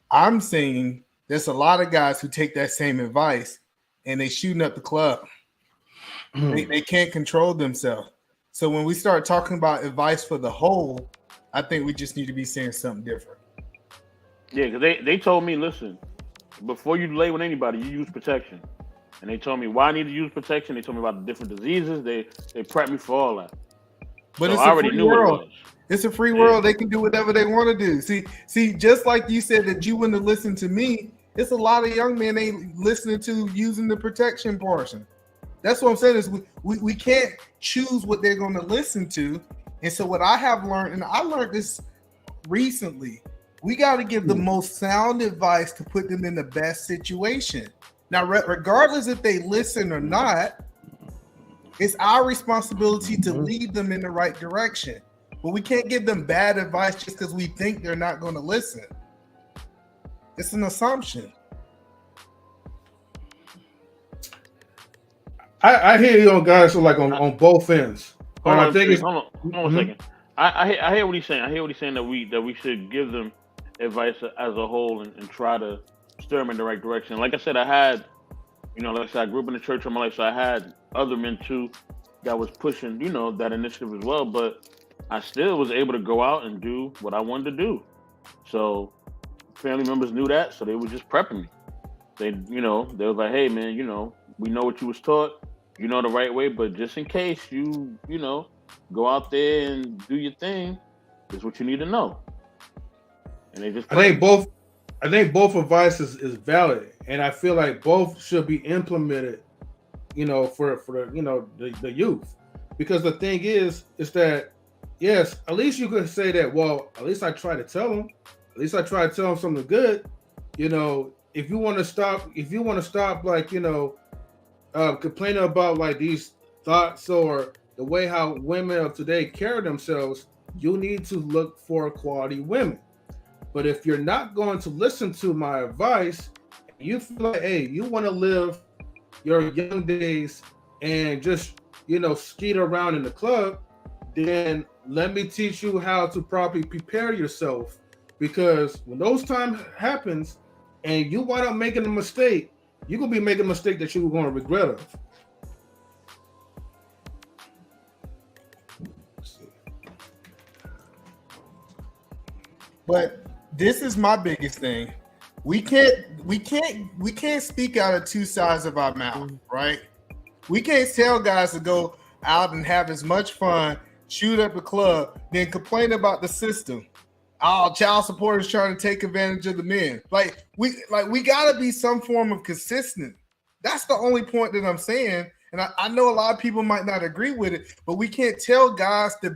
I'm saying there's a lot of guys who take that same advice and they shooting up the club. They can't control themselves. So when we start talking about advice for the whole, I think we just need to be saying something different. Yeah, because they told me, listen, before you lay with anybody, you use protection. And they told me why I need to use protection. They told me about the different diseases. They prepped me for all that. But so it's I already knew what it was. It's a free world. They can do whatever they want to do. See, just like you said that you wouldn't have listened to me, it's a lot of young men ain't listening to using the protection portion. That's what I'm saying is we can't choose what they're going to listen to. And so what I have learned, and I learned this recently, we got to give the most sound advice to put them in the best situation. Now, regardless if they listen or not, it's our responsibility to lead them in the right direction. But we can't give them bad advice just because we think they're not going to listen. It's an assumption. I hear you on guys so like on both ends. Hold on a second. I hear what he's saying. I hear what he's saying that we should give them advice as a whole and try to steer them in the right direction. Like I said, I grew up in the church all my life, so I had other men too that was pushing, that initiative as well. But I still was able to go out and do what I wanted to do. So family members knew that, so they were just prepping me. They was like, hey man, we know what you was taught, the right way, but just in case you go out there and do your thing, this is what you need to know. And they just I think both advice is valid, and I feel like both should be implemented, for the youth. Because the thing is that yes, at least you could say that, well, at least I try to tell them. At least I try to tell them something good. If you want to stop like, complaining about like these thoughts or the way how women of today carry themselves, you need to look for quality women. But if you're not going to listen to my advice, you feel like, hey, you want to live your young days and just, skeet around in the club, then let me teach you how to properly prepare yourself. Because when those times happens and you wind up making a mistake, you're going to be making a mistake that you're going to regret of. But this is my biggest thing. We can't speak out of two sides of our mouth, right? We can't tell guys to go out and have as much fun, shoot up the club, then complain about the system. Oh, child support is trying to take advantage of the men. We gotta be some form of consistent. That's the only point that I'm saying. And I know a lot of people might not agree with it, but we can't tell guys to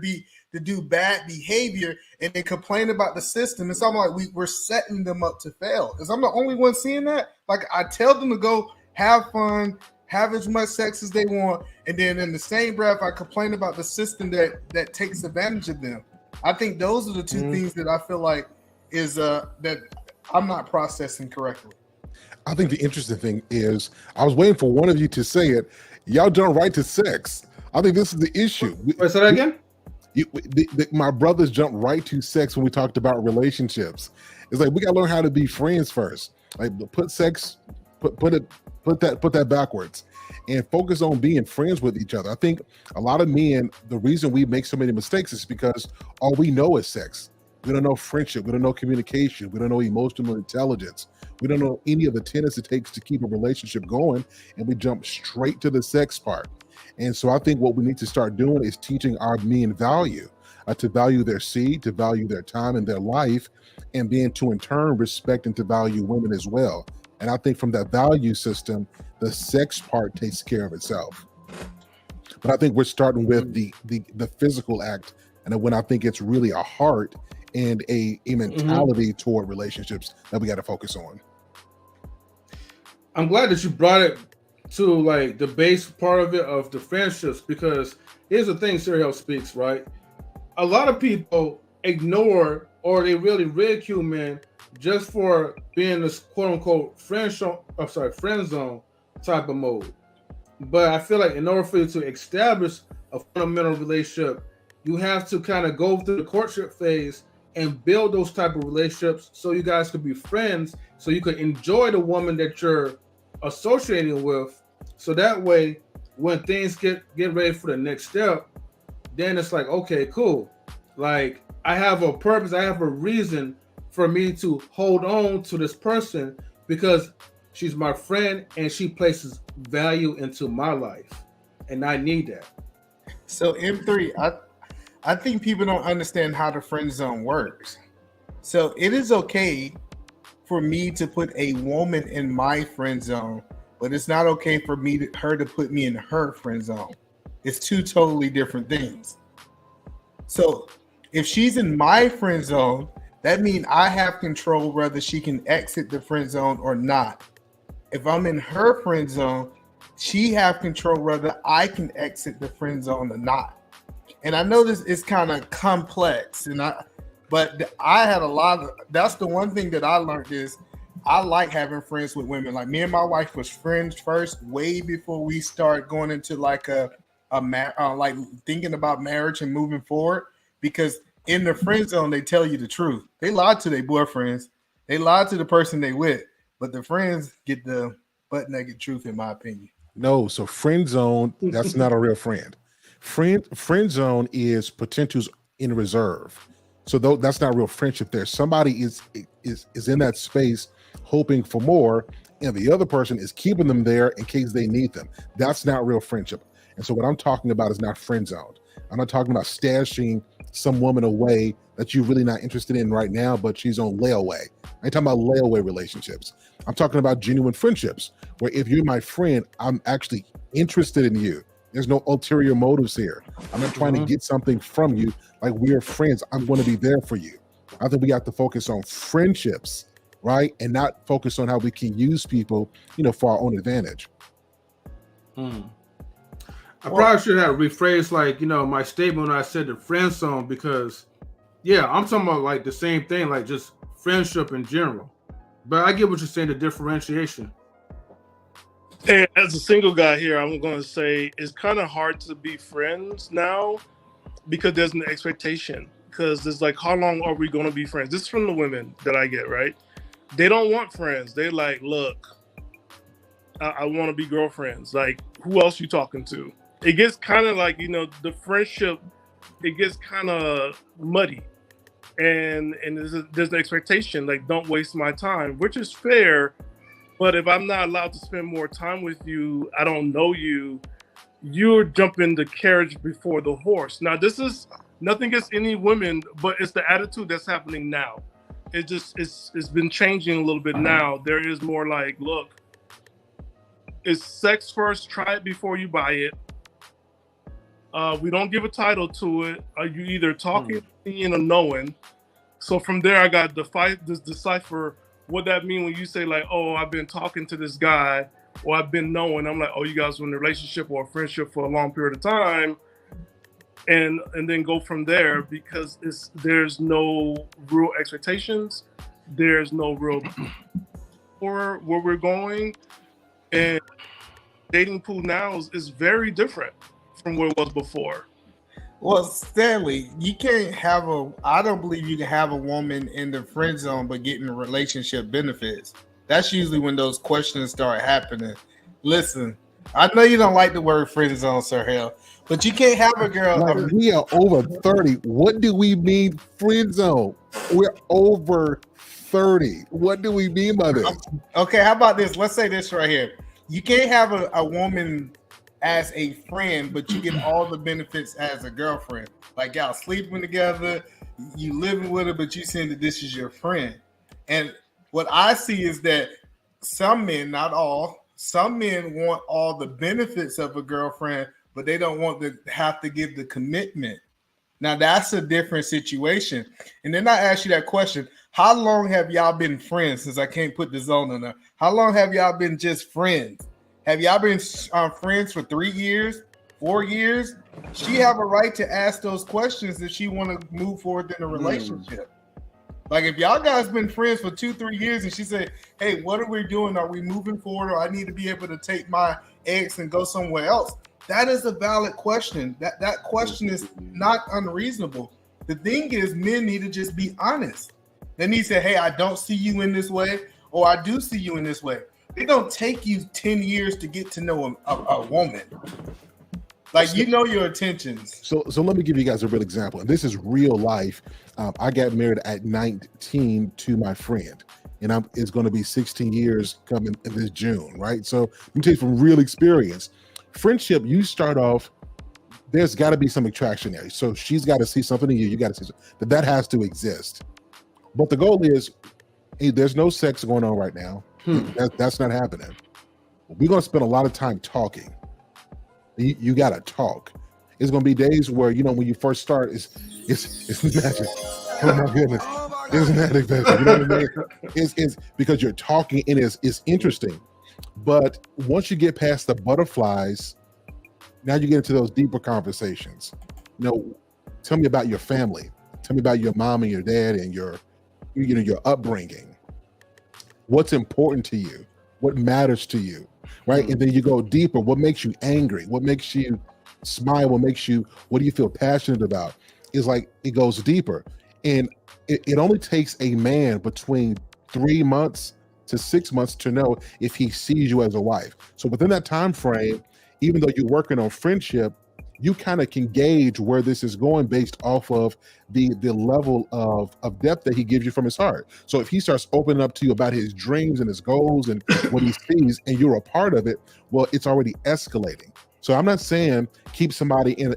do bad behavior and then complain about the system. It's almost like we're setting them up to fail. Because I'm the only one seeing that. Like, I tell them to go have fun, have as much sex as they want, and then in the same breath, I complain about the system that takes advantage of them. I think those are the two things that I feel like is that I'm not processing correctly. I think the interesting thing is I was waiting for one of you to say it. Y'all done right to sex. I think this is the issue. Wait, say that again? My brothers jumped right to sex when we talked about relationships. It's like we gotta learn how to be friends first. Like put that backwards and focus on being friends with each other. I think a lot of men, the reason we make so many mistakes is because all we know is sex. We don't know friendship. We don't know communication. We don't know emotional intelligence. We don't know any of the tenets it takes to keep a relationship going, and we jump straight to the sex part. And so I think what we need to start doing is teaching our men value, to value their seed, to value their time and their life, and being to in turn respect and to value women as well. And I think from that value system, the sex part takes care of itself. But I think we're starting with the physical act, and when I think it's really a heart and a mentality toward relationships that we got to focus on. I'm glad that you brought it to like the base part of it, of the friendships, because here's the thing, Serial speaks, right? A lot of people ignore or they really ridicule men just for being this quote unquote friend zone type of mode. But I feel like in order for you to establish a fundamental relationship, you have to kind of go through the courtship phase and build those type of relationships so you guys could be friends, so you could enjoy the woman that you're associating with. So that way, when things get ready for the next step, then it's like, okay, cool. Like I have a purpose, I have a reason for me to hold on to this person because she's my friend and she places value into my life. And I need that. So M3, I think people don't understand how the friend zone works. So it is okay for me to put a woman in my friend zone, but it's not okay for her to put me in her friend zone. It's two totally different things. So if she's in my friend zone, that means I have control whether she can exit the friend zone or not. If I'm in her friend zone, she have control whether I can exit the friend zone or not. And I know this is kind of complex, but I had a lot of, that's the one thing that I learned is I like having friends with women. Like me and my wife was friends first, way before we start going into like like thinking about marriage and moving forward. Because in the friend zone, they tell you the truth. They lie to their boyfriends. They lie to the person they with, but the friends get the butt naked truth, in my opinion. No, so friend zone, that's not a real friend. Friend zone is potentials in reserve. So that's not real friendship there. Somebody is in that space hoping for more, and the other person is keeping them there in case they need them. That's not real friendship. And so what I'm talking about is not friend zone. I'm not talking about stashing some woman away that you're really not interested in right now, but she's on layaway. I ain't talking about layaway relationships. I'm talking about genuine friendships, where if you're my friend, I'm actually interested in you. There's no ulterior motives here. I'm not trying to get something from you. Like, we're friends. I'm going to be there for you. I think we have to focus on friendships, right? And not focus on how we can use people, for our own advantage. I probably should have rephrased my statement when I said the friend zone, because I'm talking about like the same thing, like just friendship in general. But I get what you're saying, the differentiation. And as a single guy here, I'm going to say it's kind of hard to be friends now because there's an expectation. Because it's like, how long are we going to be friends? This is from the women that I get, right? They don't want friends. They like, look, I want to be girlfriends. Like, who else you talking to? It gets kind of like, the friendship, it gets kind of muddy. And there's an expectation, like, don't waste my time, which is fair. But if I'm not allowed to spend more time with you, I don't know you, you're jumping the carriage before the horse. Now, this is nothing against any women, but it's the attitude that's happening now. It's been changing a little bit now. There is more like, look, it's sex first, try it before you buy it. We don't give a title to it. You either talking, seeing, or knowing. So from there, I got to decipher what that mean when you say like, oh, I've been talking to this guy, or I've been knowing. I'm like, oh, you guys were in a relationship or a friendship for a long period of time, and then go from there, because there's no real expectations, there's no real for where we're going, and dating pool now is very different from what it was before. Well, Stanley, you can't have I don't believe you can have a woman in the friend zone but getting relationship benefits. That's usually when those questions start happening. Listen, I know you don't like the word friend zone, Sir Hell, but you can't have a girl. Like, we are over 30. What do we mean friend zone? We're over 30. What do we mean by this? Okay, how about this? Let's say this right here. You can't have a woman as a friend, but you get all the benefits as a girlfriend. Like y'all sleeping together, you living with her, but you saying that this is your friend. And what I see is that some men, not all, some men want all the benefits of a girlfriend, but they don't want to have to give the commitment. Now that's a different situation. And then I ask you that question: how long have y'all been friends? Since I can't put the zone on there, how long have y'all been just friends? Have y'all been friends for 3 years, 4 years? She have a right to ask those questions if she want to move forward in a relationship. Like if y'all guys been friends for 2-3 years and she said, hey, what are we doing? Are we moving forward? Or I need to be able to take my ex and go somewhere else. That is a valid question. That question is not unreasonable. The thing is, men need to just be honest. They need to say, hey, I don't see you in this way, or I do see you in this way. It don't take you 10 years to get to know a woman. Like, you know your intentions. So let me give you guys a real example. And this is real life. I got married at 19 to my friend. And it's going to be 16 years coming in this June, right? So let me tell you from real experience. Friendship, you start off, there's got to be some attraction there. So she's got to see something in you. You got to see that has to exist. But the goal is, hey, there's no sex going on right now. That's not happening. We're going to spend a lot of time talking. You got to talk. It's going to be days where, you know, when you first start, it's magic. Oh my goodness. It's magic, baby. You know what I mean? It's because you're talking and it's interesting. But once you get past the butterflies, now you get into those deeper conversations. You know, tell me about your family. Tell me about your mom and your dad and your upbringing. What's important to you? What matters to you? Right? And then you go deeper. What makes you angry? What makes you smile? What do you feel passionate about? It's like it goes deeper. And it only takes a man between 3 months to 6 months to know if he sees you as a wife. So within that time frame, even though you're working on friendship, you kind of can gauge where this is going based off of the level of depth that he gives you from his heart. So if he starts opening up to you about his dreams and his goals and what he sees, and you're a part of it, well, it's already escalating. So I'm not saying keep somebody in,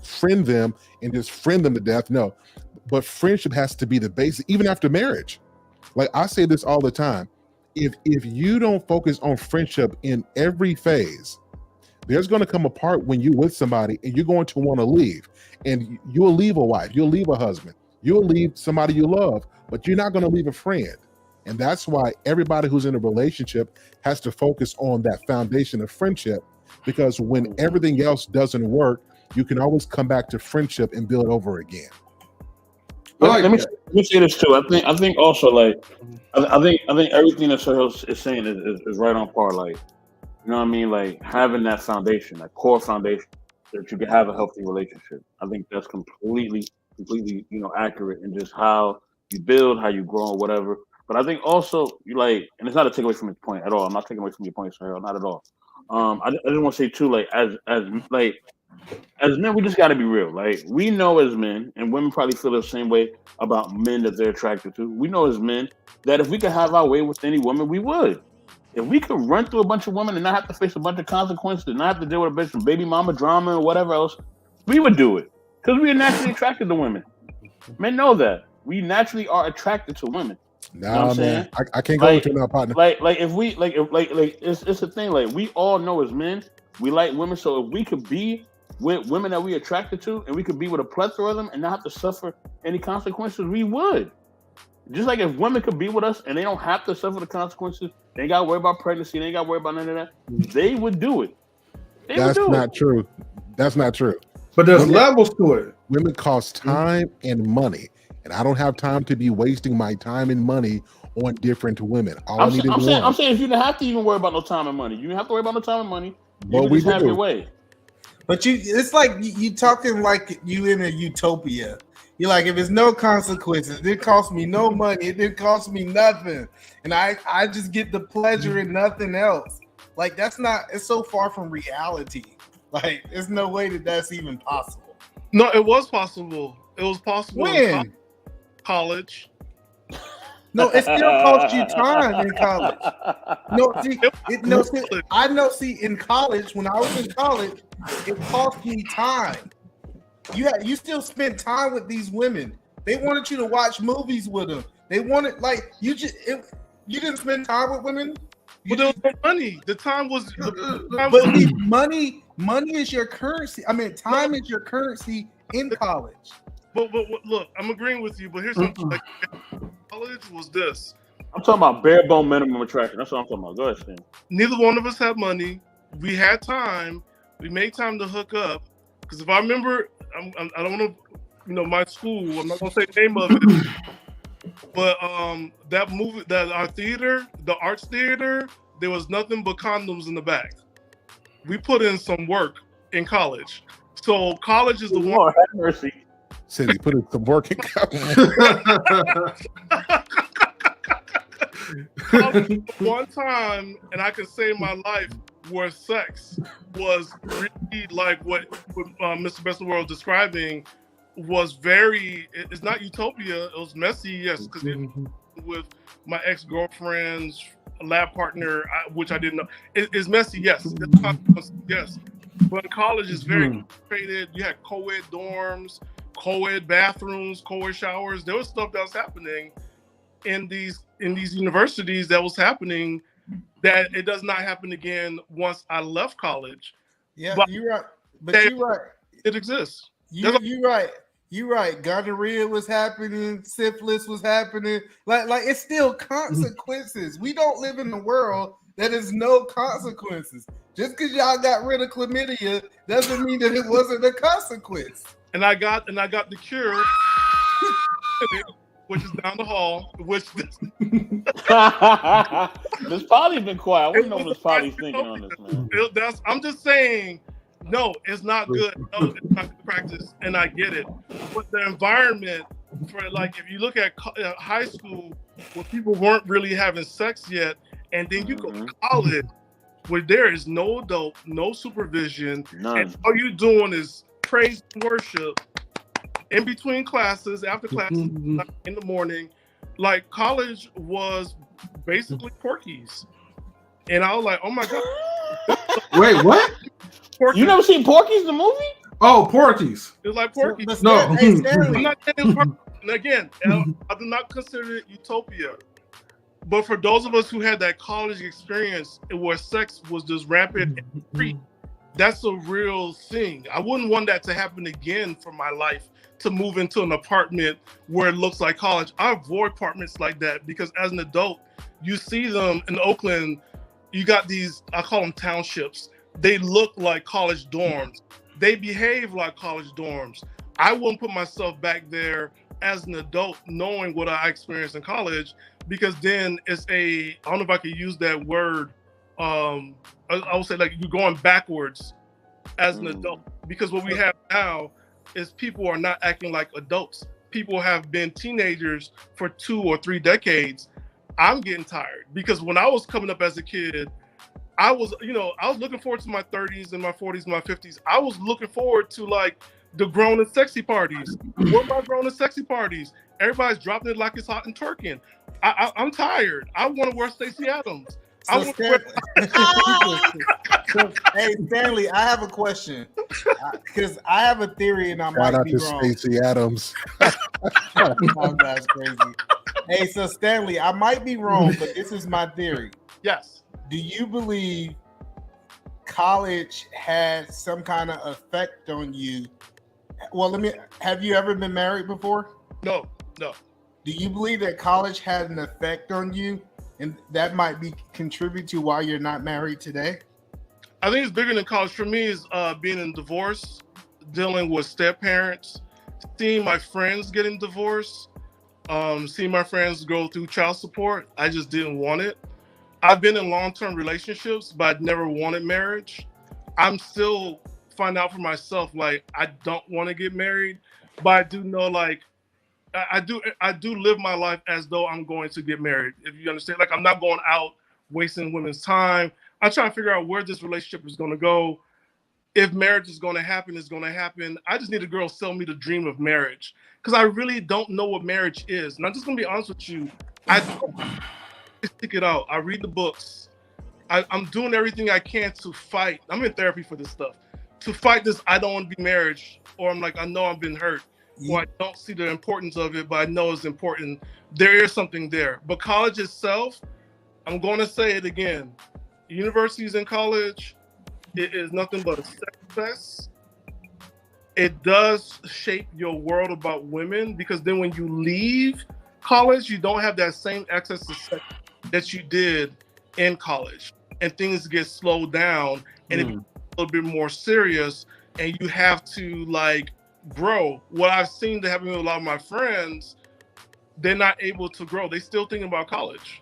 friend them and just friend them to death. No, but friendship has to be the basis, even after marriage. Like I say this all the time, if you don't focus on friendship in every phase, there's going to come a part when you're with somebody and you're going to want to leave, and you'll leave a wife, you'll leave a husband, you'll leave somebody you love, but you're not going to leave a friend. And that's why everybody who's in a relationship has to focus on that foundation of friendship, because when everything else doesn't work, you can always come back to friendship and build over again. Let me say this too. I think also, like, I think everything that Sir is saying is right on par. Like, you know what I mean? Like having that foundation, that core foundation, that you can have a healthy relationship. I think that's completely, accurate in just how you build, how you grow, whatever. But I think also you like, and it's not a takeaway from your point at all. I'm not taking away from your point, Sir, not at all. I just want to say too, like as men, we just got to be real. Like we know as men, and women probably feel the same way about men that they're attracted to. We know as men that if we could have our way with any woman, we would. If we could run through a bunch of women and not have to face a bunch of consequences, and not have to deal with a bunch of baby mama drama and whatever else, we would do it because we are naturally attracted to women. Men know that we naturally are attracted to women. Nah, man, I can't go with you now, partner. Like if we like it's a thing. Like we all know as men, we like women. So if we could be with women that we attracted to, and we could be with a plethora of them and not have to suffer any consequences, we would. Just like if women could be with us and they don't have to suffer the consequences, they ain't got to worry about pregnancy, they ain't got to worry about none of that, they would do it. That's not true. That's not true. But there's levels to it. Women cost time and money, and I don't have time to be wasting my time and money on different women. I'm saying if you didn't have to even worry about no time and money, you don't have to worry about no time and money. You can just have your way. But it's like you talking like you in a utopia. You're like, if it's no consequences, it didn't cost me no money, it didn't cost me nothing, and I just get the pleasure and nothing else. Like that's not. It's so far from reality. Like there's no way that that's even possible. No, it was possible. It was possible. When? College. No, it still costs you time in college. No, see, I know. See, in college, when I was in college, it cost me time. You still spent time with these women. They wanted you to watch movies with them. They wanted you didn't spend time with women. But there was no money. The time was. Money is your currency. I mean, time is your currency in college. But look, I'm agreeing with you. But here's something. Like, college was this. I'm talking about bare bone minimum attraction. That's what I'm talking about. Go ahead, Stan. Neither one of us had money. We had time. We made time to hook up. Because if I remember, I don't want to, my school. I'm not gonna say the name of it. But that movie, our theater, the arts theater, there was nothing but condoms in the back. We put in some work in college. So college is the one. Have mercy. Said he put in some work in college. One time, and I can say my life where sex was really like what Mr. Best in the World describing was very. It's not utopia. It was messy, yes, because with my ex-girlfriend's lab partner, which I didn't know, it's messy, yes, yes. But college is very integrated. You had co-ed dorms, co-ed bathrooms, co-ed showers. There was stuff that was happening in these universities that was happening that it does not happen again once I left college. Yeah, but you're right. But you're right. It exists. You're right. You're right. Gonorrhea was happening. Syphilis was happening. Like it's still consequences. We don't live in a world that is no consequences. Just because y'all got rid of chlamydia doesn't mean that it wasn't a consequence. And I got the cure, which is down the hall. Which Miss Polly's been quiet. I wouldn't know what Miss Polly's thinking on this, man. I'm just saying, no, it's not good. No, it's not good practice, and I get it. But the environment for if you look at high school where people weren't really having sex yet, and then you go to college where there is no adult, no supervision, and all you're doing is praise and worship in between classes, after classes, in the morning. Like college was basically Porky's, and I was like, oh my god. Wait, what? Porky's. You never seen Porky's the movie? Oh, Porky's. It's like Porky's. No. I'm not saying it's perfect. And again, I do not consider it utopia. But for those of us who had that college experience where sex was just rampant and free, that's a real thing. I wouldn't want that to happen again for my life, to move into an apartment where it looks like college. I avoid apartments like that because as an adult, you see them in Oakland, you got these, I call them townships. They look like college dorms. They behave like college dorms. I wouldn't put myself back there as an adult knowing what I experienced in college, because then it's I don't know if I could use that word. I would say you're going backwards as an adult, because what we have now is people are not acting like adults. People have been teenagers for 2 or 3 decades. I'm getting tired because when I was coming up as a kid, I was looking forward to my 30s and my 40s and my 50s. I was looking forward to the grown and sexy parties. What about grown and sexy parties? Everybody's dropping it like it's hot and twerking. I'm tired. I want to wear Stacey Adams. Hey, Stanley, I have a question because I have a theory and I might be wrong. Stacey Adams. Oh, that's crazy. Hey, so Stanley, I might be wrong, but this is my theory. Yes. Do you believe college had some kind of effect on you? Well, have you ever been married before? No. Do you believe that college had an effect on you, and that might contribute to why you're not married today? I think it's bigger than college. For me, is being in divorce, dealing with step parents, seeing my friends getting divorced, seeing my friends go through child support. I just didn't want it. I've been in long-term relationships, but I'd never wanted marriage. I'm still find out for myself. Like, I don't want to get married, but I do know, like, I do live my life as though I'm going to get married. If you understand, like, I'm not going out wasting women's time. I'm trying to figure out where this relationship is going to go. If marriage is going to happen, it's going to happen. I just need a girl to sell me the dream of marriage, because I really don't know what marriage is. And I'm just going to be honest with you. I don't stick it out. I read the books. I'm doing everything I can to fight. I'm in therapy for this stuff. To fight this, I don't want to be marriage, or I'm like, I know I've been hurt. Or I don't see the importance of it, but I know it's important. There is something there. But college itself, I'm going to say it again. Universities and college, it is nothing but a sex fest. It does shape your world about women, because then when you leave college, you don't have that same access to sex that you did in college. And things get slowed down, and it becomes a little bit more serious, and you have to, like, grow. What I've seen to happen with a lot of my friends, they're not able to grow. They still thinking about college.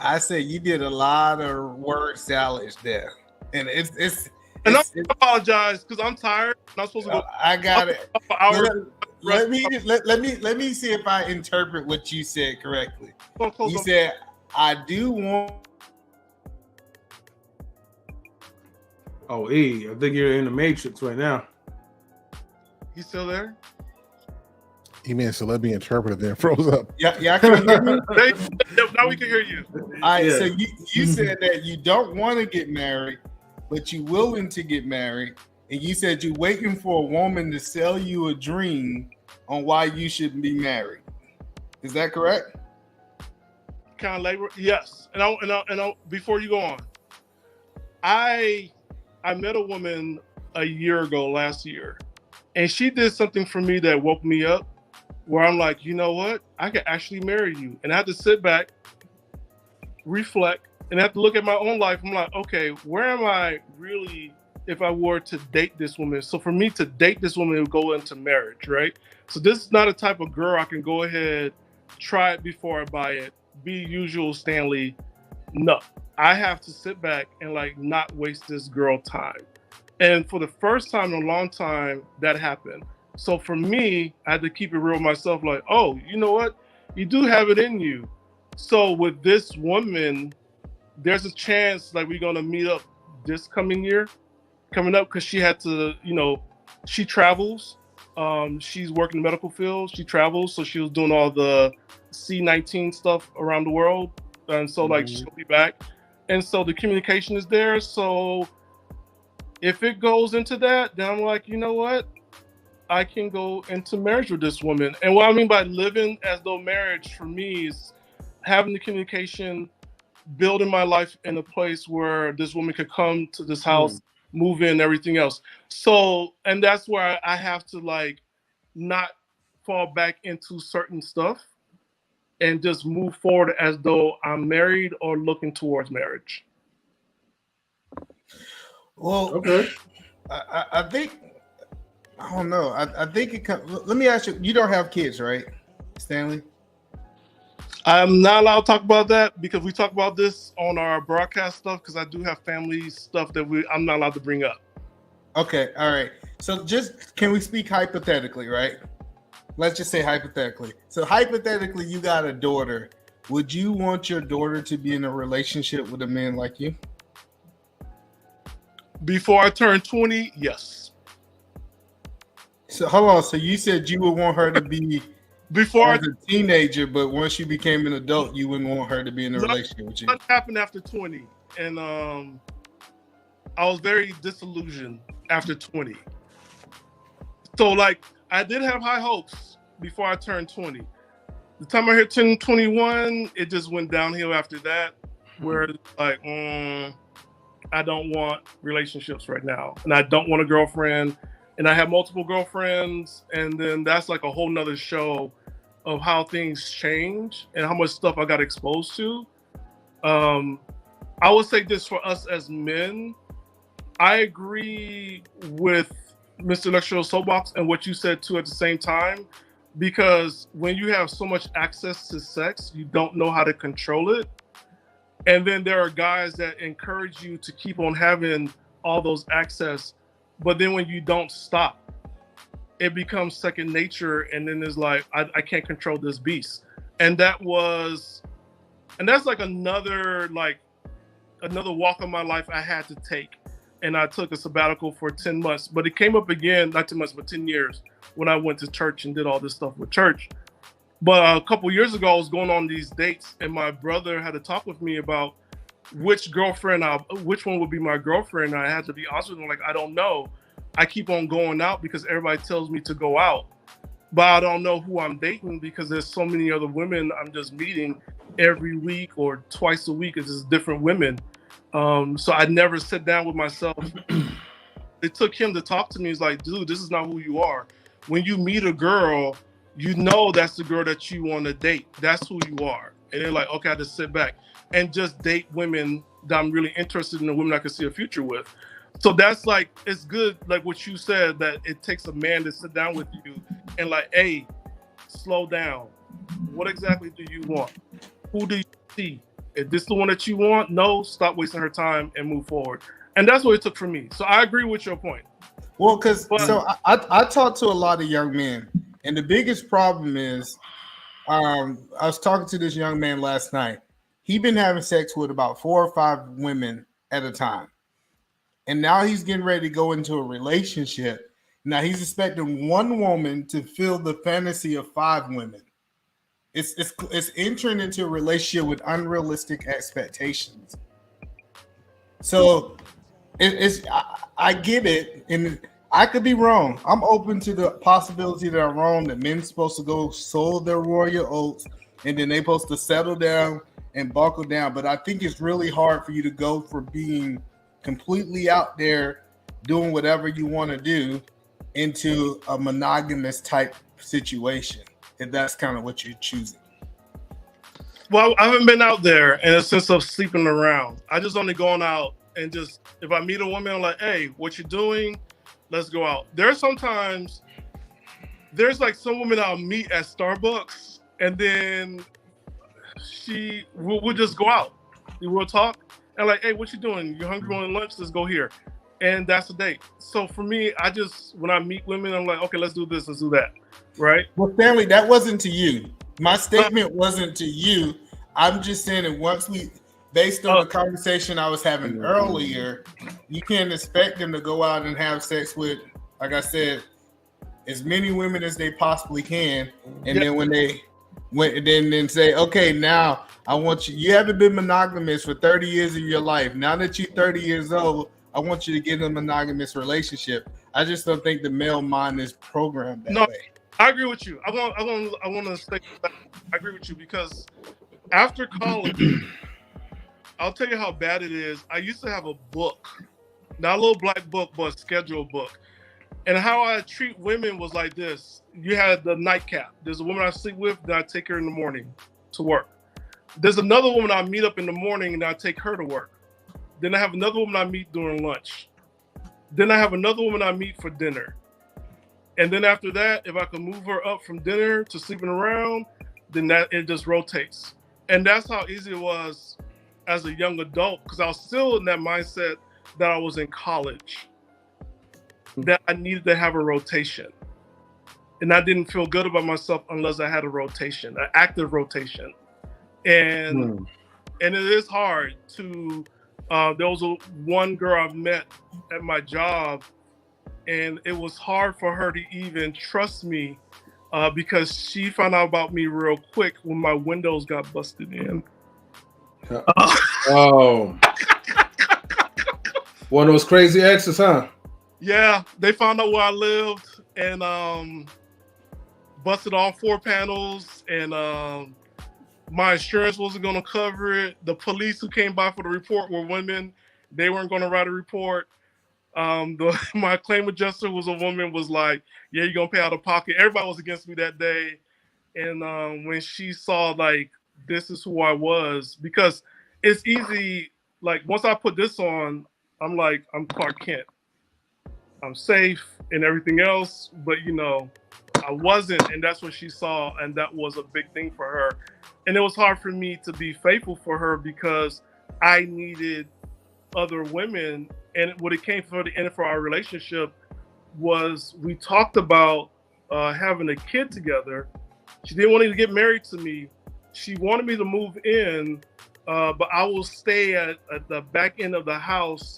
I said you did a lot of word salads there, and it's I apologize because I'm tired. I'm supposed to go. I got it. Let me see if I interpret what you said correctly. You said, I do want. Oh, I think you're in the Matrix right now. You still there? He meant so let me interpret it, then froze up. Yeah, I can hear you. Now we can hear you. All right, so you said that you don't want to get married, but you're willing to get married, and you said you're waiting for a woman to sell you a dream on why you shouldn't be married. Is that correct? Kind of labor, yes. And before you go on, I met a woman a year ago, last year, and she did something for me that woke me up, where I'm like, you know what? I could actually marry you. And I had to sit back, reflect, and I have to look at my own life. I'm like, okay, where am I really if I were to date this woman? So for me to date this woman, it would go into marriage, right? So this is not a type of girl I can go ahead, try it before I buy it, be usual Stanley. No, I have to sit back and like not waste this girl time. And for the first time in a long time, that happened. So for me, I had to keep it real with myself, like, oh, you know what? You do have it in you. So with this woman, there's a chance like we're gonna meet up this coming up, because she had to, she travels. She's working in the medical field. She travels, so she was doing all the C-19 stuff around the world, and so like she'll be back, and so the communication is there. So if it goes into that, then I'm like, you know what? I can go into marriage with this woman. And what I mean by living as though marriage for me is having the communication, building my life in a place where this woman could come to this house, move in, everything else. So, and that's where I have to like not fall back into certain stuff and just move forward as though I'm married or looking towards marriage. Well, okay. I think, I don't know. I think it comes. Let me ask you, you don't have kids, right, Stanley? I'm not allowed to talk about that because we talk about this on our broadcast stuff, because I do have family stuff that I'm not allowed to bring up. Okay, all right. So just, can we speak hypothetically, right? Let's just say hypothetically. So hypothetically, you got a daughter. Would you want your daughter to be in a relationship with a man like you? Before I turn 20, yes. So hold on. So you said you would want her to be before as a teenager, but once you became an adult, you wouldn't want her to be in a relationship with you. That happened after 20, and I was very disillusioned after 20. So like I did have high hopes before I turned 20. The time I hit 21, it just went downhill after that, where it's like, I don't want relationships right now, and I don't want a girlfriend, and I have multiple girlfriends, and then that's like a whole nother show of how things change and how much stuff I got exposed to. I would say this for us as men, I agree with Mr. Intellectual SoapBox and what you said too at the same time, because when you have so much access to sex, you don't know how to control it. And then there are guys that encourage you to keep on having all those access, But then when you don't stop, it becomes second nature, and then it's like I can't control this beast. And that's like another walk of my life I had to take. And I took a sabbatical for 10 months, but it came up again, not 10 months, but 10 years when I went to church and did all this stuff with church. But a couple years ago, I was going on these dates, and my brother had to talk with me about which one would be my girlfriend. And I had to be honest with him, like, I don't know. I keep on going out because everybody tells me to go out, but I don't know who I'm dating because there's so many other women I'm just meeting every week or twice a week. It's just different women. So I never sit down with myself. It took him to talk to me. He's like, dude, this is not who you are. When you meet a girl, you know that's the girl that you want to date. That's who you are. And they're like, okay, I just sit back and just date women that I'm really interested in, the women I can see a future with. So that's like, it's good, like what you said, that it takes a man to sit down with you and like, hey, slow down. What exactly do you want? Who do you see? Is this the one that you want? No, stop wasting her time and move forward. And that's what it took for me. So I agree with your point. Well, because I talk to a lot of young men, and the biggest problem is, I was talking to this young man last night. He'd been having sex with about 4 or 5 women at a time. And now he's getting ready to go into a relationship. Now he's expecting one woman to fill the fantasy of 5 women. It's entering into a relationship with unrealistic expectations. So I get it, and I could be wrong. I'm open to the possibility that I'm wrong, that men's supposed to go sow their royal oats, and then they're supposed to settle down and buckle down. But I think it's really hard for you to go from being completely out there doing whatever you want to do into a monogamous type situation, if that's kind of what you're choosing. Well, I haven't been out there in a sense of sleeping around. I just only going out and just, if I meet a woman, I'm like, hey, what you doing? Let's go out. There's like some women I'll meet at Starbucks, and then we'll just go out. We'll talk. And like, hey, what you doing? You hungry on lunch? Let's go here. And that's a date. So for me, when I meet women, I'm like, okay, let's do this, let's do that. Right? Well, Stanley, that wasn't to you. My statement wasn't to you. I'm just saying that based on the conversation I was having earlier, you can't expect them to go out and have sex with, like I said, as many women as they possibly can. And then when they then say, okay, now I want you haven't been monogamous for 30 years of your life. Now that you're 30 years old, I want you to get in a monogamous relationship. I just don't think the male mind is programmed that way. I agree with you. I want to say I agree with you because after college, I'll tell you how bad it is. I used to have a book, not a little black book, but a schedule book. And how I treat women was like this. You had the nightcap. There's a woman I sleep with, then I take her in the morning to work. There's another woman I meet up in the morning, and I take her to work. Then I have another woman I meet during lunch. Then I have another woman I meet for dinner. And then after that, if I can move her up from dinner to sleeping around, then it just rotates. And that's how easy it was as a young adult, because I was still in that mindset that I was in college, that I needed to have a rotation. And I didn't feel good about myself unless I had a rotation, an active rotation. And it is hard to, there was one girl I met at my job, and it was hard for her to even trust me because she found out about me real quick when my windows got busted in. Oh. One of those crazy exes, huh? Yeah, they found out where I lived and busted all 4 panels, and my insurance wasn't going to cover it. The police who came by for the report were women. They weren't going to write a report. My claim adjuster was a woman, was like, yeah, you're going to pay out of pocket. Everybody was against me that day. And when she saw, like, this is who I was, because it's easy, like, once I put this on, I'm like, I'm Clark Kent. I'm safe and everything else, but, you know, I wasn't, and that's what she saw, and that was a big thing for her. And it was hard for me to be faithful for her because I needed other women and what it came for the end for our relationship was we talked about having a kid together. She didn't want to get married to me. She wanted me to move in, but I will stay at the back end of the house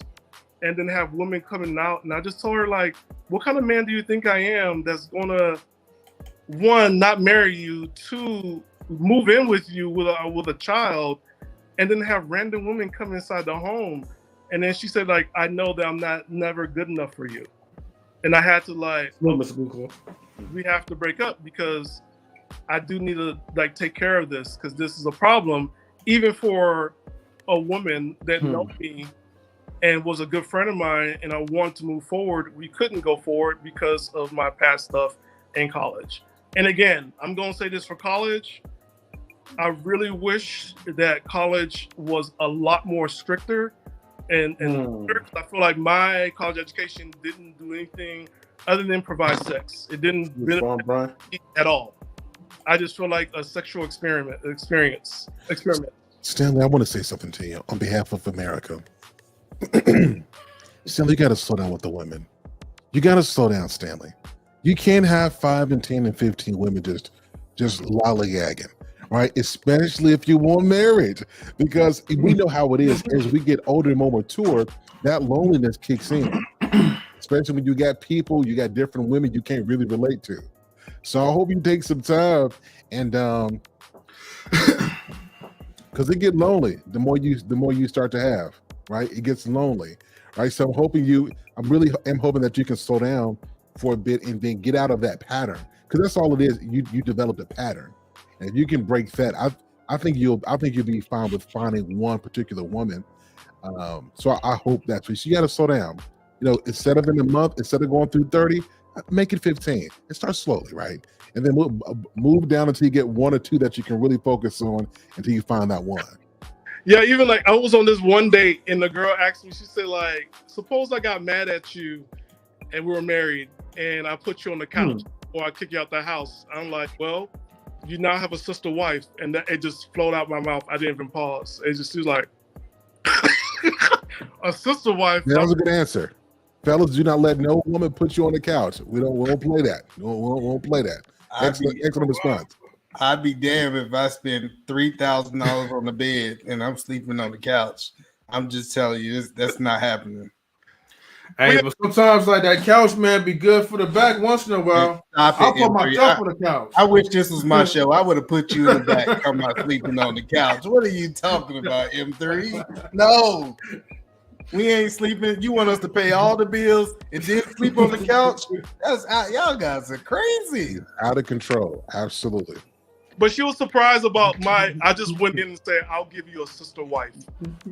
and then have women coming out. And I just told her, like, what kind of man do you think I am that's gonna, one, not marry you, two, move in with you with a child, and then have random women come inside the home? And then she said, like, I know that I'm never good enough for you. And I had to like, we have to break up because I do need to like take care of this because this is a problem, even for a woman that knows me and was a good friend of mine, and I want to move forward. We couldn't go forward because of my past stuff in college. And again, I'm going to say this for college. I really wish that college was a lot more stricter. And I feel like my college education didn't do anything other than provide sex. It didn't benefit me at all. I just feel like a sexual experiment. Stanley, I want to say something to you on behalf of America. Stanley, you got to slow down with the women. You got to slow down, Stanley. You can't have 5 and 10 and 15 women just lollygagging, right? Especially if you want marriage, because we know how it is. As we get older and more mature, that loneliness kicks in. Especially when you got different women you can't really relate to. So I hope you take some time and because it gets lonely the more you start to have, right? It gets lonely, right? So I'm hoping that you can slow down for a bit and then get out of that pattern, because that's all it is. You developed a pattern, and if you can break that, I think you'll be fine with finding one particular woman. So I hope that's what you got to slow down. You know, instead of in a month, instead of going through 30, make it 15 and start slowly, right? And then move down until you get 1 or 2 that you can really focus on until you find that one. Yeah, even like I was on this one date and the girl asked me, she said, like, suppose I got mad at you and we were married and I put you on the couch or I kick you out the house. I'm like, well, you now have a sister wife. And it just flowed out my mouth. I didn't even pause. It just was like, a sister wife. That was a good answer. Fellas, do not let no woman put you on the couch. We won't play that. We won't play that. Excellent response. I'd be damned if I spend $3,000 on the bed and I'm sleeping on the couch. I'm just telling you, that's not happening. Hey, but sometimes like that couch, man, be good for the back once in a while. I'll put myself on the couch. I wish this was my show. I would have put you in the back. I'm not sleeping on the couch. What are you talking about, M3? No. We ain't sleeping. You want us to pay all the bills and then sleep on the couch? Y'all guys are crazy. Out of control. Absolutely. But she was surprised about I just went in and said, I'll give you a sister wife.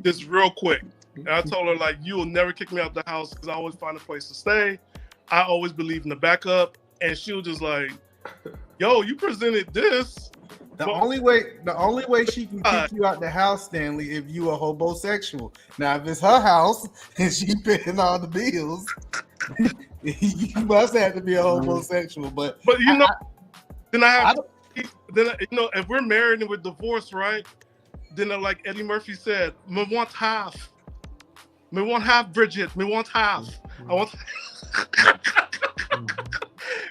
Just real quick. And I told her, like, you will never kick me out the house because I always find a place to stay. I always believe in the backup. And she was just like, yo, you presented this. The only way she can kick you out the house, Stanley, if you a Hobo-Sexual. Now, if it's her house and she paying all the bills, you must have to be a Hobo-Sexual. But you know, if we're married and we're divorced, right? Then like Eddie Murphy said, me want half. Me want half, Bridget. Me want half. I want.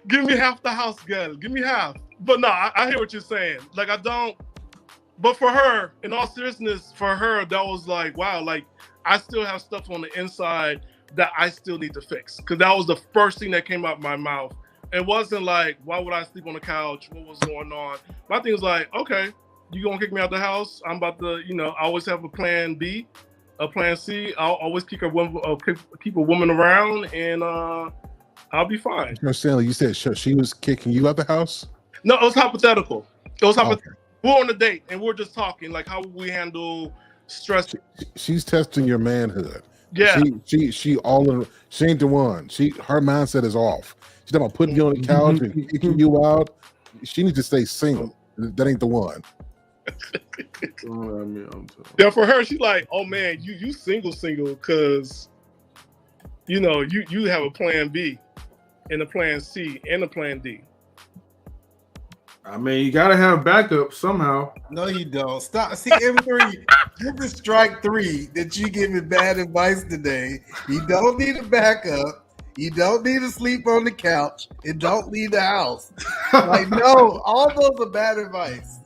Give me half the house, girl. Give me half. But no, I hear what you're saying. Like, I don't. But for her, in all seriousness, for her, that was like, wow. Like, I still have stuff on the inside that I still need to fix. Because that was the first thing that came out of my mouth. It wasn't like, why would I sleep on the couch? What was going on? My thing was like, okay, you gonna kick me out the house? I'm about to, I always have a plan B, a plan C. I'll always keep a woman around, and I'll be fine. No, Stanley, you said she was kicking you out the house? No, it was hypothetical. Okay. We're on a date, and we're just talking, like, how would we handle stress? She's testing your manhood. Yeah. She ain't the one. Her mindset is off. She's talking about putting you on the couch and kicking you out. She needs to stay single. That ain't the one. Yeah, for her, she's like, oh man, you single, because you have a plan B and a plan C and a plan D. I mean, you gotta have backup somehow. No, you don't. Stop. See, M3, this is strike 3 that you giving bad advice today. You don't need a backup. You don't need to sleep on the couch. And don't leave the house. Like, no, all those are bad advice.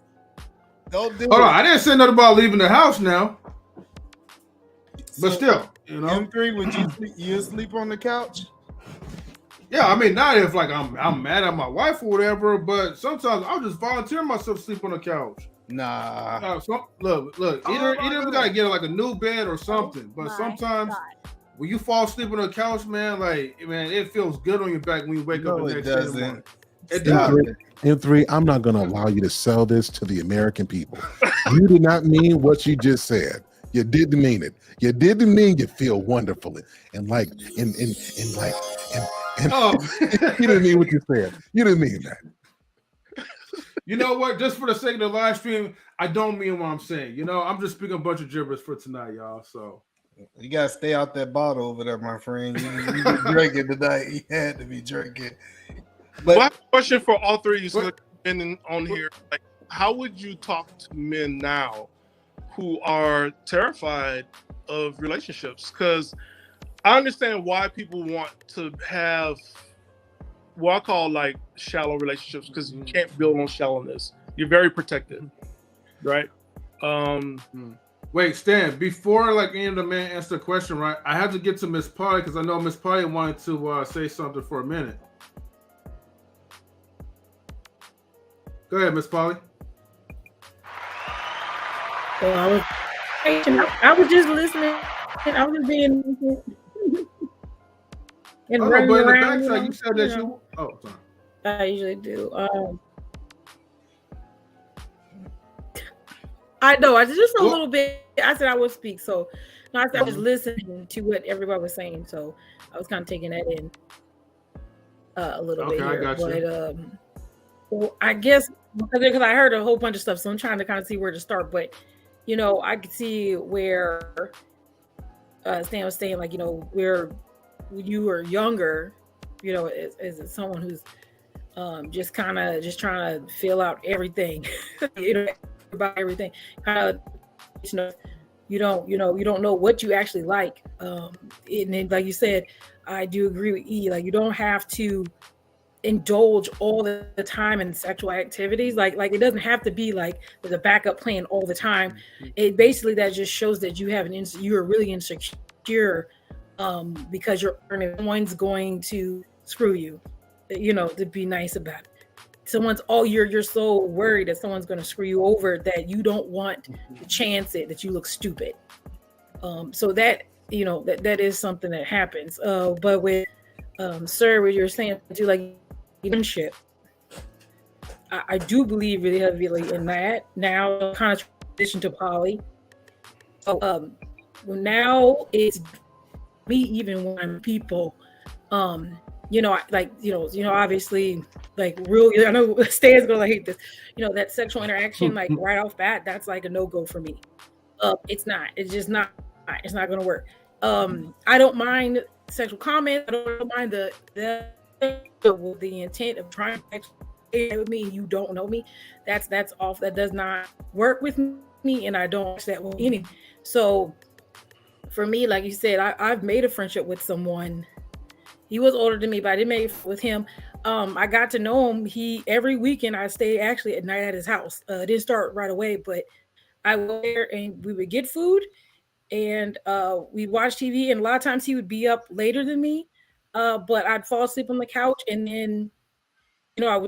Don't do it. Hold on, I didn't say nothing about leaving the house now. But still, you know. M3, would you sleep on the couch? Yeah, I mean, not if like I'm mad at my wife or whatever, but sometimes I'll just volunteer myself to sleep on the couch. Nah. Look. Either we gotta get like a new bed or something. But sometimes when you fall asleep on the couch, man, it feels good on your back when you wake up the next day. It doesn't. It does. M3, I'm not gonna allow you to sell this to the American people. You did not mean what you just said. You didn't mean it. You didn't mean you feel wonderful and you didn't mean what you said. You didn't mean that. You know what? Just for the sake of the live stream, I don't mean what I'm saying. You know, I'm just speaking a bunch of gibberish for tonight, y'all. So you gotta stay out that bottle over there, my friend. You been drinking tonight. You had to be drinking. But I have a question for all three of you men on here. Like, how would you talk to men now who are terrified of relationships? Because I understand why people want to have what I call like shallow relationships, because you can't build on shallowness. You're very protected, right? Wait, Stan, before like any of the men answer the question, right? I have to get to Miss Polly because I know Miss Polly wanted to say something for a minute. Go ahead, Miss Polly. Well, I was just listening. I was just being and running around. You said that you. Oh, sorry. I usually do. I know. I just a little bit. I said I would speak, so no, I was listening to what everybody was saying, so I was kind of taking that in a little bit here. I got you. Well, I guess because I heard a whole bunch of stuff, so I'm trying to kind of see where to start. But you know, I could see where Stan was saying, like, you know, where you were younger, you know, as someone who's just trying to fill out everything, you know, about everything, kind of, you know, you don't know what you actually like. And then, like you said, I do agree with E. Like, you don't have to indulge all the time in sexual activities. Like it doesn't have to be like there's a backup plan all the time. It basically that just shows that you have you're really insecure because someone's going to screw you, you know, to be nice about it. You're so worried that someone's going to screw you over that you don't want to chance it, that you look stupid. So that, you know, that is something that happens. But with sir, what you're saying, do like friendship, I do believe really heavily in that. Now, kind of transition to poly. So now it's me, even when people, you know, like you know, obviously, like real. I know Stan's gonna hate this. You know, that sexual interaction, like right off bat, that's like a no-go for me. It's not. It's just not. It's not gonna work. I don't mind sexual comments. I don't mind the intent of trying to stay with me and you don't know me. That's off. That does not work with me, and I don't watch that with any. So for me, like you said, I've made a friendship with someone. He was older than me, but I didn't make it with him. I got to know him. Every weekend I stayed actually at night at his house. It didn't start right away, but I went there and we would get food and we'd watch TV. And a lot of times he would be up later than me, but I'd fall asleep on the couch. And then, you know,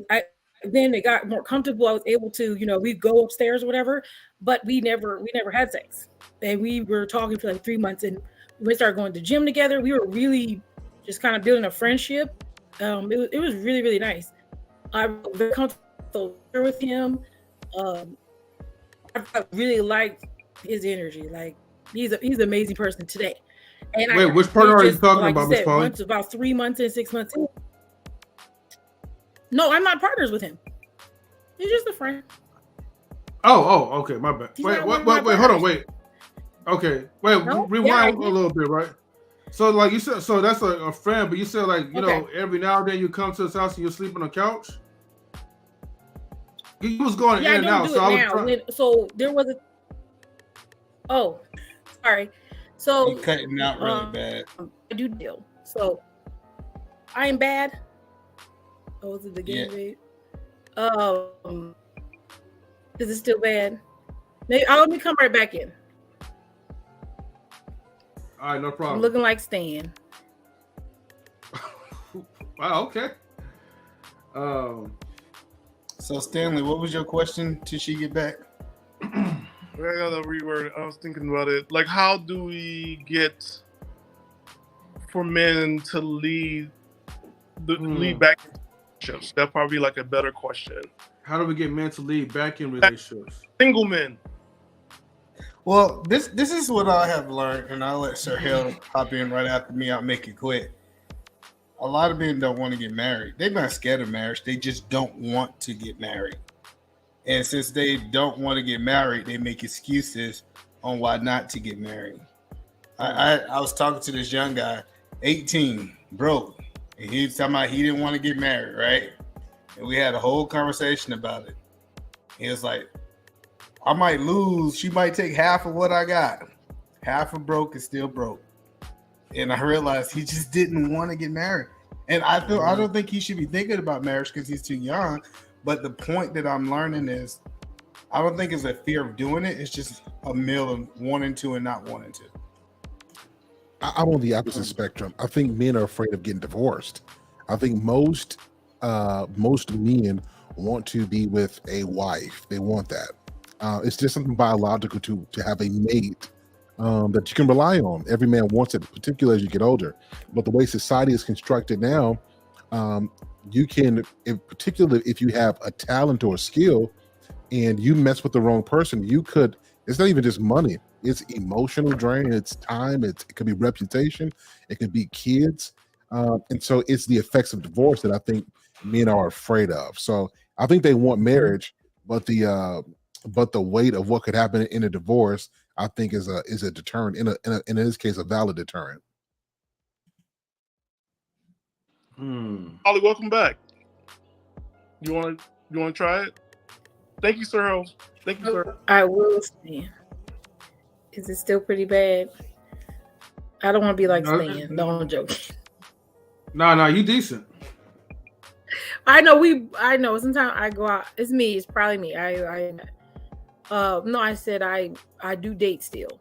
then it got more comfortable. I was able to, you know, we'd go upstairs or whatever, but we never had sex. And we were talking for like 3 months and we started going to the gym together. We were really just kind of building a friendship. It was really, really nice. I was very comfortable with him. I really liked his energy. Like he's an amazing person today. And wait, which partner are you talking about, Miss Polly? Once about 3 months and 6 months. No, I'm not partners with him. He's just a friend. Oh, okay, my bad. Wait, hold on, wait. Okay, wait, rewind a little bit, right? So, like you said, so that's a friend, but you said, like, you know, every now and then you come to his house and you sleep on the couch? He was going in and out, so I was trying. So there was a. Oh, sorry. So you cutting out really bad. I do deal. So I am bad. Oh, is it the game, babe? Is it still bad? Maybe let me come right back in. All right, no problem. I'm looking like Stan. Wow. Okay. So Stanley, what was your question till she get back? I gotta reword it. I was thinking about it. Like, how do we get for men to lead back in relationships? That'd probably be like a better question. How do we get men to lead back in relationships? Single men. Well, this is what I have learned, and I'll let Sir Hill hop in right after me. I'll make it quick. A lot of men don't want to get married. They're not scared of marriage. They just don't want to get married. And since they don't want to get married, they make excuses on why not to get married. I was talking to this young guy, 18, broke. And he was talking about he didn't want to get married, right? And we had a whole conversation about it. He was like, I might lose. She might take half of what I got. Half of broke is still broke. And I realized he just didn't want to get married. And I don't think he should be thinking about marriage because he's too young. But the point that I'm learning is I don't think it's a fear of doing it. It's just a meal of wanting to and not wanting to. I'm on the opposite spectrum. I think men are afraid of getting divorced. I think most men want to be with a wife. They want that. It's just something biological to have a mate that you can rely on. Every man wants it, particularly as you get older. But the way society is constructed now, you can, particularly if you have a talent or a skill and you mess with the wrong person, you could, it's not even just money, it's emotional drain, it's time, it could be reputation, it could be kids. And so it's the effects of divorce that I think men are afraid of. So I think they want marriage, but the weight of what could happen in a divorce, I think is a deterrent, in this case, a valid deterrent. Ollie, welcome back. You want to try it? Thank you, Sir Harold. Thank you, sir. I will say, is it still pretty bad? I don't want to be like Stan. No, I'm joking. No, you decent. I know. Sometimes I go out. It's me. It's probably me. No, I said I do date still.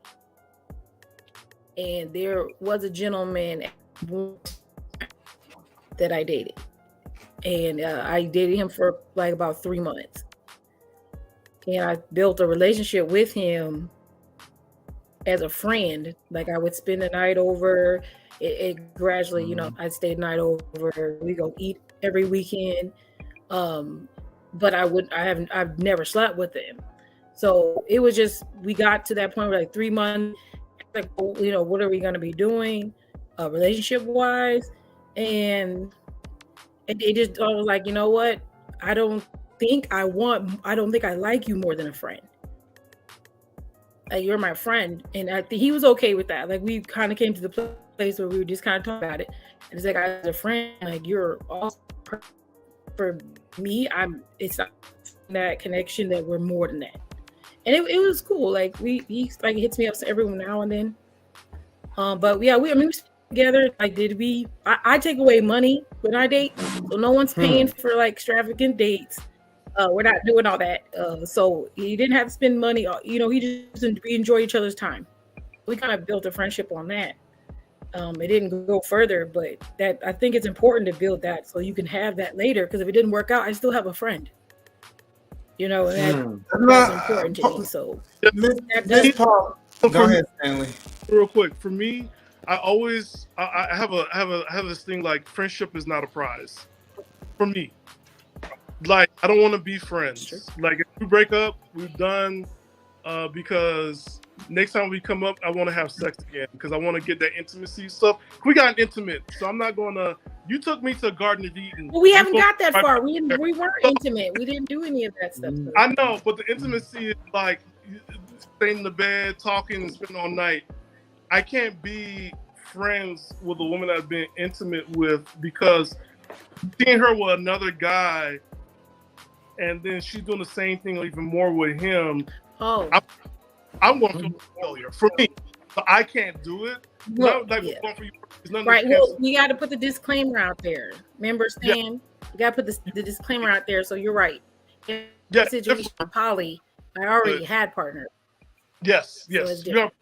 And there was a gentleman that I dated. And I dated him for like about 3 months. And I built a relationship with him as a friend. Like I would spend the night over. It gradually, I'd stay the night over. We go eat every weekend. But I've never slept with him. So it was just, we got to that point where like 3 months, like, what are we going to be doing relationship wise? And it just, I was like, you know what? I don't think I like you more than a friend. Like, you're my friend. And I think he was okay with that. Like, we kind of came to the place where we were just kind of talking about it. And it's like, as a friend, like, you're also, for me, it's not that connection that we're more than that. And it was cool. Like, he like hits me up every now and then. But yeah, we speak together. Like, I take away money when I date. So no one's paying for like extravagant dates. We're not doing all that. So he didn't have to spend money. We enjoy each other's time. We kind of built a friendship on that. It didn't go further, but that I think it's important to build that so you can have that later. Because if it didn't work out, I still have a friend. And that's important to me. So go ahead, Stanley. Real quick, for me, I have this thing like friendship is not a prize. For me, like I don't want to be friends. Sure. Like if we break up, we're done. Because next time we come up, I want to have sex again because I want to get that intimacy stuff. We got intimate, so I'm not gonna. You took me to Garden of Eden. Well, we haven't got that far. We weren't intimate. We didn't do any of that stuff. I know, but the intimacy is like staying in the bed, talking, and spending all night. I can't be friends with a woman I've been intimate with because seeing her with another guy and then she's doing the same thing or even more with him, Oh, I'm going to feel failure for me. So I can't do it. well, Not like yeah. what's going for you. It's nothing Right. against- Well, we got to put the disclaimer out there. Remember, Stan? You got to put the disclaimer out there. So you're right. In the situation with Polly, I already had partners. Yes, So it's yes. different.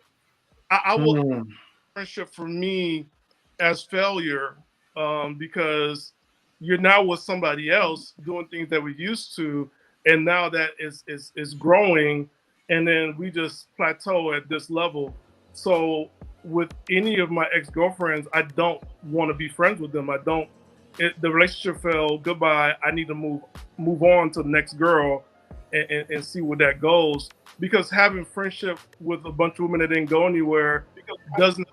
I will friendship for me as failure because you're now with somebody else doing things that we used to, and now that is growing, and then we just plateau at this level. So with any of my ex-girlfriends, I don't want to be friends with them. The relationship fell, goodbye. I need to move on to the next girl and see where that goes. Because having friendship with a bunch of women that didn't go anywhere doesn't.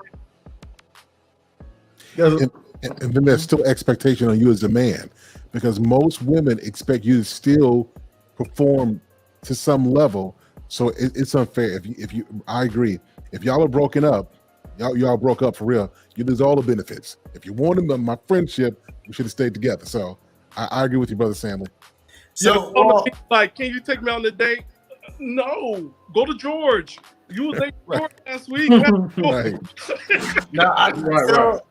And then there's still expectation on you as a man, because most women expect you to still perform to some level. So it's unfair. If you, I agree. If y'all are broken up, y'all broke up for real. You lose all the benefits. If you wanted my friendship, we should have stayed together. So I agree with you, brother Stanley. So, like, can you take me on the date? No, go to George. You was dating George last week. No,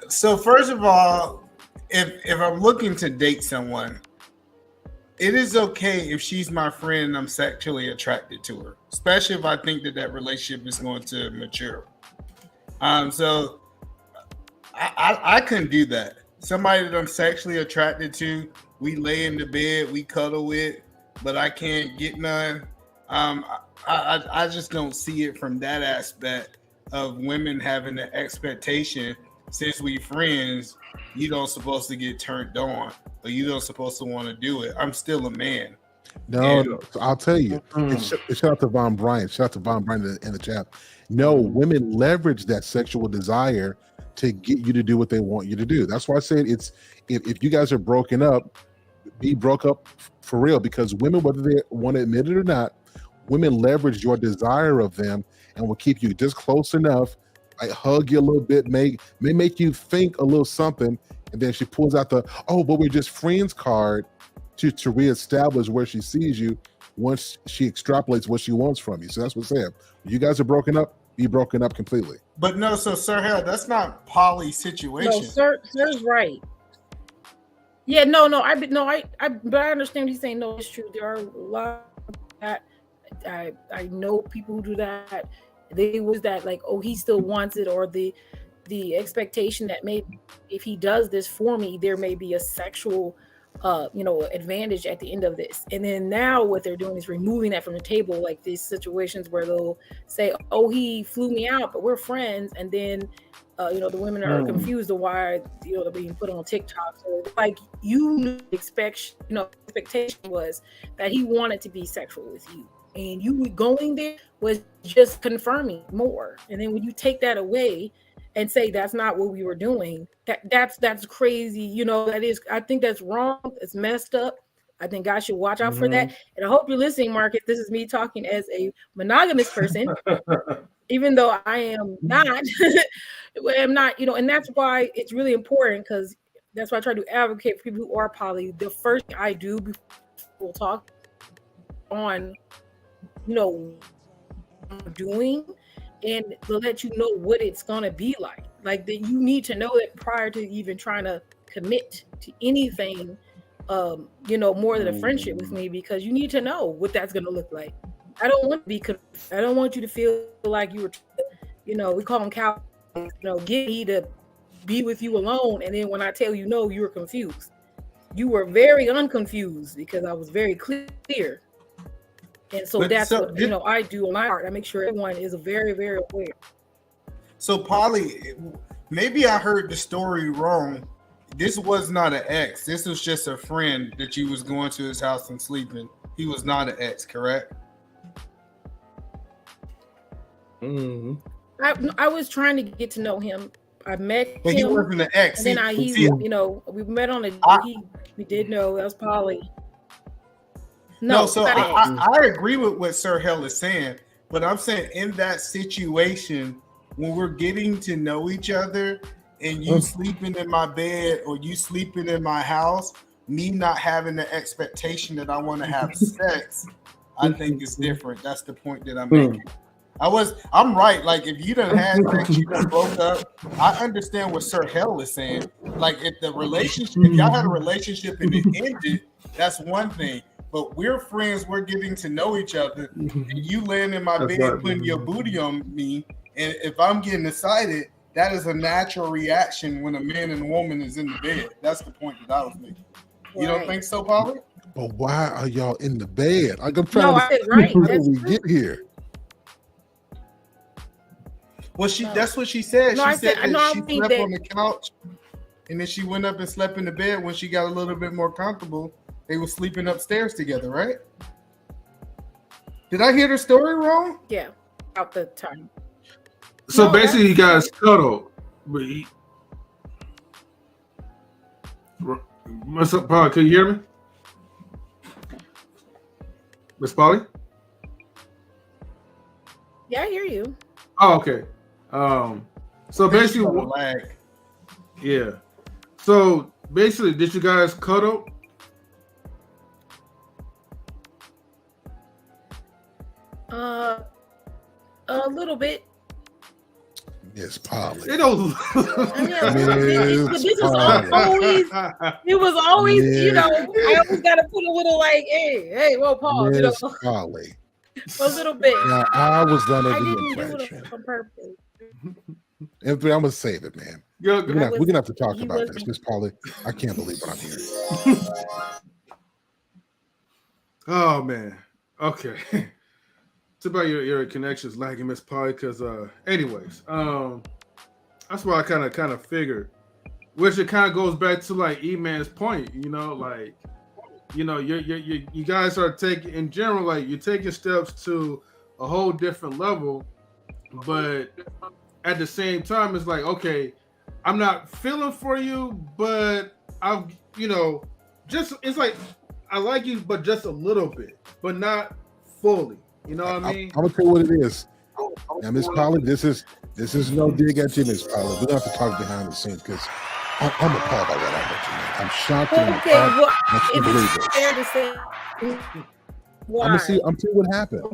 so first of all, if I'm looking to date someone, it is okay if she's my friend and I'm sexually attracted to her, especially if I think that relationship is going to mature. So I couldn't do that. Somebody that I'm sexually attracted to, we lay in the bed, we cuddle with, but I can't get none. I just don't see it from that aspect of women having the expectation, since we friends, you don't supposed to get turned on, or you don't supposed to want to do it. I'm still a man. No, I'll tell you. Shout out to Vouaghn Bryant. Shout out to Vouaghn Bryant in the chat. No, women leverage that sexual desire to get you to do what they want you to do. That's why I said it's if you guys are broken up, be broke up for real, because women, whether they want to admit it or not, women leverage your desire of them and will keep you just close enough, like hug you a little bit, may make you think a little something, and then she pulls out the but we're just friends card to reestablish where she sees you once she extrapolates what she wants from you. So that's what I'm saying. When you guys are broken up, be broken up completely. But no, so Sir Hell, that's not Polly's situation. No, Sir's right. Yeah, no, but I understand what he's saying. No, it's true. There are a lot of that. I know people who do that. They was that like, oh, he still wants it, or the expectation that maybe if he does this for me, there may be a sexual advantage at the end of this. And then now what they're doing is removing that from the table, like these situations where they'll say, oh, he flew me out, but we're friends, and then the women are confused of why they're being put on TikTok. So like expectation was that he wanted to be sexual with you, and you going there was just confirming more. And then when you take that away and say that's not what we were doing, that's crazy. That is, I think that's wrong. It's messed up. I think guys should watch out for that. And I hope you're listening, Marcus. This is me talking as a monogamous person, even though I am not. I'm not, and that's why it's really important, because that's why I try to advocate for people who are poly. The first thing I do before we'll talk on, doing, and they'll let you know what it's gonna be like. Like that, you need to know that prior to even trying to commit to anything, more than a friendship with me, because you need to know what that's gonna look like. I don't want you to feel like you were, we call them cow, get me to be with you alone, and then when I tell you no, you were confused. You were very unconfused because I was very clear. And so that's what I do on my part. I make sure everyone is very, very aware. So Polly, maybe I heard the story wrong. This was not an ex. This was just a friend that you was going to his house and sleeping. He was not an ex, correct? I was trying to get to know him. I met him. But he wasn't an ex. And then we met on we did know that was Polly. No, so I agree with what Sir Hell is saying, but I'm saying in that situation, when we're getting to know each other and you sleeping in my bed or you sleeping in my house, me not having the expectation that I want to have sex, I think is different. That's the point that I'm making. I'm right. Like, if you done had sex, you done broke up. I understand what Sir Hell is saying. Like, if y'all had a relationship and it ended, that's one thing. But we're friends. We're getting to know each other. And you laying in my bed putting your booty on me, and if I'm getting excited, that is a natural reaction when a man and a woman is in the bed. That's the point that I was making. You don't think so, Polly? But why are y'all in the bed? Like, I'm trying to right. how did we get here? Well, that's what she said. No, she said that she slept that on the couch, and then she went up and slept in the bed. When she got a little bit more comfortable, they were sleeping upstairs together, right? Did I hear the story wrong? Yeah, about the time. So basically, you guys cuddled, but what's up, Polly? Can you hear me, Miss Polly? Yeah, I hear you. Oh, okay. So basically, yeah. So basically, did you guys cuddle? A little bit. Yes, Polly. It don't. It was always, you know, I always got to put a little like, hey, well, Paul, you know, Polly. A little bit. Yeah, I was done I over didn't the do impression. it on purpose. I'm gonna save it, man. We're gonna have to talk about this, Miss Polly. I can't believe what I'm hearing. Oh man. Okay. It's about your connections lagging, Miss Polly, because anyways, that's why I kind of figured, which it kind of goes back to like E-Man's point, you know, like, you know, you guys are taking, in general, like, you're taking steps to a whole different level, but at the same time, it's like, okay, I'm not feeling for you, but I've, you know, just, it's like, I like you, but just a little bit, but not fully. You know what I mean? I'm gonna tell you what it is. Now, Miss Polly, this is no dig at you, Miss Polly. We're gonna have to talk behind the scenes because I'm appalled by what I heard you, man. I'm shocked. Okay, well, if it's fair to say, why? I'm see what happened.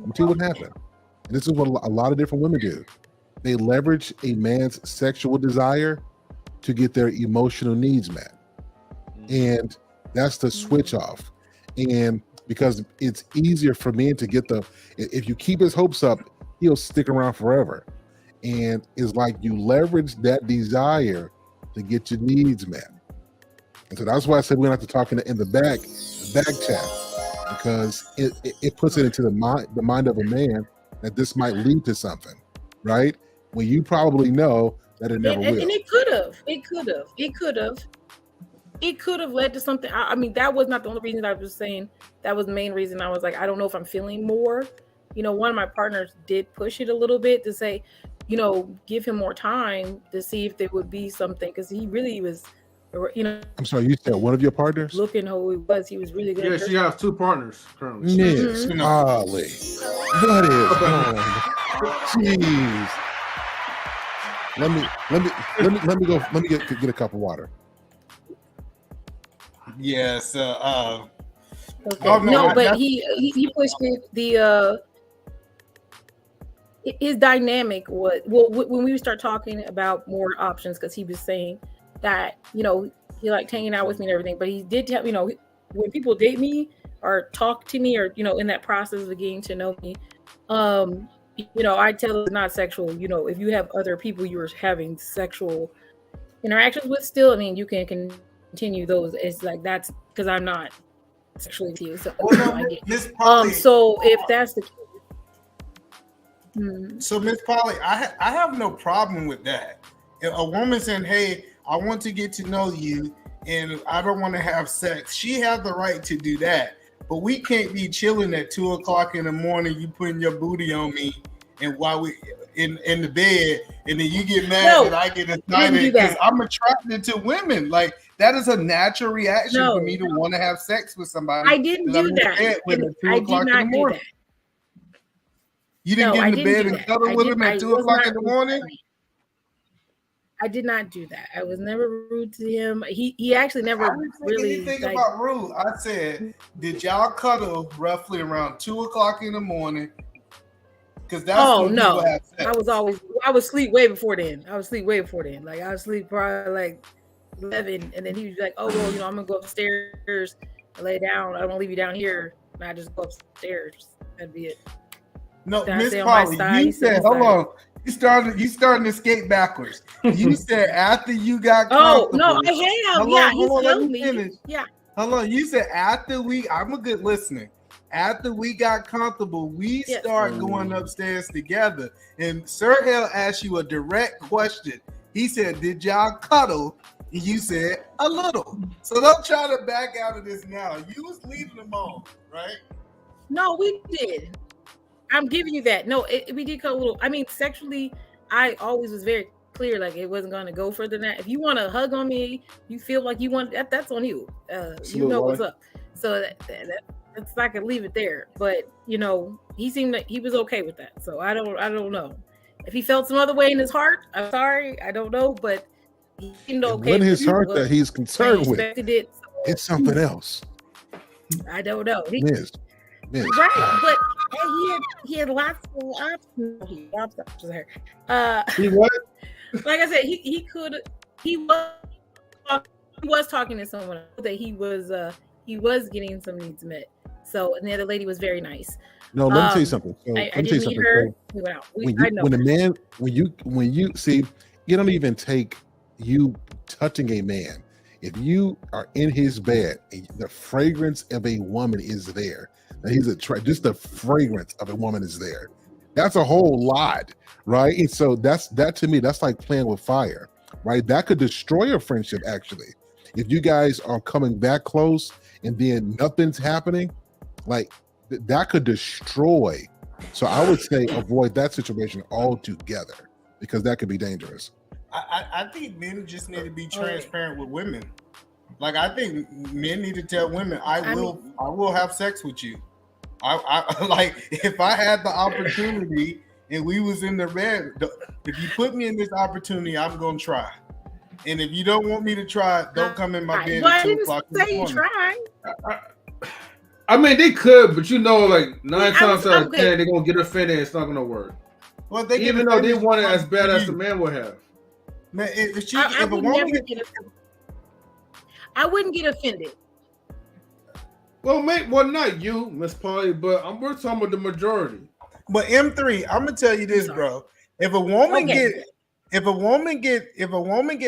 And this is what a lot of different women do. They leverage a man's sexual desire to get their emotional needs met, and that's the switch off. And because it's easier for men to get if you keep his hopes up, he'll stick around forever. And it's like you leverage that desire to get your needs met. And so that's why I said we're gonna have to talk in the back chat, because it puts it into the mind of a man that this might lead to something, right? When you probably know that it never will. And it could have led to something. I mean, that was not the only reason I was saying. That was the main reason I was like, I don't know if I'm feeling more. You know, one of my partners did push it a little bit to say, you know, give him more time to see if there would be something, because he really was, you know. I'm sorry, you said one of your partners? Looking who he was. He was really good. Yeah, she has two partners currently. Miss Polly. What is going on? Jeez. Let me get a cup of water. Yes. Okay. No, but he pushed it. His dynamic was, well, when we start talking about more options, because he was saying that, you know, he liked hanging out with me and everything, but he did tell, you know, when people date me or talk to me, or, you know, in that process of getting to know me, you know, I tell them it's not sexual. You know, if you have other people you're having sexual interactions with still, I mean, you can continue those. It's like, that's because I'm not sexually with you. So, so if that's the case. So, Miss Polly, I have no problem with that. If a woman saying, hey, I want to get to know you and I don't want to have sex, she has the right to do that. But we can't be chilling at 2:00 in the morning, you putting your booty on me, and while we in the bed, and then you get mad that I get excited because I'm attracted to women. Like, that is a natural reaction for me to want to have sex with somebody. I didn't do that. At 2:00 in the morning. You didn't get in the bed and cuddle with him at 2:00 in the morning? I did not do that. I was never rude to him. He actually never really anything about rude. I said, did y'all cuddle roughly around 2:00 in the morning? Because that's when people have sex. I was sleep way before then. Like I was sleep probably like 11, and then he was like, "Oh well, I'm gonna go upstairs and lay down. I don't leave you down here. And I just go upstairs. That'd be it." No, Miss Polly, you said, hold on. You starting to skate backwards. You said after you got comfortable. Oh no, I have. Hold on, let me finish. Yeah. Hold on. You said I'm a good listener. After we got comfortable, we start going upstairs together. And Sir Hell asked you a direct question. He said, "Did y'all cuddle?" And you said, "A little." So don't try to back out of this now. You was leaving them on, right? No, we did. I'm giving you that. No, we did cut a little. I mean, sexually, I always was very clear, like it wasn't going to go further than that. If you want to hug on me, you feel like you want that's on you. You know what's up. So that's I can leave it there. But he seemed like he was okay with that. So I don't know if he felt some other way in his heart. I'm sorry, I don't know, but he seemed okay. When his heart that he's concerned with, it's something else. I don't know. Miss. Right, but he had lots of options. He what? Like I said, he was talking to someone that he was getting some needs met. So, and the other lady was very nice. No, let me tell you something. So, I didn't meet her. We went out. When you see, you don't even take you touching a man. If you are in his bed, the fragrance of a woman is there. Just the fragrance of a woman is there. That's a whole lot, right? And so that to me, that's like playing with fire, right? That could destroy a friendship, actually. If you guys are coming that close and then nothing's happening, like that could destroy. So I would say avoid that situation altogether because that could be dangerous. I think men just need to be transparent with women. Like I think men need to tell women, I will have sex with you. I like if I had the opportunity and we was in the bed, if you put me in this opportunity, I'm gonna try. And if you don't want me to try, don't come in my bed at 2:00 in the morning. Try. I mean, they could, but like 9 times out of 10, they're gonna get offended. It's not gonna work. Well, even though they want it as bad as the man would have. Man, I wouldn't get offended. Well, not you, Miss Polly, but we're talking about the majority. But M3, I'm gonna tell you this, bro. If a woman get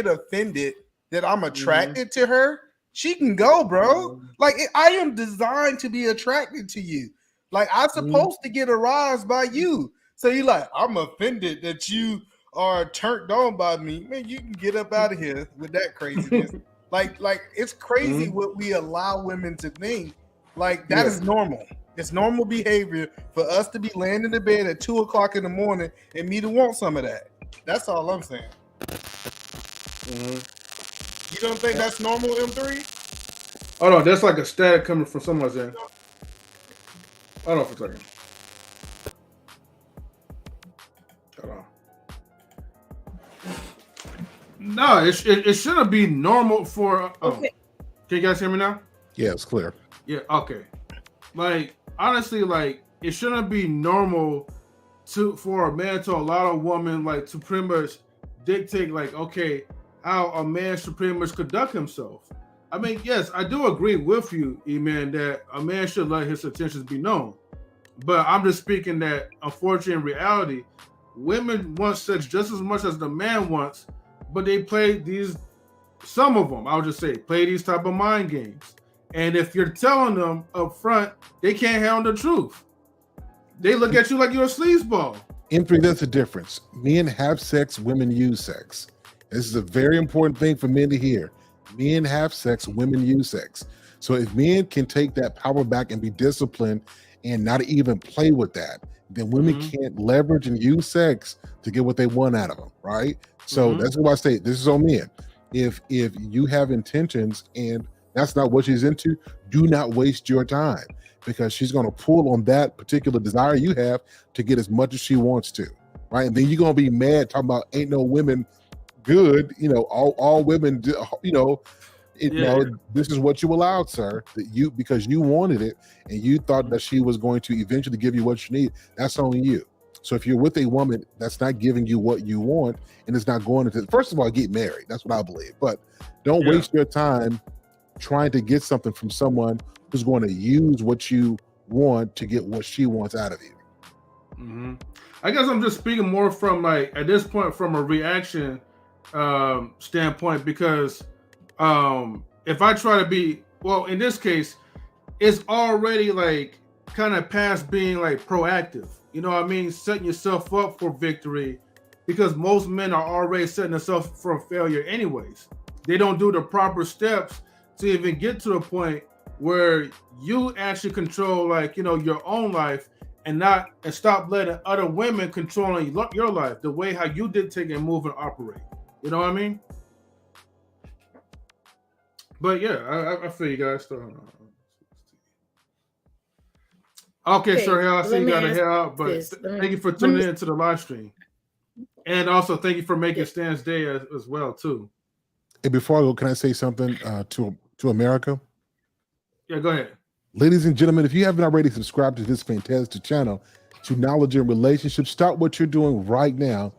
offended that I'm attracted to her, she can go, bro. Like I am designed to be attracted to you. Like I'm supposed to get aroused by you. So you like, I'm offended that you are turned on by me. Man, you can get up out of here with that craziness. like it's crazy what we allow women to think. Like that is normal. It's normal behavior for us to be laying in the bed at 2:00 in the morning and me to want some of that. That's all I'm saying. You don't think that's normal, M3? Hold on, that's like a static coming from someone saying. Hold on for a second. Hold on. No, it shouldn't be normal for. Okay. Can you guys hear me now? Yeah, it's clear. Yeah, okay. Like honestly, like it shouldn't be normal for a man to allow a woman like to pretty much dictate like how a man should pretty much conduct himself. I mean, yes, I do agree with you, E-Man, that a man should let his intentions be known. But I'm just speaking that unfortunately in reality, women want sex just as much as the man wants, but they play some of them, I would just say, play these type of mind games. And if you're telling them up front, they can't handle the truth. They look at you like you're a sleazeball. M3, there's a difference. Men have sex, women use sex. This is a very important thing for men to hear. Men have sex, women use sex. So if men can take that power back and be disciplined and not even play with that, then women can't leverage and use sex to get what they want out of them, right? So that's why I say this is on men. If you have intentions and that's not what she's into, do not waste your time because she's going to pull on that particular desire you have to get as much as she wants to, right? And then you're going to be mad talking about ain't no women good. All women do. This is what you allowed, sir. Because you wanted it and you thought that she was going to eventually give you what you need. That's on you. So if you're with a woman that's not giving you what you want and it's not going into, first of all, get married. That's what I believe. But don't waste your time trying to get something from someone who's going to use what you want to get what she wants out of you. Mm-hmm. I guess I'm just speaking more from at this point from a reaction standpoint, because if I try to be, in this case, it's already kind of past being proactive. You know what I mean? Setting yourself up for victory, because most men are already setting themselves for failure anyways. They don't do the proper steps to even get to a point where you actually control your own life and stop letting other women controlling your life the way how you dictate and move and operate. You know what I mean? But yeah, I feel you guys. Okay, sir, I see you got to head out, but thank you for tuning in to the live stream. And also thank you for making Stan's Day as well, too. Hey, before I go, can I say something to America? Yeah, go ahead. Ladies and gentlemen, if you haven't already subscribed to this fantastic channel, to Knowledge and Relationships, start what you're doing right now.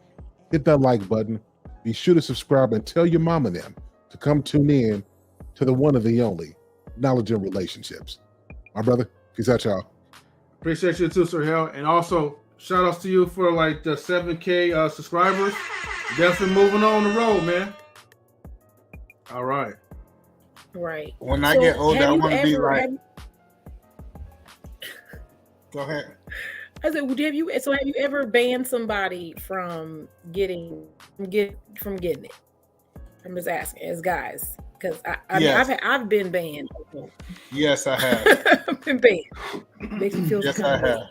Hit that like button. Be sure to subscribe and tell your mom and them to come tune in to the one and the only Knowledge and Relationships. My brother, peace out, y'all. Appreciate you too, Sir Hell. And also, shout outs to you for the 7K subscribers. Definitely moving on the road, man. All right. Right. When I get older, I want to be like. Go ahead. I said, have you ever banned somebody from getting it? I'm just asking, as guys, because I've been banned. Yes, I have. I've been banned. Makes me feel yes, I have.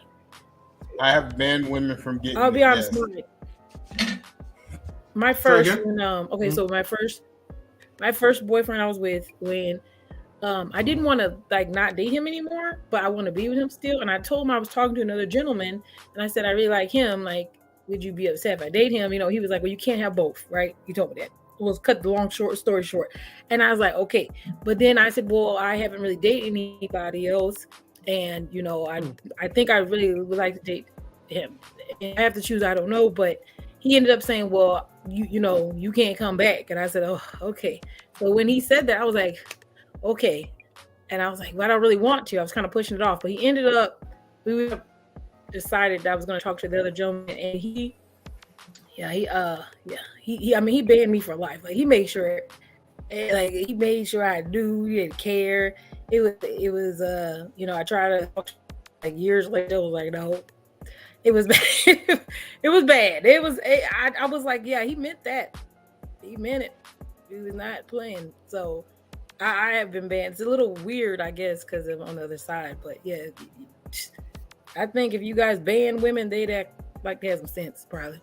I have banned women from getting. I'll be honest. My first, so my first boyfriend I was with, when I didn't want to not date him anymore, but I want to be with him still. And I told him I was talking to another gentleman, and I said I really like him. Would you be upset if I date him? He was like, well, you can't have both, right? He told me that. Was cut the story short. And I was like, okay. But then I said, well, I haven't really dated anybody else. And, I think I really would like to date him. And I have to choose, I don't know. But he ended up saying, well, you can't come back. And I said, oh, okay. So when he said that, I was like, okay. And I was like, well, I don't really want to. I was kind of pushing it off. But he ended up, we decided that I was going to talk to the other gentleman. And he banned me for life. He made sure, I knew, he didn't care. It was I tried to talk years later. I was like, no, it was bad. It was bad. I was like, yeah, he meant that. He meant it. He was not playing. So I have been banned. It's a little weird, I guess, because I'm on the other side. But yeah, I think if you guys ban women, they'd act like they have some sense, probably.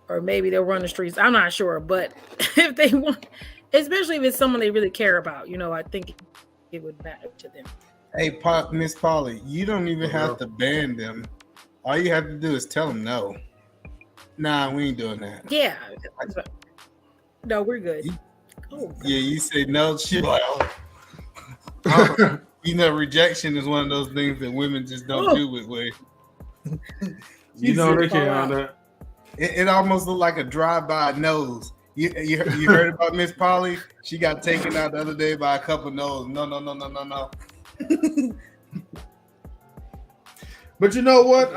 Or maybe they'll run the streets. I'm not sure. But if they want, especially if it's someone they really care about, I think it would matter to them. Hey, Miss Polly, you don't even have to ban them. All you have to do is tell them no. Nah, we ain't doing that. Yeah. No, we're good. Yeah, you say no, shit. Rejection is one of those things that women just don't do with way. They can't on that. It almost looked like a drive-by nose. You heard about Miss Polly? She got taken out the other day by a couple no's. No. But you know what?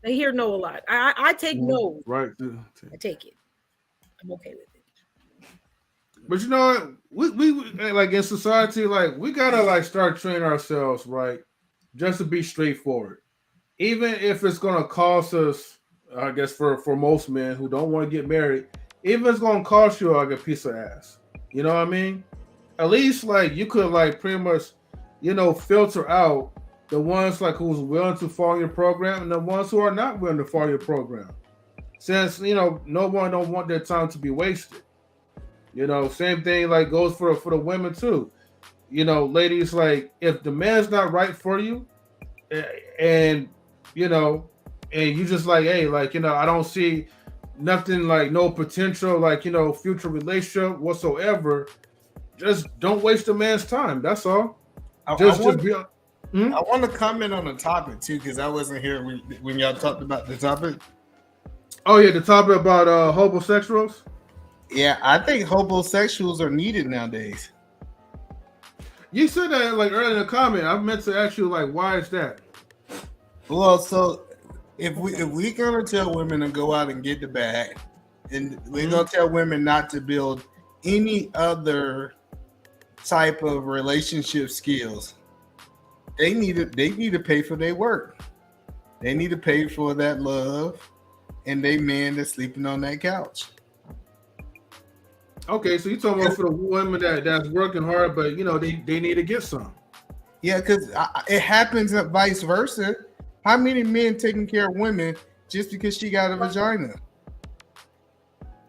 They hear no a lot. I take no. Right. I take it. I'm okay with it. But you know what? We in society, we gotta start training ourselves, right? Just to be straightforward. Even if it's gonna cost us, I guess for most men who don't want to get married, even if it's gonna cost you a piece of ass. You know what I mean? At least you could pretty much, filter out the ones who's willing to follow your program and the ones who are not willing to follow your program. Since no one don't want their time to be wasted. Same thing goes for the women too. Ladies, if the man's not right for you, and you just hey, I don't see nothing like no potential, like future relationship whatsoever, just don't waste a man's time. That's all. I want to comment on the topic too, because I wasn't here when y'all talked about the topic. Oh yeah, the topic about homosexuals. Yeah, I think homosexuals are needed nowadays. You said that like earlier in the comment. I meant to ask you like, why is that? Well, so if we gonna tell women to go out and get the bag, and we're gonna tell women not to build any other type of relationship skills, they need to pay for their work. They need to pay for that love and they man that's sleeping on that couch. Okay, so you're talking about for the women that's working hard, but they need to get some. Yeah, because it happens vice versa. How many men taking care of women just because she got a vagina?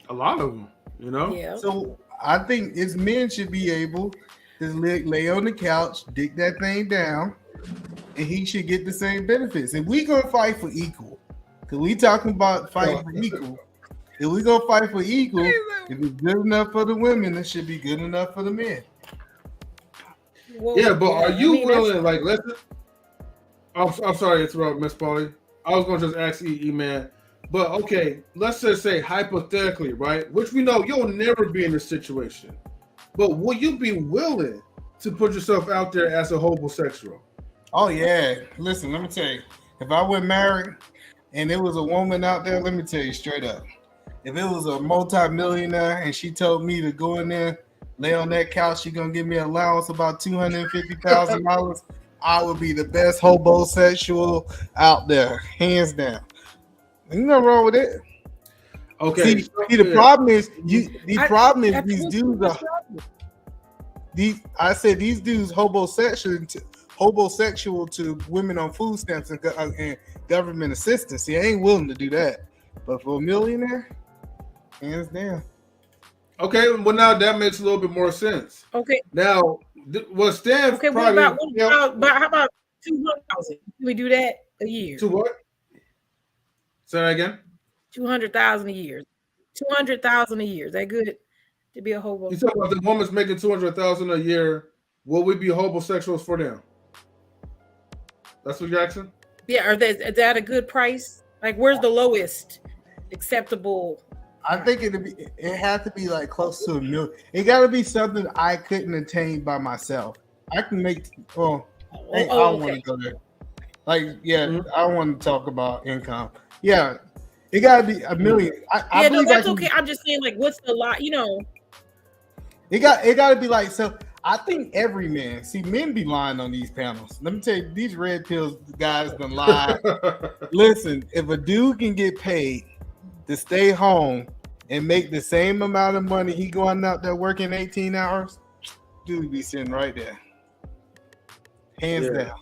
A lot of them, Yeah. So I think as men should be able to lay on the couch, dig that thing down, and he should get the same benefits. And we gonna fight for equal, because we talking about fighting for equal. If we gonna fight for equal, if it's good enough for the women, it should be good enough for the men. Well, yeah, but are you willing? That's... Like, I'm sorry to interrupt, Miss Polly. I was gonna just ask E man, but okay, let's just say hypothetically, right? Which we know you'll never be in this situation, but will you be willing to put yourself out there as a homosexual? Oh yeah. Listen, let me tell you, if I were married and there was a woman out there, let me tell you straight up. If it was a multi-millionaire and she told me to go in there, lay on that couch, she gonna give me an allowance about $250,000, I would be the best homosexual out there, hands down. Ain't nothing wrong with it. Okay. See, the problem is these dudes are these dudes homosexual to women on food stamps and government assistance. See, I ain't willing to do that. But for a millionaire, hands down. Okay, well now that makes a little bit more sense. Okay. Now, Stan? Okay, probably, how about 200,000? Can we do that a year? To what? Say that again. 200,000 a year. 200,000 a year. Is that good to be a hobo? You talking about the woman's making 200,000 a year? Will we be homosexuals for them? That's what you're asking? Yeah. Is that a good price? Like, where's the lowest acceptable? I think it had to be like close to $1 million. It got to be something I couldn't attain by myself. I can make. I don't want to go there. Like, yeah, I don't want to talk about income. Yeah, it got to be $1 million. That's okay. I'm just saying, like, what's the lot? It got to be like so. I think every man, men be lying on these panels. Let me tell you, these red pills guys been lying. Listen, if a dude can get paid to stay home and make the same amount of money he going out there working 18 hours, dude be sitting right there. Hands down.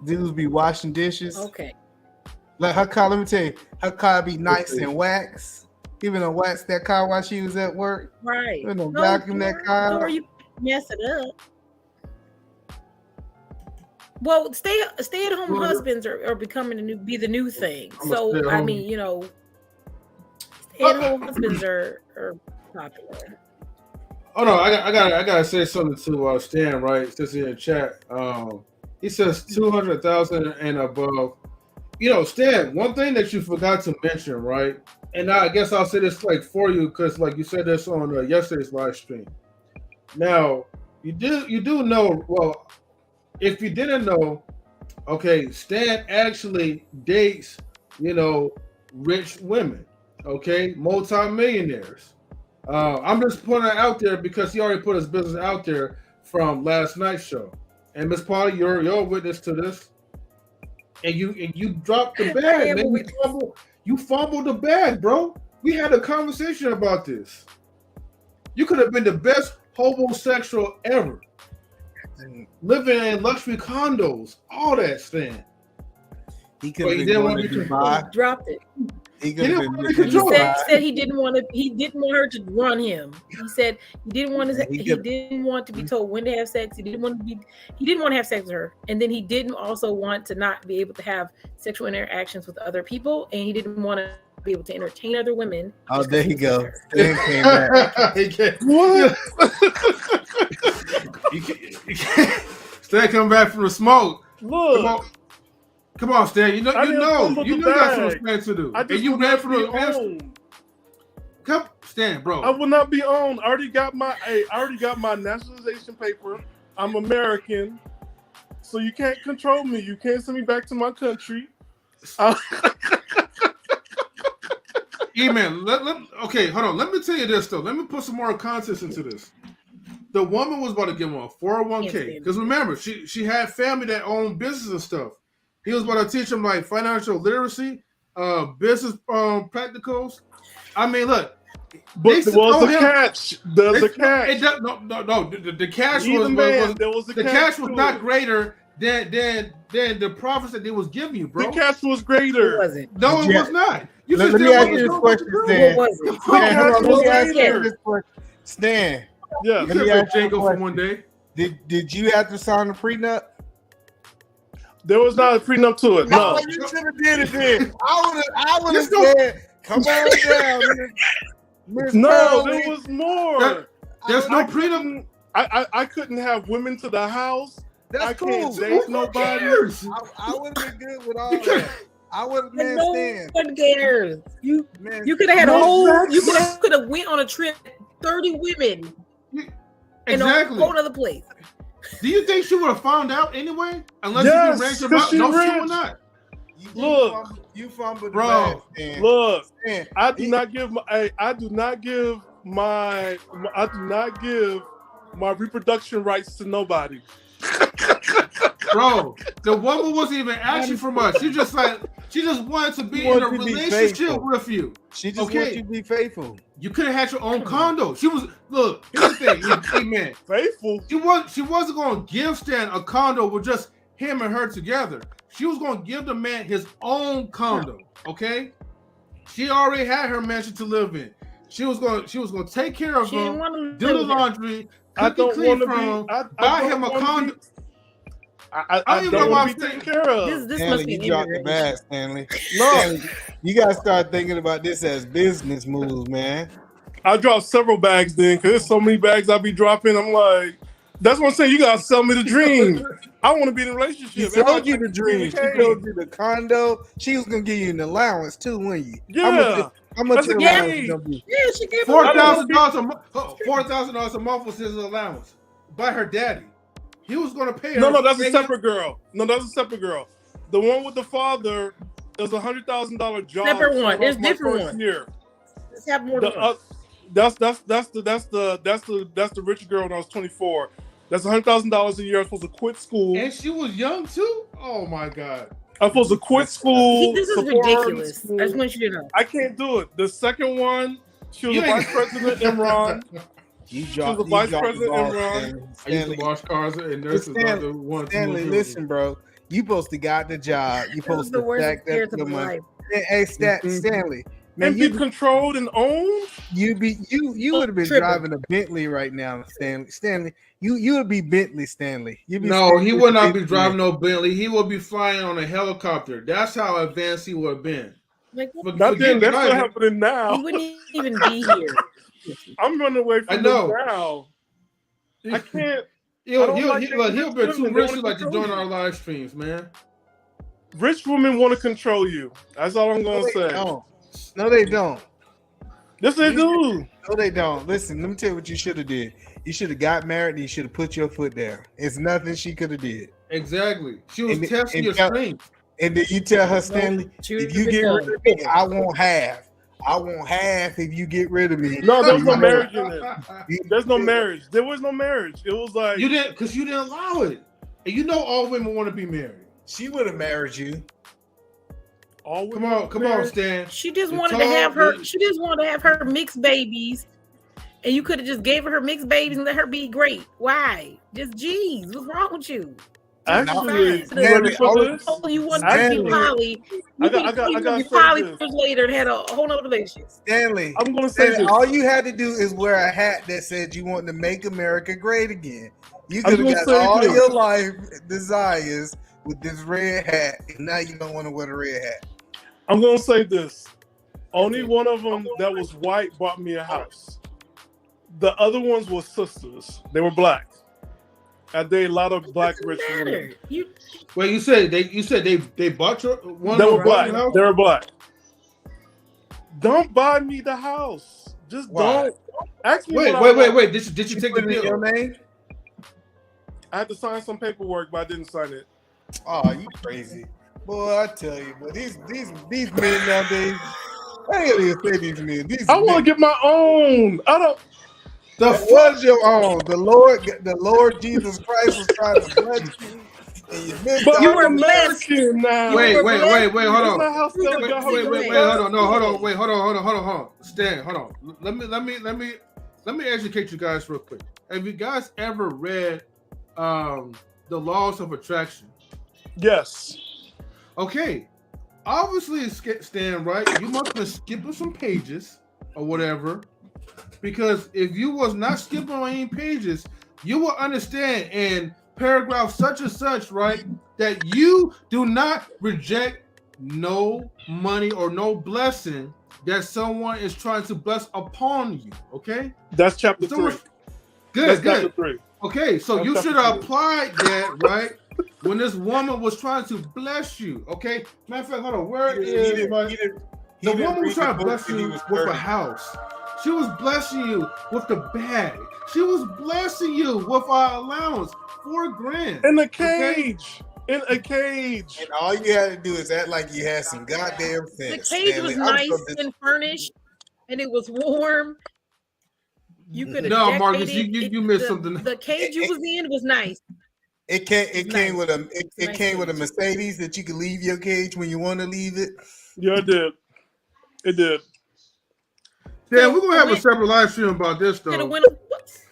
Dudes be washing dishes. Okay. Like her car, let me tell you, her car be nice and wax. Even a wax that car while she was at work. Right. Even a vacuum that car. Or you mess it up. Well, stay at home husbands are becoming the new thing. So I mean, stay at home husbands are popular. Oh no, I gotta say something to Stan, right? Since in the chat, he says 200,000 and above. Stan, one thing that you forgot to mention, right? And I guess I'll say this like for you because like you said this on yesterday's live stream. Now you do know. Well, if you didn't know, okay, Stan actually dates rich women, okay, multi-millionaires. I'm just putting it out there because he already put his business out there from last night's show. And Miss Polly, you're a witness to this. And you dropped the bag, man. You fumbled the bag, bro. We had a conversation about this. You could have been the best homosexual ever. Living in luxury condos, all that, Stan. He could have been going to Dubai. Dropped it. He said he didn't want to. He didn't want her to run him. He said he didn't want to. He didn't want to be told when to have sex. He didn't want to be. He didn't want to have sex with her, and then he didn't also want to not be able to have sexual interactions with other people, and he didn't want to be able to entertain other women. Oh, there he go. Stan came back. What? Stan come back from the smoke. Look. Come on, Stan. You know you got some respect to do. And you ran from the Come, Stan, bro. I will not be owned. I already got my nationalization paper. I'm American, so you can't control me. You can't send me back to my country. E-man, okay, hold on. Let me tell you this though. Let me put some more context into this. The woman was about to give him a 401k because remember, she had family that owned business and stuff. He was about to teach them like financial literacy, business practicals. I mean, look, but there was a catch. There's a catch. The catch the catch was not greater than the profits that they was giving you, bro. The catch was greater. It wasn't. No, it was not. Let me ask you this question, Stan. What was it? Stan. Yeah. Let me ask Jacob for one day. Did you have to sign a prenup? There was not a prenup to it. No. You should have did it then. I would have said, come on down. No, there was more. There's no prenup. I couldn't have women to the house. That's cool. Can't date nobody. I would have been good with all that. I would have been Stan. No one cares. You could have had a whole. You could have went on a trip, 30 women. Exactly. In a whole other place. Do you think she would have found out anyway? Unless yes, you ranked her up? No, she would not. You fumbled, bro. Look, I do not give my reproduction rights to nobody. Bro, the woman wasn't even asking for much. She just wanted to be in a relationship with you. She just wanted you to be faithful. You could have had your own condo. She was look. Here's the thing, hey man, faithful. She wasn't going to give Stan a condo with just him and her together. She was going to give the man his own condo. Okay, she already had her mansion to live in. She was going to take care of him, do the laundry. I don't want to buy him a condo. I don't want to be taken care of. This Stanley, must be you dropped the bag, Stanley. No, Stanley, you gotta start thinking about this as business moves, man. I dropped several bags then, because there's so many bags I be dropping. I'm like, that's what I'm saying. You gotta sell me the dream. I want to be in a relationship. She told you the dream. She told you the condo. She was gonna give you an allowance too, wasn't you? Yeah. How much allowance you gonna be? Yeah, she gave $4,000 a month. $4,000 a month was his allowance by her daddy. He was going to pay her. No, that's a separate girl. The one with the father is $100,000 job. Separate one. There's different ones. Let's have more. That's the rich girl when I was 24. That's $100,000 a year. I'm supposed to quit school. And she was young too? Oh my God. I'm supposed to quit school. This is ridiculous. I just want you to know. I can't do it. The second one, she was the vice president Imran. She was the vice president Imran. I used to wash cars and nurses. Stanley, listen, bro. You supposed to got the job. You supposed to stack that the money. Hey, Stanley. Man, and be controlled and owned. You would have been driving a Bentley right now, Stanley. You would be Bentley, Stanley. No, he would not be driving no Bentley. He would be flying on a helicopter. That's how advanced he would have been. Like, that's what's happening now. He wouldn't even be here. I'm running away from this now. I can't. He'll be too rich to join our live streams, man. Rich women want to control you. That's all I'm gonna say. No, they don't. Yes, they do. No, they don't. Listen, let me tell you what you should have did. You should have got married and you should have put your foot down. It's nothing she could have did. Exactly. She was testing your strength. And then you tell her, Stanley, if you get rid of me, I won't have. I won't have if you get rid of me. No, there's no marriage in it. There's no marriage. There was no marriage. It was like you didn't, because you didn't allow it. And you know all women want to be married. She would have married you. Come on, Stan. She just wanted to have her. She just wanted to have her mixed babies, and you could have just gave her mixed babies and let her be great. Why? Just geez, what's wrong with you? Actually, Stanley, you ready for this? Oh, you want to Actually, be poly. I got poly this. years later and had a whole nother relationship. Stanley, I'm gonna say this. all you had to do is wear a hat that said you want to make America great again. You I'm could have gonna got say all this. your life desires with this red hat, and now you don't want to wear the red hat. I'm gonna say this. Only one of them that was white bought me a house. The other ones were sisters. They were black. I dated a lot of black rich women. Well, you said they bought your one. They were black. House? They were black. Don't buy me the house. Just don't. Ask me. Wait. Did you take the deal? Your name? I had to sign some paperwork, but I didn't sign it. Oh, you crazy. Boy, I tell you, but these men nowadays, I ain't gonna even say these men. I want to get my own. I don't. Was your own. The Lord Jesus Christ was trying to bless you. And But you I'm were American now. Wait, hold on. Wait, hold on. Stan, hold on. Let me educate you guys real quick. Have you guys ever read The Laws of Attraction? Yes. Okay. Obviously, Stan, right? You must have been skipping some pages or whatever. Because if you was not skipping on any pages, you will understand in paragraph such and such, right, that you do not reject no money or no blessing that someone is trying to bless upon you. Okay, that's chapter 3. Good. Chapter 3. Okay, so that's you should have applied that, right, when this woman was trying to bless you. Okay, matter of fact, hold on. Where is the woman was trying to bless you with a house? She was blessing you with the bag. She was blessing you with our allowance, $4,000 in a cage. Okay? In a cage. And all you had to do is act like you had some goddamn sense. The cage was nice and furnished, and it was warm. You could have. No, Marcus, you missed something. The cage you was in was nice. It came with a Mercedes that you could leave your cage when you want to leave it. Yeah, it did. It did. Yeah, we're gonna have a separate live stream about this though.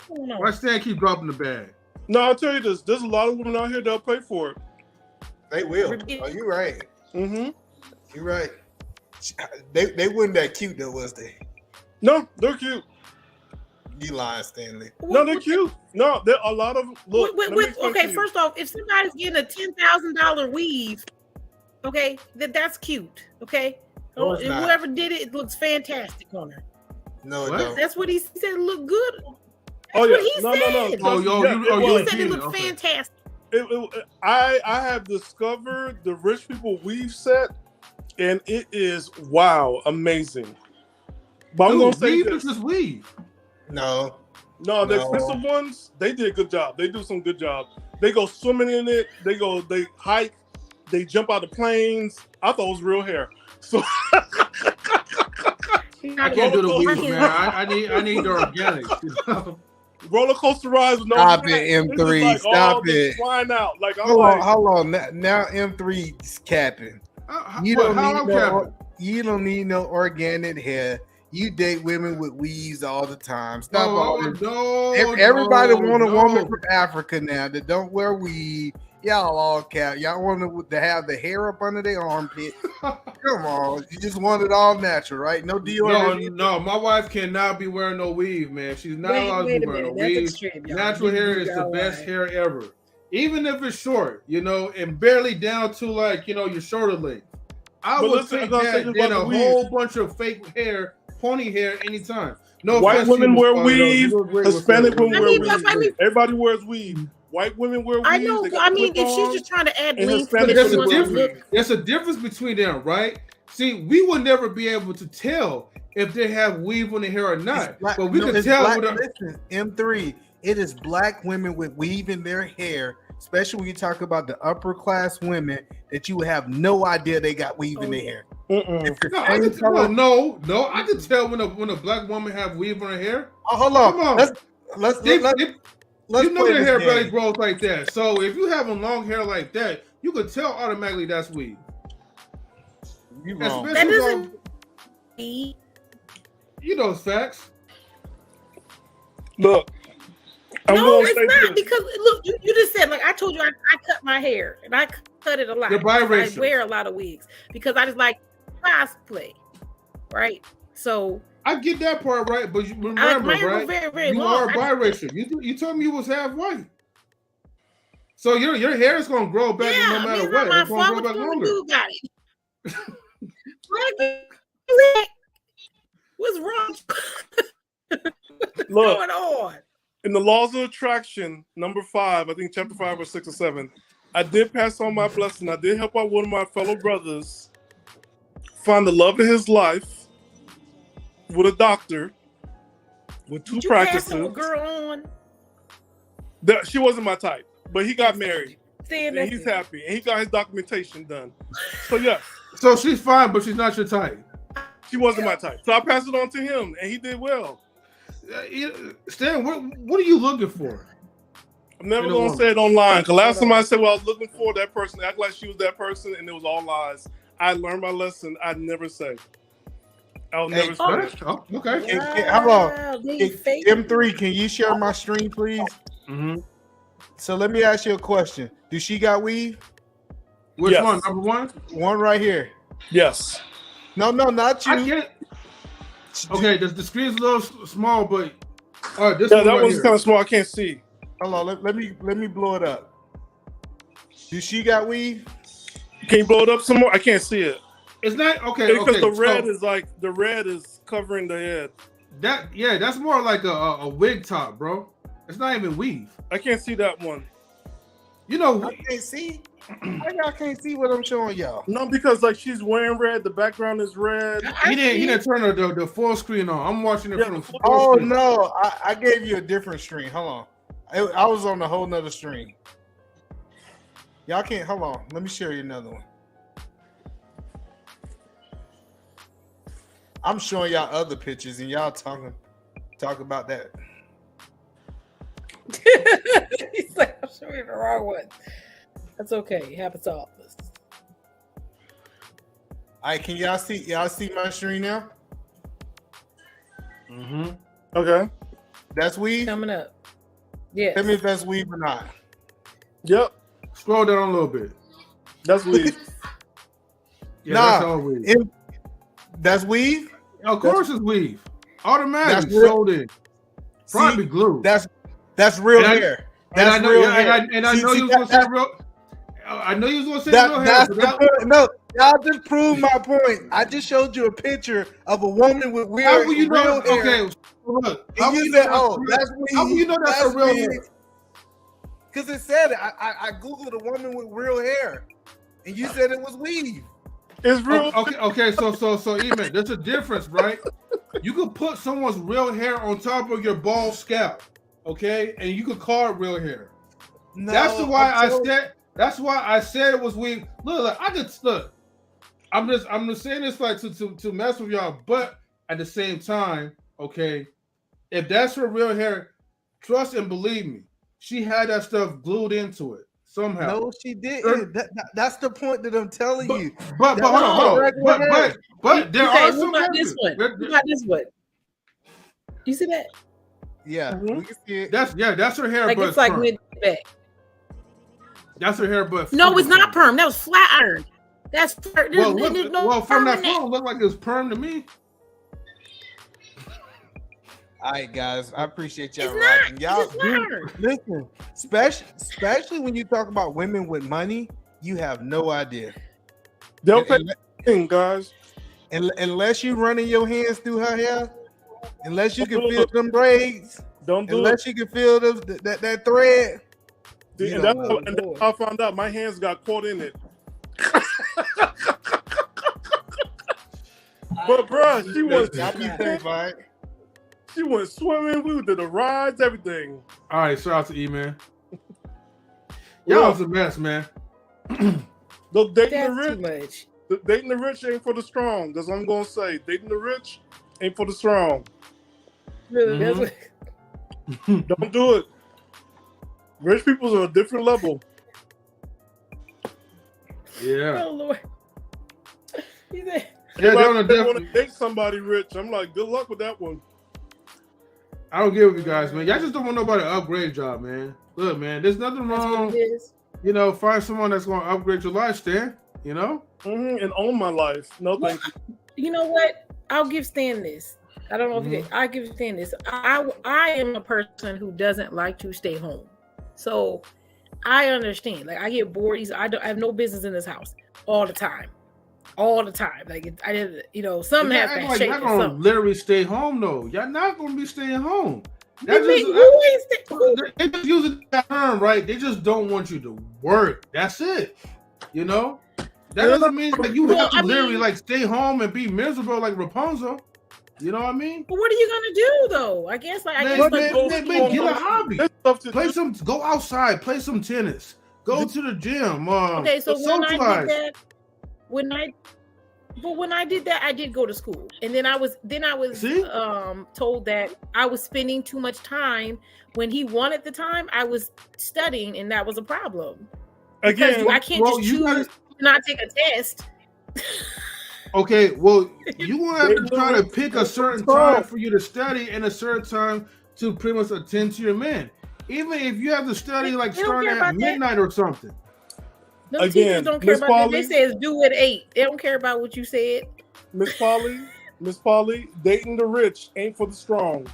Why Stan keep dropping the bag? No, I'll tell you this. There's a lot of women out here that'll pay for it. They will. Oh, you're right. Mm-hmm. You're right. They weren't that cute though, was they? No, they're cute. You lying, Stanley. No, they're cute. No, there are a lot of look. Okay, first off, if somebody's getting a $10,000 weave, okay, that's cute. Okay. No, whoever did it looks fantastic on her. No, it don't. That's what he said. It looked good. What he said. He said it looked fantastic. I have discovered the rich people weave set, and it is amazing. But I'm gonna say this: is weave. No, the expensive ones, they did a good job. They do some good job. They go swimming in it. They hike. They jump out of planes. I thought it was real hair. So I can't do the weave, man. I need the organics. You know? Roller coaster rides with no. Stop it, M3. Like Stop it. Flying out. Like hold on. Now M3's capping. You don't need no organic hair. You date women with weaves all the time. Stop everybody want a woman from Africa now that don't wear weave. Y'all all cap. Y'all want to have the hair up under their armpit. Come on. You just want it all natural, right? No deodorant. No, my wife cannot be wearing no weave, man. She's not allowed to be wearing no weave. Natural hair is the best hair ever. Even if it's short, and barely down to your shoulder length. I would take that than a whole bunch of fake hair, pony hair anytime. No, white women wear weave. Hispanic women wear weave. Everybody wears weave. White women wear weave. I know. I mean, if she's just trying to add links, there's a difference between them, right? See, we will never be able to tell if they have weave on their hair or not, but we can tell. Listen, M3, it is black women with weave in their hair, especially when you talk about the upper class women that you would have no idea they got weave in their hair. I can tell when a black woman have weave on her hair. Oh, hold on. Come on. Let's their hair barely grows like that. So if you have a long hair like that, you could tell automatically that's weave. You wrong. That doesn't. You know facts. Look, No, it's not because look, you just said like I told you I cut my hair and I cut it a lot. You're biracial. I wear a lot of wigs because I just like cosplay, right? So I get that part right, but you remember, right? Very, very you long. are biracial. You told me you was half white. So your hair is gonna grow back no matter what. It's gonna grow back longer. What's wrong? Look, what's going on? In the laws of attraction, number 5, I think chapter 5 or 6 or 7, I did pass on my blessing. I did help out one of my fellow brothers find the love of his life with a doctor with 2 practices. Pass a girl on? She wasn't my type, but he got married. And he's happy, and he got his documentation done. So yes. So she's fine, but she's not your type. She wasn't my type. So I passed it on to him, and he did well. Stan, what are you looking for? I'm never going to say it online. Because last time I said what I was looking for, that person act like she was that person, and it was all lies. I learned my lesson. I'd never say. I'll never say it. Oh, okay. How about M3? Can you share my screen, please? Mm-hmm. So let me ask you a question. Do she got weave? Which one? Number 1? One right here. Yes. No, not you. I get. Okay, the screen's a little small, but this that one's kind of small. I can't see. Hold on, let me blow it up. Do she got weave? Can you blow it up some more? I can't see it. It's not okay. Because the red is covering the head. That's more like a wig top, bro. It's not even weave. I can't see that one. You know, I can't see. Why y'all can't see what I'm showing y'all? No, because like she's wearing red, the background is red. He didn't turn the full screen on. I'm watching it from full screen. No, I gave you a different screen. Hold on. I was on a whole nother screen. Y'all can't hold on. Let me show you another one. I'm showing y'all other pictures and y'all talk about that. He's like, I'm showing you the wrong one. That's okay. It happens to all of us. All right, can y'all see my screen now? Mm-hmm. Okay. That's weave? Coming up. Yeah. Tell me if that's weave or not. Yep. Scroll down a little bit. That's weave. That's all weave. That's weave? Of course it's weave. Automatically sold in. Probably glue. That's real hair. I know you was gonna say real. I know you was gonna say real hair. No, y'all just proved my point. I just showed you a picture of a woman with real hair. Okay, look. How you know that's weave? How you know that's a real hair? Because it said it. I googled a woman with real hair, and you said it was weave. It's real. Okay. So, even there's a difference, right? You could put someone's real hair on top of your bald scalp, okay, and you could call it real hair. No, that's why I said it was weave. Look, I'm just saying this like to mess with y'all, but at the same time, okay, if that's her real hair, trust and believe me, she had that stuff glued into it somehow. No, she didn't. That's the point that I'm telling you. But hold on. But there are some. What about this one? What about this one? You see that? Yeah, we can see it. That's her hair. Like but it's like mid back. That's her hair, but no, it's not perm. That was flat iron. That's well, from that phone, it looked like it was perm to me. All right, guys, I appreciate y'all rocking. Y'all listen, especially when you talk about women with money, you have no idea. They'll pay guys. Unless you running your hands through her hair, unless you can feel them braids, unless you can feel that thread. And that's how I found out my hands got caught in it. But bruh, she went swimming. We did the rides, everything. All right, shout out to E, man. Y'all was a mess, man. Look, dating the rich ain't for the strong. That's what I'm gonna say. Dating the rich ain't for the strong. Really, Don't do it. Rich people's on a different level. Yeah. Oh Lord. They want to date somebody rich. I'm like, good luck with that one. I don't get with you guys, man. Y'all just don't want nobody to upgrade y'all, man. Look, man, there's nothing wrong. You know, find someone that's going to upgrade your lifestyle. You know, and own my life. No, thank you. You know what? I'll give Stan this. I don't know if you. I give Stan this. I am a person who doesn't like to stay home, so I understand. Like I get bored. I have no business in this house all the time. Like I did, you know, something has to shake. Y'all gonna literally stay home though. Y'all not gonna be staying home. They just using that term, right? They just don't want you to work. That's it. You know, that doesn't mean like you have to literally like stay home and be miserable like Rapunzel. You know what I mean? But what are you gonna do though? I guess get a hobby. Go outside, play some tennis, go to the gym. Okay, so when I did that, when I did that, I did go to school, and then I was told that I was spending too much time. When he wanted the time, I was studying, and that was a problem. Again, I can't just choose to not take a test. Okay, well, you want to have to try to pick a certain time for you to study and a certain time to pretty much attend to your man. Even if you have to study like starting at midnight or something. Those teachers don't care about that. They say it's due at 8. They don't care about what you said. Miss Polly, dating the rich ain't for the strong.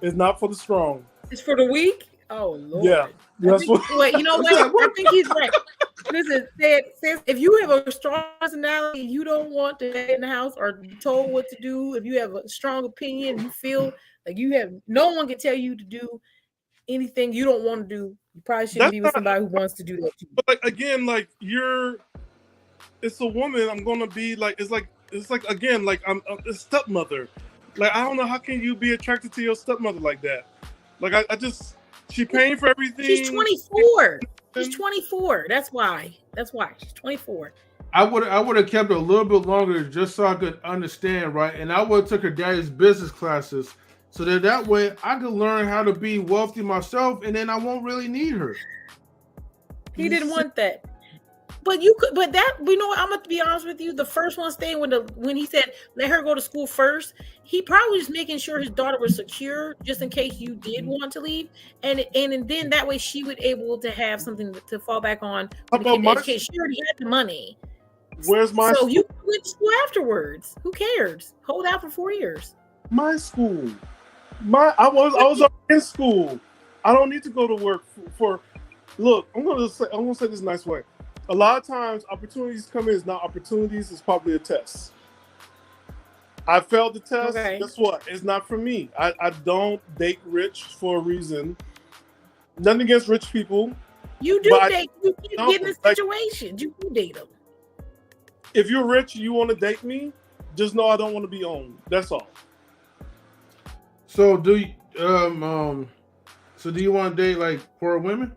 It's not for the strong. It's for the weak? Oh, Lord. Yeah. Wait, you know what? I think he's right. Listen, if you have a strong personality, you don't want to stay in the house or be told what to do. If you have a strong opinion, you feel like no one can tell you to do anything you don't want to do. You probably shouldn't be with somebody who wants to do that too. But like again, like it's a woman. I'm gonna be like it's like again like I'm a stepmother. Like I don't know how can you be attracted to your stepmother like that? Like I just she paying for everything. She's 24. She's 24. That's why. She's 24. I would have kept her a little bit longer just so I could understand, right? And I would have took her daddy's business classes. So that way I could learn how to be wealthy myself, and then I won't really need her. He didn't want that, but you could. But that you know what? I'm gonna be honest with you. The first one staying when he said let her go to school first, he probably was making sure his daughter was secure, just in case you did want to leave, and then that way she would able to have something to fall back on. She already had the money. Where's my? So you went to school afterwards. Who cares? Hold out for 4 years. My school. I was in school. I don't need to go to work for look, I'm gonna say this nice way. A lot of times opportunities come in, it's not opportunities, it's probably a test. I failed the test. Okay. Guess what? It's not for me. I don't date rich for a reason. Nothing against rich people. You do date. You keep getting in situations. You do date them. If you're rich and you want to date me, just know I don't want to be owned. That's all. So do you do you want to date like poor women?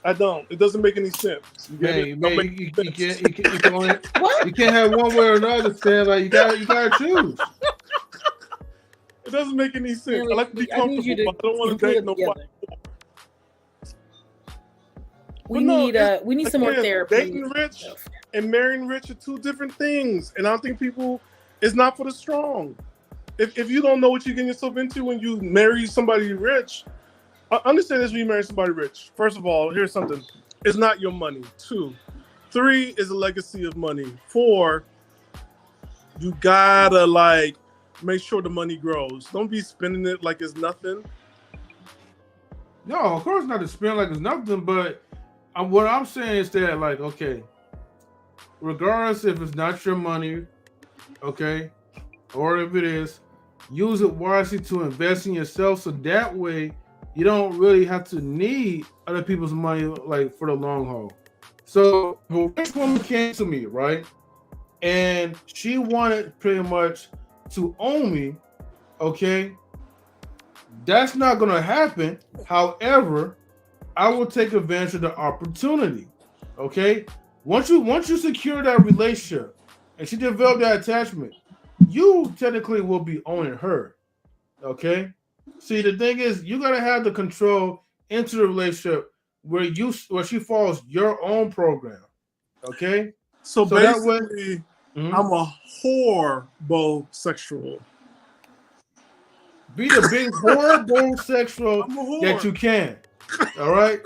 I don't. It doesn't make any sense. You can't have one way or another. Stan. Like you gotta choose. It doesn't make any sense. I like to be comfortable, but I don't want to date nobody. We need some more therapy. Dating rich and marrying rich are two different things, and I don't think it's not for the strong. If you don't know what you're getting yourself into when you marry somebody rich, I understand this when you marry somebody rich. First of all, here's something. It's not your money. 2. 3 is a legacy of money. 4, you gotta like make sure the money grows. Don't be spending it like it's nothing. No, of course not to spend like it's nothing, but what I'm saying is that like, okay, regardless if it's not your money, okay, or if it is, use it wisely to invest in yourself so that way you don't really have to need other people's money like for the long haul. So the rich woman came to me, right? And she wanted pretty much to own me, okay? That's not gonna happen. However, I will take advantage of the opportunity. Okay. Once you secure that relationship and she developed that attachment, you technically will be owning her. Okay. See, the thing is, you gotta have the control into the relationship where she follows your own program. Okay. So basically, I'm a Hobo-Sexual. Be the big Hobo-Sexual that you can. All right?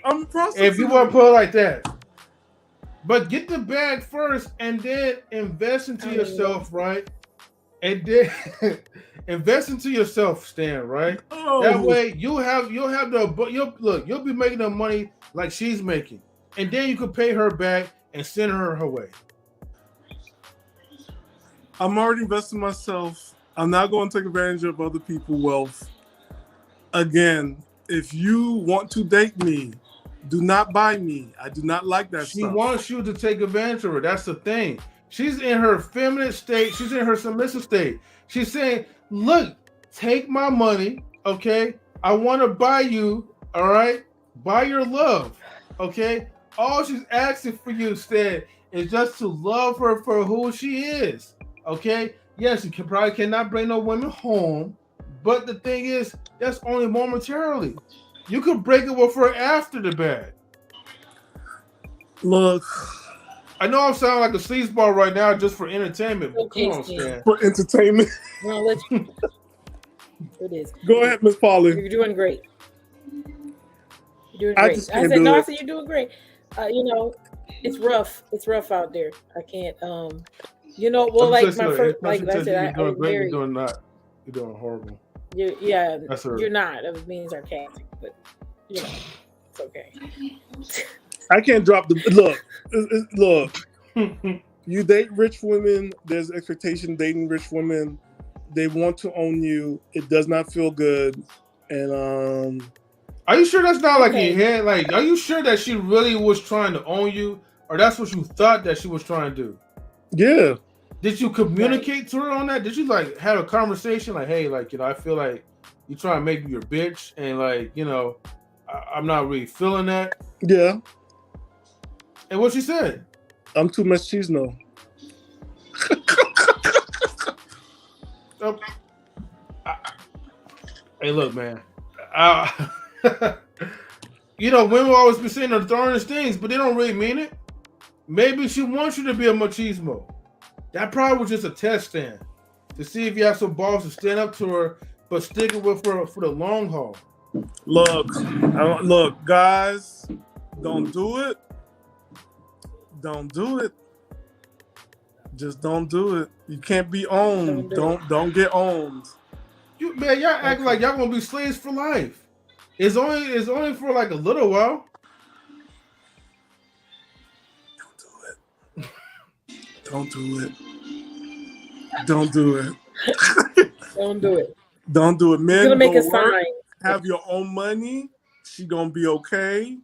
I'm a prostitute. If you want to put it like that. But get the bag first and then invest into yourself, right? And then invest into yourself, Stan, right? Oh. That way you'll be making the money like she's making. And then you could pay her back and send her way. I'm already investing myself. I'm not going to take advantage of other people's wealth. Again, if you want to date me, do not buy me. I do not like that She stuff. wants you to take advantage of her. That's the thing. She's in her feminine state. She's in her submissive state. She's saying, look, take my money, okay? I want to buy you, all right? Buy your love, okay? All she's asking for you, Stan, is just to love her for who she is, okay? Yes, you probably cannot bring no women home, but the thing is, that's only momentarily. You could break it with her after the bag. Look, I know I'm sounding like a sleazeball right now just for entertainment. But Okay, come on, Stan. for entertainment. Well, let's. It is. Go ahead, Miss Polly. You're doing great. You're doing I great. just I can't said do no. it. I said you're doing great. You know, it's rough. It's rough out there. I can't. You know, well, like my first, like I said, I was You're very. doing not. You're doing horrible. Yeah, That's her. you're not. I was being sarcastic, but you know, it's okay. I can't drop the look. Look, you date rich women. There's expectation dating rich women. They want to own you. It does not feel good. And are you sure that's not like in your head? Like, are you sure that she really was trying to own you, or that's what you thought that she was trying to do? Yeah. Did you communicate to her on that? Did you like have a conversation like, hey, like, you know, I feel like you trying to make me your bitch, and like, you know, I'm not really feeling that. Yeah. And what she said? I'm too much cheese no. Hey, look, man. You know, women always be saying the darndest things, but they don't really mean it. Maybe she wants you to be a machismo. That probably was just a test stand to see if you have some balls to stand up to her, but stick it with her for the long haul. Look, guys, don't do it. Don't do it. Just don't do it. You can't be owned. Don't get owned. Man, y'all act like y'all gonna be slaves for life. It's only for like a little while. Don't do it. Don't do it. Don't do it. Don't do it. Men, You're gonna make a work, sign. have your own money. She gonna be okay.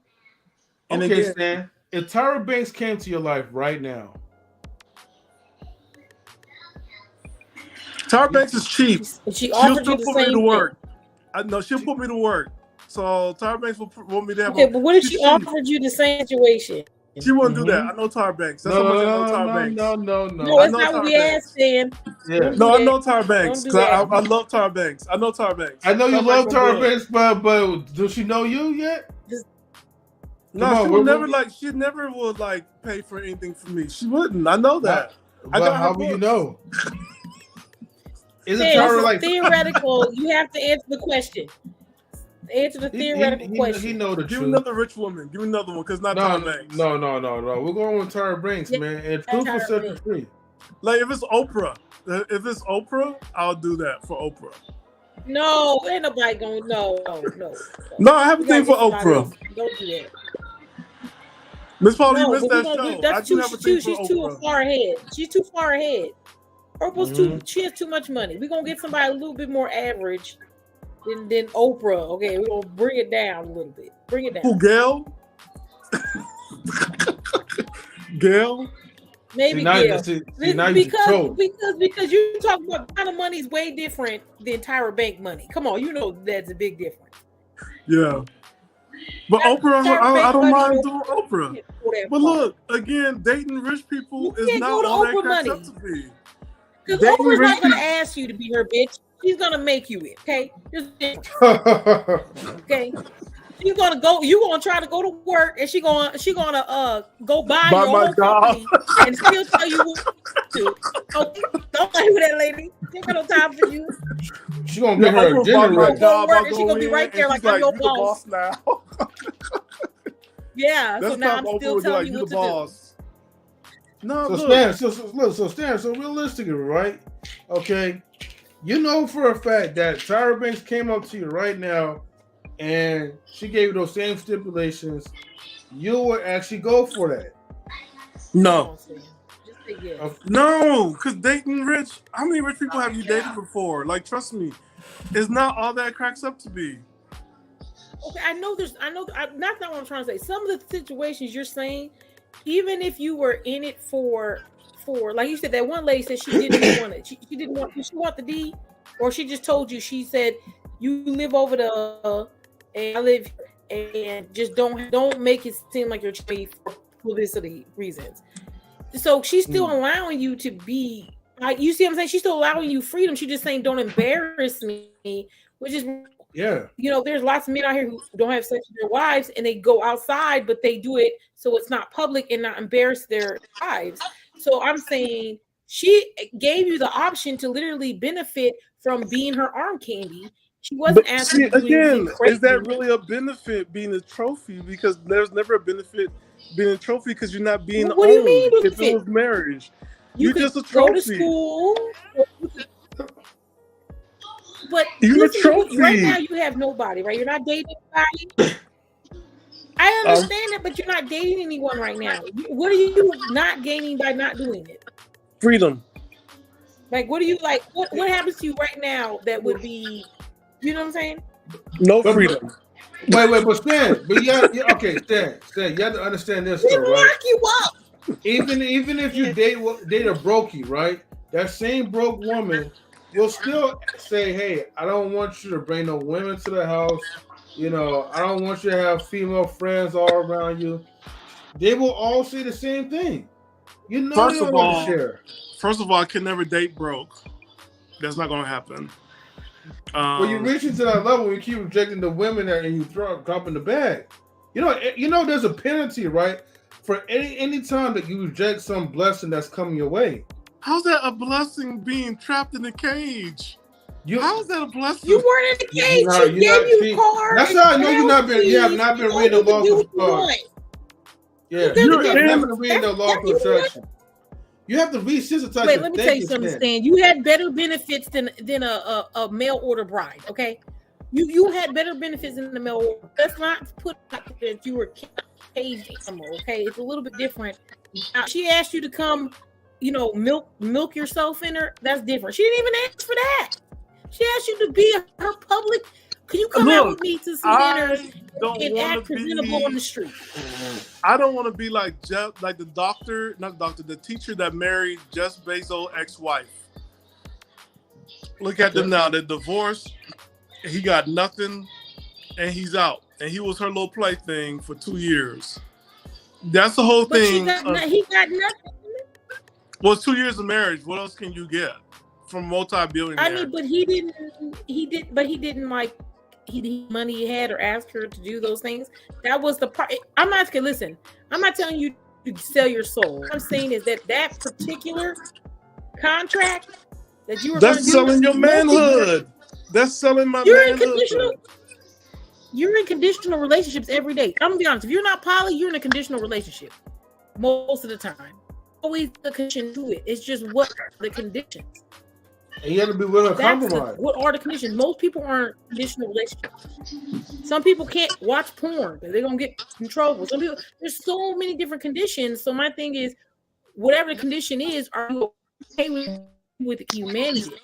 And Okay, again, Stan, if Tyra Banks came to your life right now, Tyra Banks is cheap. She She'll offered still you the put me same to work. thing. No, she'll put me to work. So Tyra Banks will want me to have. Okay, but what if she offered you the same situation? She wouldn't do that. I know Tyra Banks. That's how much I know Tyra Banks. No, No, it's not what we asked, Stan. Yeah. No, I know Tyra Banks. Don't do that. I love Tyra Banks. I know Tyra Banks. I know you Tyra love Banks Tyra gonna do it. Banks, but does she know you yet? No, she would never she never would like pay for anything for me. She wouldn't. I know that. But how will you know? Isn't Stan, Tyra this is like theoretical? You have to answer the question. Answer the theoretical question. He know the Give truth. me another rich woman. Give me another one, because not Tyra Banks. No. We're going with Tyra Banks, man. And truth will set you free. Like if it's Oprah, I'll do that for Oprah. No, ain't nobody going. No. No, I have a You thing for gotta get somebody Oprah. else. Don't do that. Miss Paul, No, you missed but we that gonna show. do- that's I do too, have a thing she's for too Oprah. far ahead. She's too far ahead. Oprah's she has too much money. We're gonna get somebody a little bit more average than Oprah. Okay, we're gonna bring it down a little bit. Bring it down. Who, Gail? Gail? Maybe now Gail. Because you talk about kind of money is way different than Tyra Bank money. Come on, you know that's a big difference. Yeah. But Oprah, I don't mind doing Oprah. But look, again, dating rich people is not all that cracked up to be. Because Dating Oprah's rich not gonna ask you to be her bitch. She's gonna make you it. Okay. Okay. She's gonna go. You gonna try to go to work, and she gonna go buy your my whole job. company and still tell you what to do. Okay, don't play with that lady. She ain't got no time for you. She gonna get her a dinner ready. Job, and she gonna be right there like I'm your boss. Now. Yeah. That's So now I'm Oprah still would be telling you the what to boss. No, So Stan, so realistically, right? Okay, you know for a fact that Tyra Banks came up to you right now and she gave you those same stipulations, you would actually go for that. No. Yes. No, because dating rich, how many rich people have you dated before? Like, trust me, it's not all that it cracks up to be. Okay, I know that's not what I'm trying to say. Some of the situations you're saying, even if you were in it for like you said, that one lady said she didn't want it. She didn't want. Did she want the deed, or she just told you? She said you live over the and I live here, and just don't make it seem like you're cheating for publicity reasons. So she's still allowing you to be. You see what I'm saying? She's still allowing you freedom. She's just saying, "Don't embarrass me," which is there's lots of men out here who don't have sex with their wives, and they go outside, but they do it so it's not public and not embarrass their wives. So I'm saying she gave you the option to literally benefit from being her arm candy. She wasn't asking you again. Is that really a benefit being a trophy? Because there's never a benefit being a trophy because you're not being what owned. Do you mean if it was marriage, you're just a trophy. Go to school. But you're a trophy. Right now, you have nobody, right? You're not dating anybody. I understand it, but you're not dating anyone right now. What are you not gaining by not doing it? Freedom. Like, what do you like? What happens to you right now that would be, you know what I'm saying? No freedom. Wait, but Stan, Stan, you have to understand this, though, right? Lock you up. Even if you date a brokey, right? That same broke woman will still say, "Hey, I don't want you to bring no women to the house. You know, I don't want you to have female friends all around you." They will all say the same thing. You know, First of all, I can never date broke. That's not going to happen. When you reach into that level, you keep rejecting the women and you drop in the bag. You know, there's a penalty, right? For any time that you reject some blessing that's coming your way. How's that a blessing being trapped in a cage? How is that a blessing? You weren't in a cage. She gave you a car. That's how I know you have not been reading the law of cars. Yeah, you have never been reading the law of attraction. You have to resensitize. Wait, let me tell you something, Stan. You had better benefits than a mail order bride. Okay, you had better benefits than the mail order. Let's not put that you were caged animal. Okay, it's a little bit different. She asked you to come, milk yourself in her. That's different. She didn't even ask for that. She asked you to be her public. Can you come out with me to some dinner and act presentable on the street? I don't want to be like Jeff, like the teacher that married Jeff Bezos' ex-wife. Look at them now. They're divorced. He got nothing, and he's out. And he was her little plaything for 2 years. That's the whole thing. He got nothing. Well, it's 2 years of marriage. What else can you get from multi-billionaire? I mean, but he didn't like money he had or ask her to do those things. That was the part. I'm not telling you to sell your soul. What I'm saying is that particular contract that you were selling your manhood. That's selling my manhood. You're in conditional relationships every day. I'm gonna be honest. If you're not poly, you're in a conditional relationship most of the time. Always a condition to it. It's just what are the conditions. And you have to be willing to compromise. What are the conditions? Most people aren't in conditional relationships. Some people can't watch porn because they're gonna get in trouble. Some people, there's so many different conditions. So my thing is, whatever the condition is, are you okay with it? Can you manage it?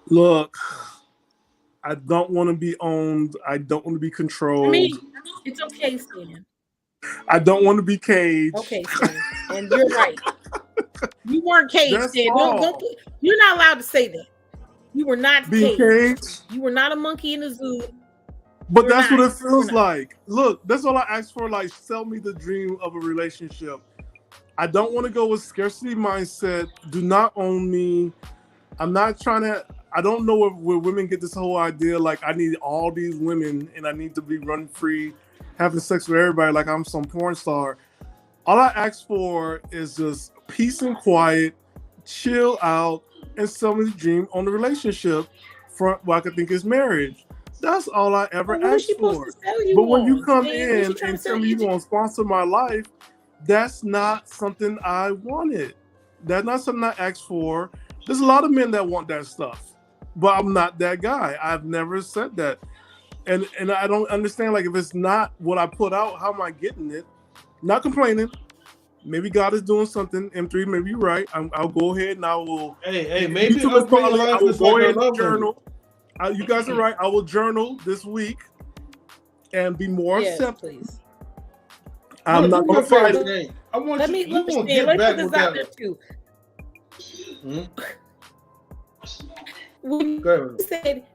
Look, I don't want to be owned. I don't want to be controlled. I mean, it's okay, Stan. I don't want to be caged. Okay, Stan. And you're right. You weren't caged, Stan. You're not allowed to say that. You were not caged. You were not a monkey in the zoo. But that's what it feels like. Look, that's all I asked for. Like, sell me the dream of a relationship. I don't want to go with scarcity mindset. Do not own me. I'm not trying to. I don't know where women get this whole idea like I need all these women and I need to be run free, having sex with everybody like I'm some porn star. All I ask for is just peace and quiet, chill out, and someone's dream on the relationship front what I could think is marriage. That's all I ever asked for. But when you come in and tell me you're going to sponsor my life, that's not something I wanted. That's not something I asked for. There's a lot of men that want that stuff, but I'm not that guy. I've never said that. And I don't understand, like, if it's not what I put out, how am I getting it? Not complaining. Maybe God is doing something. M3, maybe you're right. I'll go ahead and I will. Hey, maybe I will go ahead and journal. You guys are right. I will journal this week and be more accepting. Please. I'm not going to fight it. I want let you, me you say, let's back put with this out that. there too.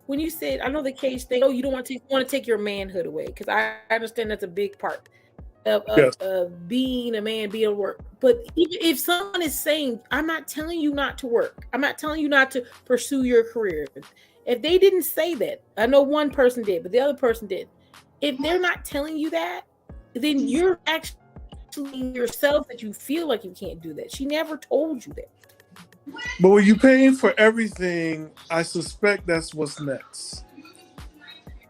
When you said, I know the cage thing. Oh, you don't want to take your manhood away, because I understand that's a big part of being a man, being at work. But even if someone is saying, I'm not telling you not to work, I'm not telling you not to pursue your career. If they didn't say that, I know one person did, but the other person did. If they're not telling you that, then you're actually yourself that you feel like you can't do that. She never told you that. But when you paying for everything, I suspect that's what's next.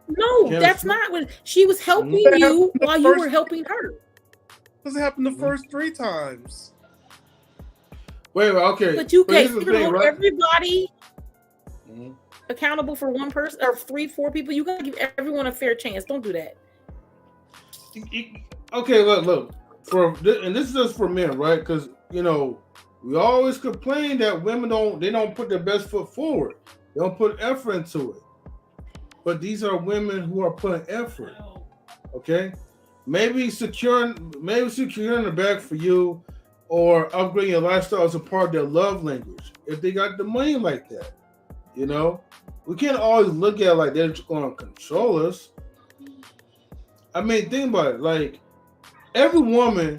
No, that's not what she was helping you while you were helping her. Does it happen the first 3 times? Wait, okay. But you can't hold everybody accountable for one person or 3-4 people. You gotta give everyone a fair chance. Don't do that. Okay, look. And this is just for men, right? Because we always complain that women don't put their best foot forward. They don't put effort into it. But these are women who are putting effort. Okay? Maybe securing the bag for you or upgrading your lifestyle is a part of their love language. If they got the money like that. We can't always look at it like they're just going to control us. I mean, think about it. Like, every woman,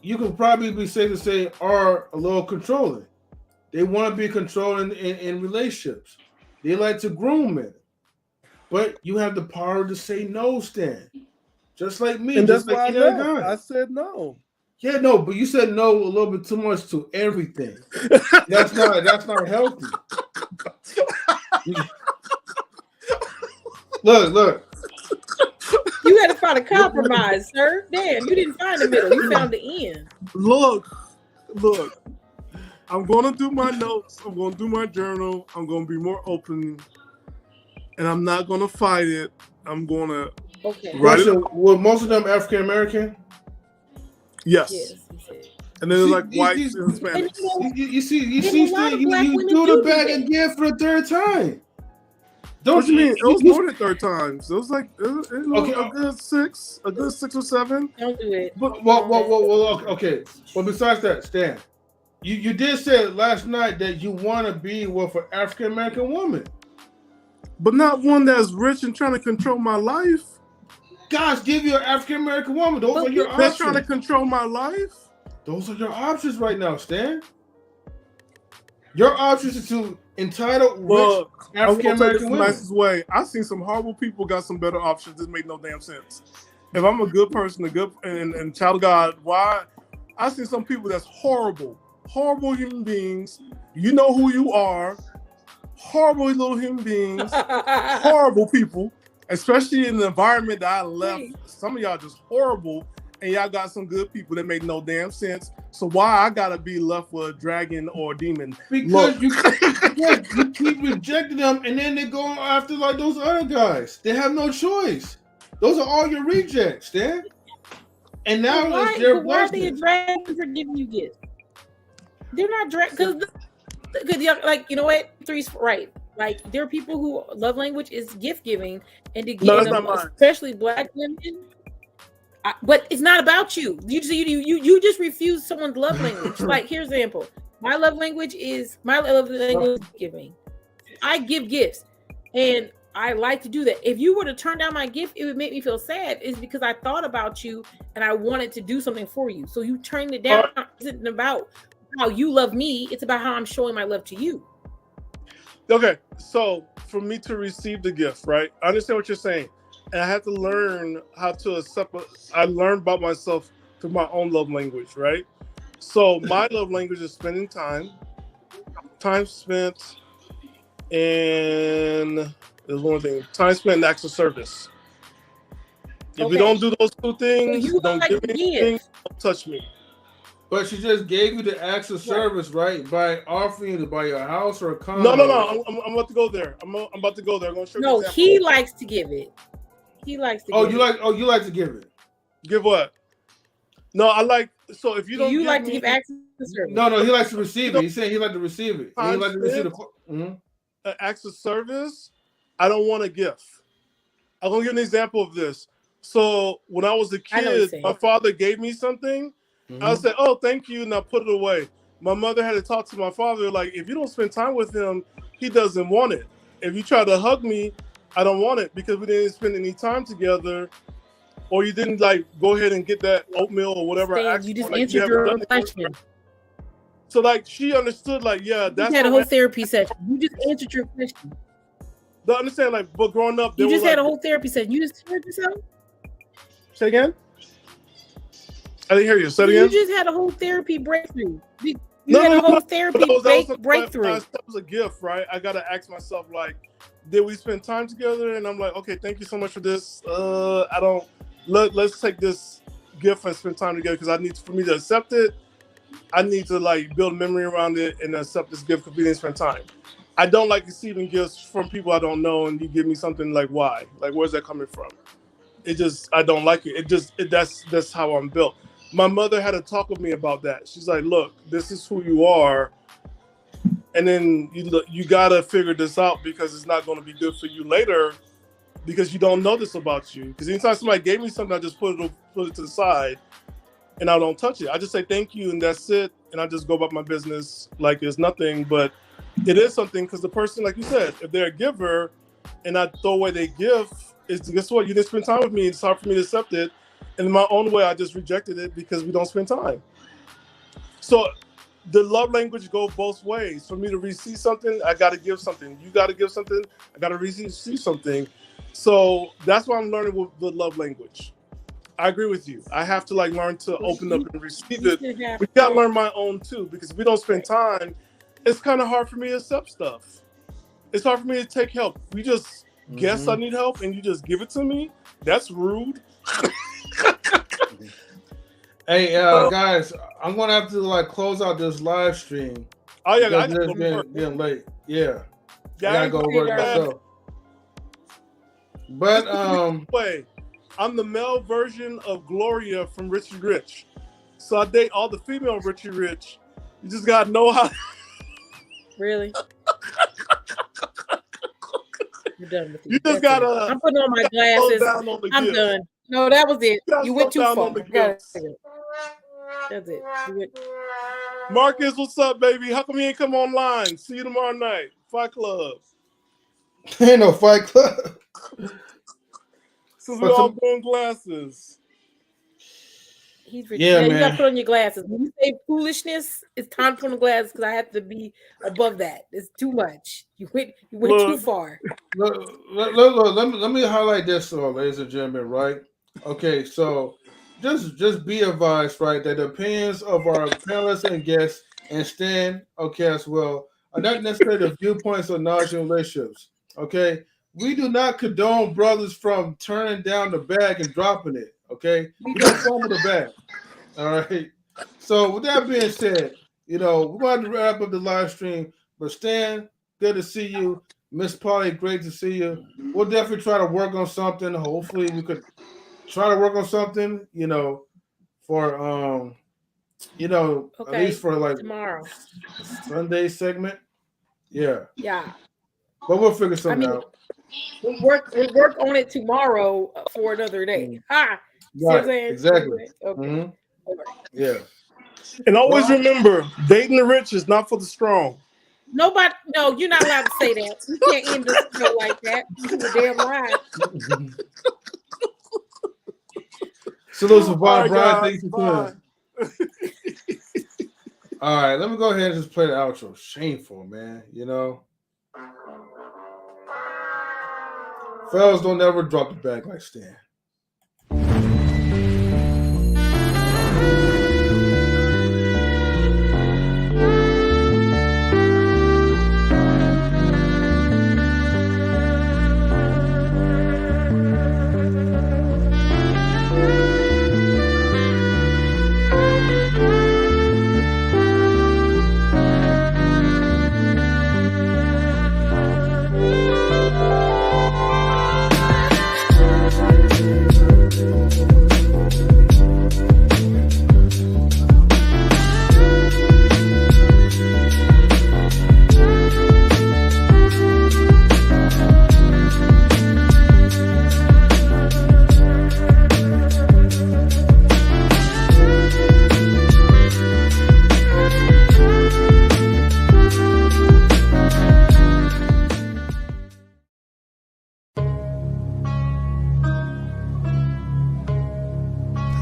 you can probably be safe to say, are a little controlling. They want to be controlling in relationships. They like to groom men. But you have the power to say no, Stan. Just like me. And just that's like why any other guy. I said no. Yeah, no, but you said no a little bit too much to everything. That's not healthy. Look. You had to find a compromise, sir. Damn, you didn't find the middle. You found the end. Look. I'm going to do my notes. I'm going to do my journal. I'm going to be more open. And I'm not going to fight it. I'm going to write it. Were most of them African American? Yes. And then there's like whites and Hispanics. You do the bag again for the 3rd time. What you mean? It was more than 3rd times. It was like a good 6 or 7. Don't do it. Well, okay. Well, besides that, Stan, you did say last night that you want to be with an African American woman, but not one that's rich and trying to control my life. Guys, give you an African American woman. Those are your options. They're trying to control my life. Those are your options right now, Stan. Your options are to entitle rich African American women. Nicest way. I've seen some horrible people got some better options. This made no damn sense. If I'm a good person, and child of God, why? I've seen some people that's horrible human beings. You know who you are. Horrible little human beings. Horrible people. Especially in the environment that I left. Some of y'all just horrible. And y'all got some good people that make no damn sense. So why I gotta be left with a dragon or a demon? Because you keep rejecting them, and then they go after like those other guys. They have no choice. Those are all your rejects, Dan. And now it's their blessing. Why are they a dragon for giving you gifts? They're not dragon because like, you know what? Three's right. Like, there are people who love language is gift giving, and to give them, especially Black women. But it's not about you. You just refuse someone's love language. Like, here's an example. My love language is giving. I give gifts, and I like to do that. If you were to turn down my gift, it would make me feel sad. It's because I thought about you and I wanted to do something for you. So you turning it down isn't about how you love me. It's about how I'm showing my love to you. Okay, so for me to receive the gift, right? I understand what you're saying, and I had to learn how to accept. I learned about myself through my own love language, right? So my love language is spending time spent, and there's one thing: time spent in acts of service. If you don't do those two things, you don't like give to me anything, don't touch me. But she just gave you the acts of service, right? By offering you to buy your house or a condo. No. I'm about to go there. I'm about to go there. I'm going to show you. No, an example. he likes to give it. He likes to. You like to give it. Give what? No, I like. So if you don't, you like to give acts of service. No, he likes to receive it. He's saying he like to receive it. He like to receive the acts of service. I don't want a gift. I'm gonna give an example of this. So when I was a kid, my father gave me something. I said, "Oh, thank you," and I put it away. My mother had to talk to my father, like, if you don't spend time with him, he doesn't want it. If you try to hug me, I don't want it because we didn't spend any time together, or you didn't like go ahead and get that oatmeal or whatever. You just answered your question. So like she understood, like, yeah, that's. You had a whole therapy session. You just answered your question. Don't understand, like, but growing up, you just had a whole therapy session. You just heard yourself. Say again. I didn't hear you. Say it again. You just had a whole therapy breakthrough. You had a whole therapy breakthrough. That was a gift, right? I gotta ask myself, like, did we spend time together? And I'm like, okay, thank you so much for this. I don't. Let's take this gift and spend time together because for me to accept it, I need to like build memory around it and accept this gift because we didn't spend time. I don't like receiving gifts from people I don't know, and you give me something like, why? Like, where's that coming from? I don't like it. That's how I'm built. My mother had to talk with me about that. She's like, look, this is who you are. And then you got to figure this out because it's not going to be good for you later because you don't know this about you. Because anytime somebody gave me something, I just put it to the side and I don't touch it. I just say thank you and that's it. And I just go about my business like it's nothing. But it is something because the person, like you said, if they're a giver and I throw away their gift, guess what? You didn't spend time with me. It's hard for me to accept it. And in my own way, I just rejected it because we don't spend time. So the love language goes both ways. For me to receive something, I got to give something. You got to give something. I got to receive something. So that's why I'm learning with the love language. I agree with you. I have to like learn to open up and receive it. We got to learn my own too, because if we don't spend time, it's kind of hard for me to accept stuff. It's hard for me to take help. We just guess I need help and you just give it to me. That's rude. Hey, guys, I'm gonna have to like close out this live stream. Oh yeah, I it's getting late. Yeah, I gotta go work myself. But wait, I'm the male version of Gloria from Richie Rich, so I date all the female Richie Rich. You just gotta know how. Really? You're done with it. You just gotta. I'm putting on my glasses. I'm done. No, that was it. You went too far. That's it. Marcus, what's up, baby? How come you ain't come online? See you tomorrow night. Fight Club. Ain't no Fight Club. Since we all wearing glasses. He's man. You gotta put on your glasses. When you say foolishness, it's time to put on the glasses because I have to be above that. It's too much. You went too far. Let me highlight this, ladies and gentlemen, right? Okay, so just be advised, right, that the opinions of our panelists and guests and Stan, okay, as well, are not necessarily the viewpoints of knowledge and relationships. Okay, we do not condone brothers from turning down the bag and dropping it. Okay, we don't fumble the bag. All right. So with that being said, we're going to wrap up the live stream. But Stan, good to see you. Miss Polly, great to see you. We'll definitely try to work on something. Hopefully, we could try to work on something. For at least for like tomorrow Sunday segment. Yeah. Yeah. But we'll figure something out. We'll work on it tomorrow for another day. Right. Exactly. Okay. Mm-hmm. Yeah. And always remember, dating the rich is not for the strong. No, you're not allowed to say that. You can't end the show like that. You're damn right. Salute to Vouaghn Bryant. Thank you for All right, let me go ahead and just play the outro. Shameful, man. Fellas don't ever drop the bag like Stan.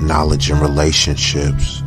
Knowledge in relationships.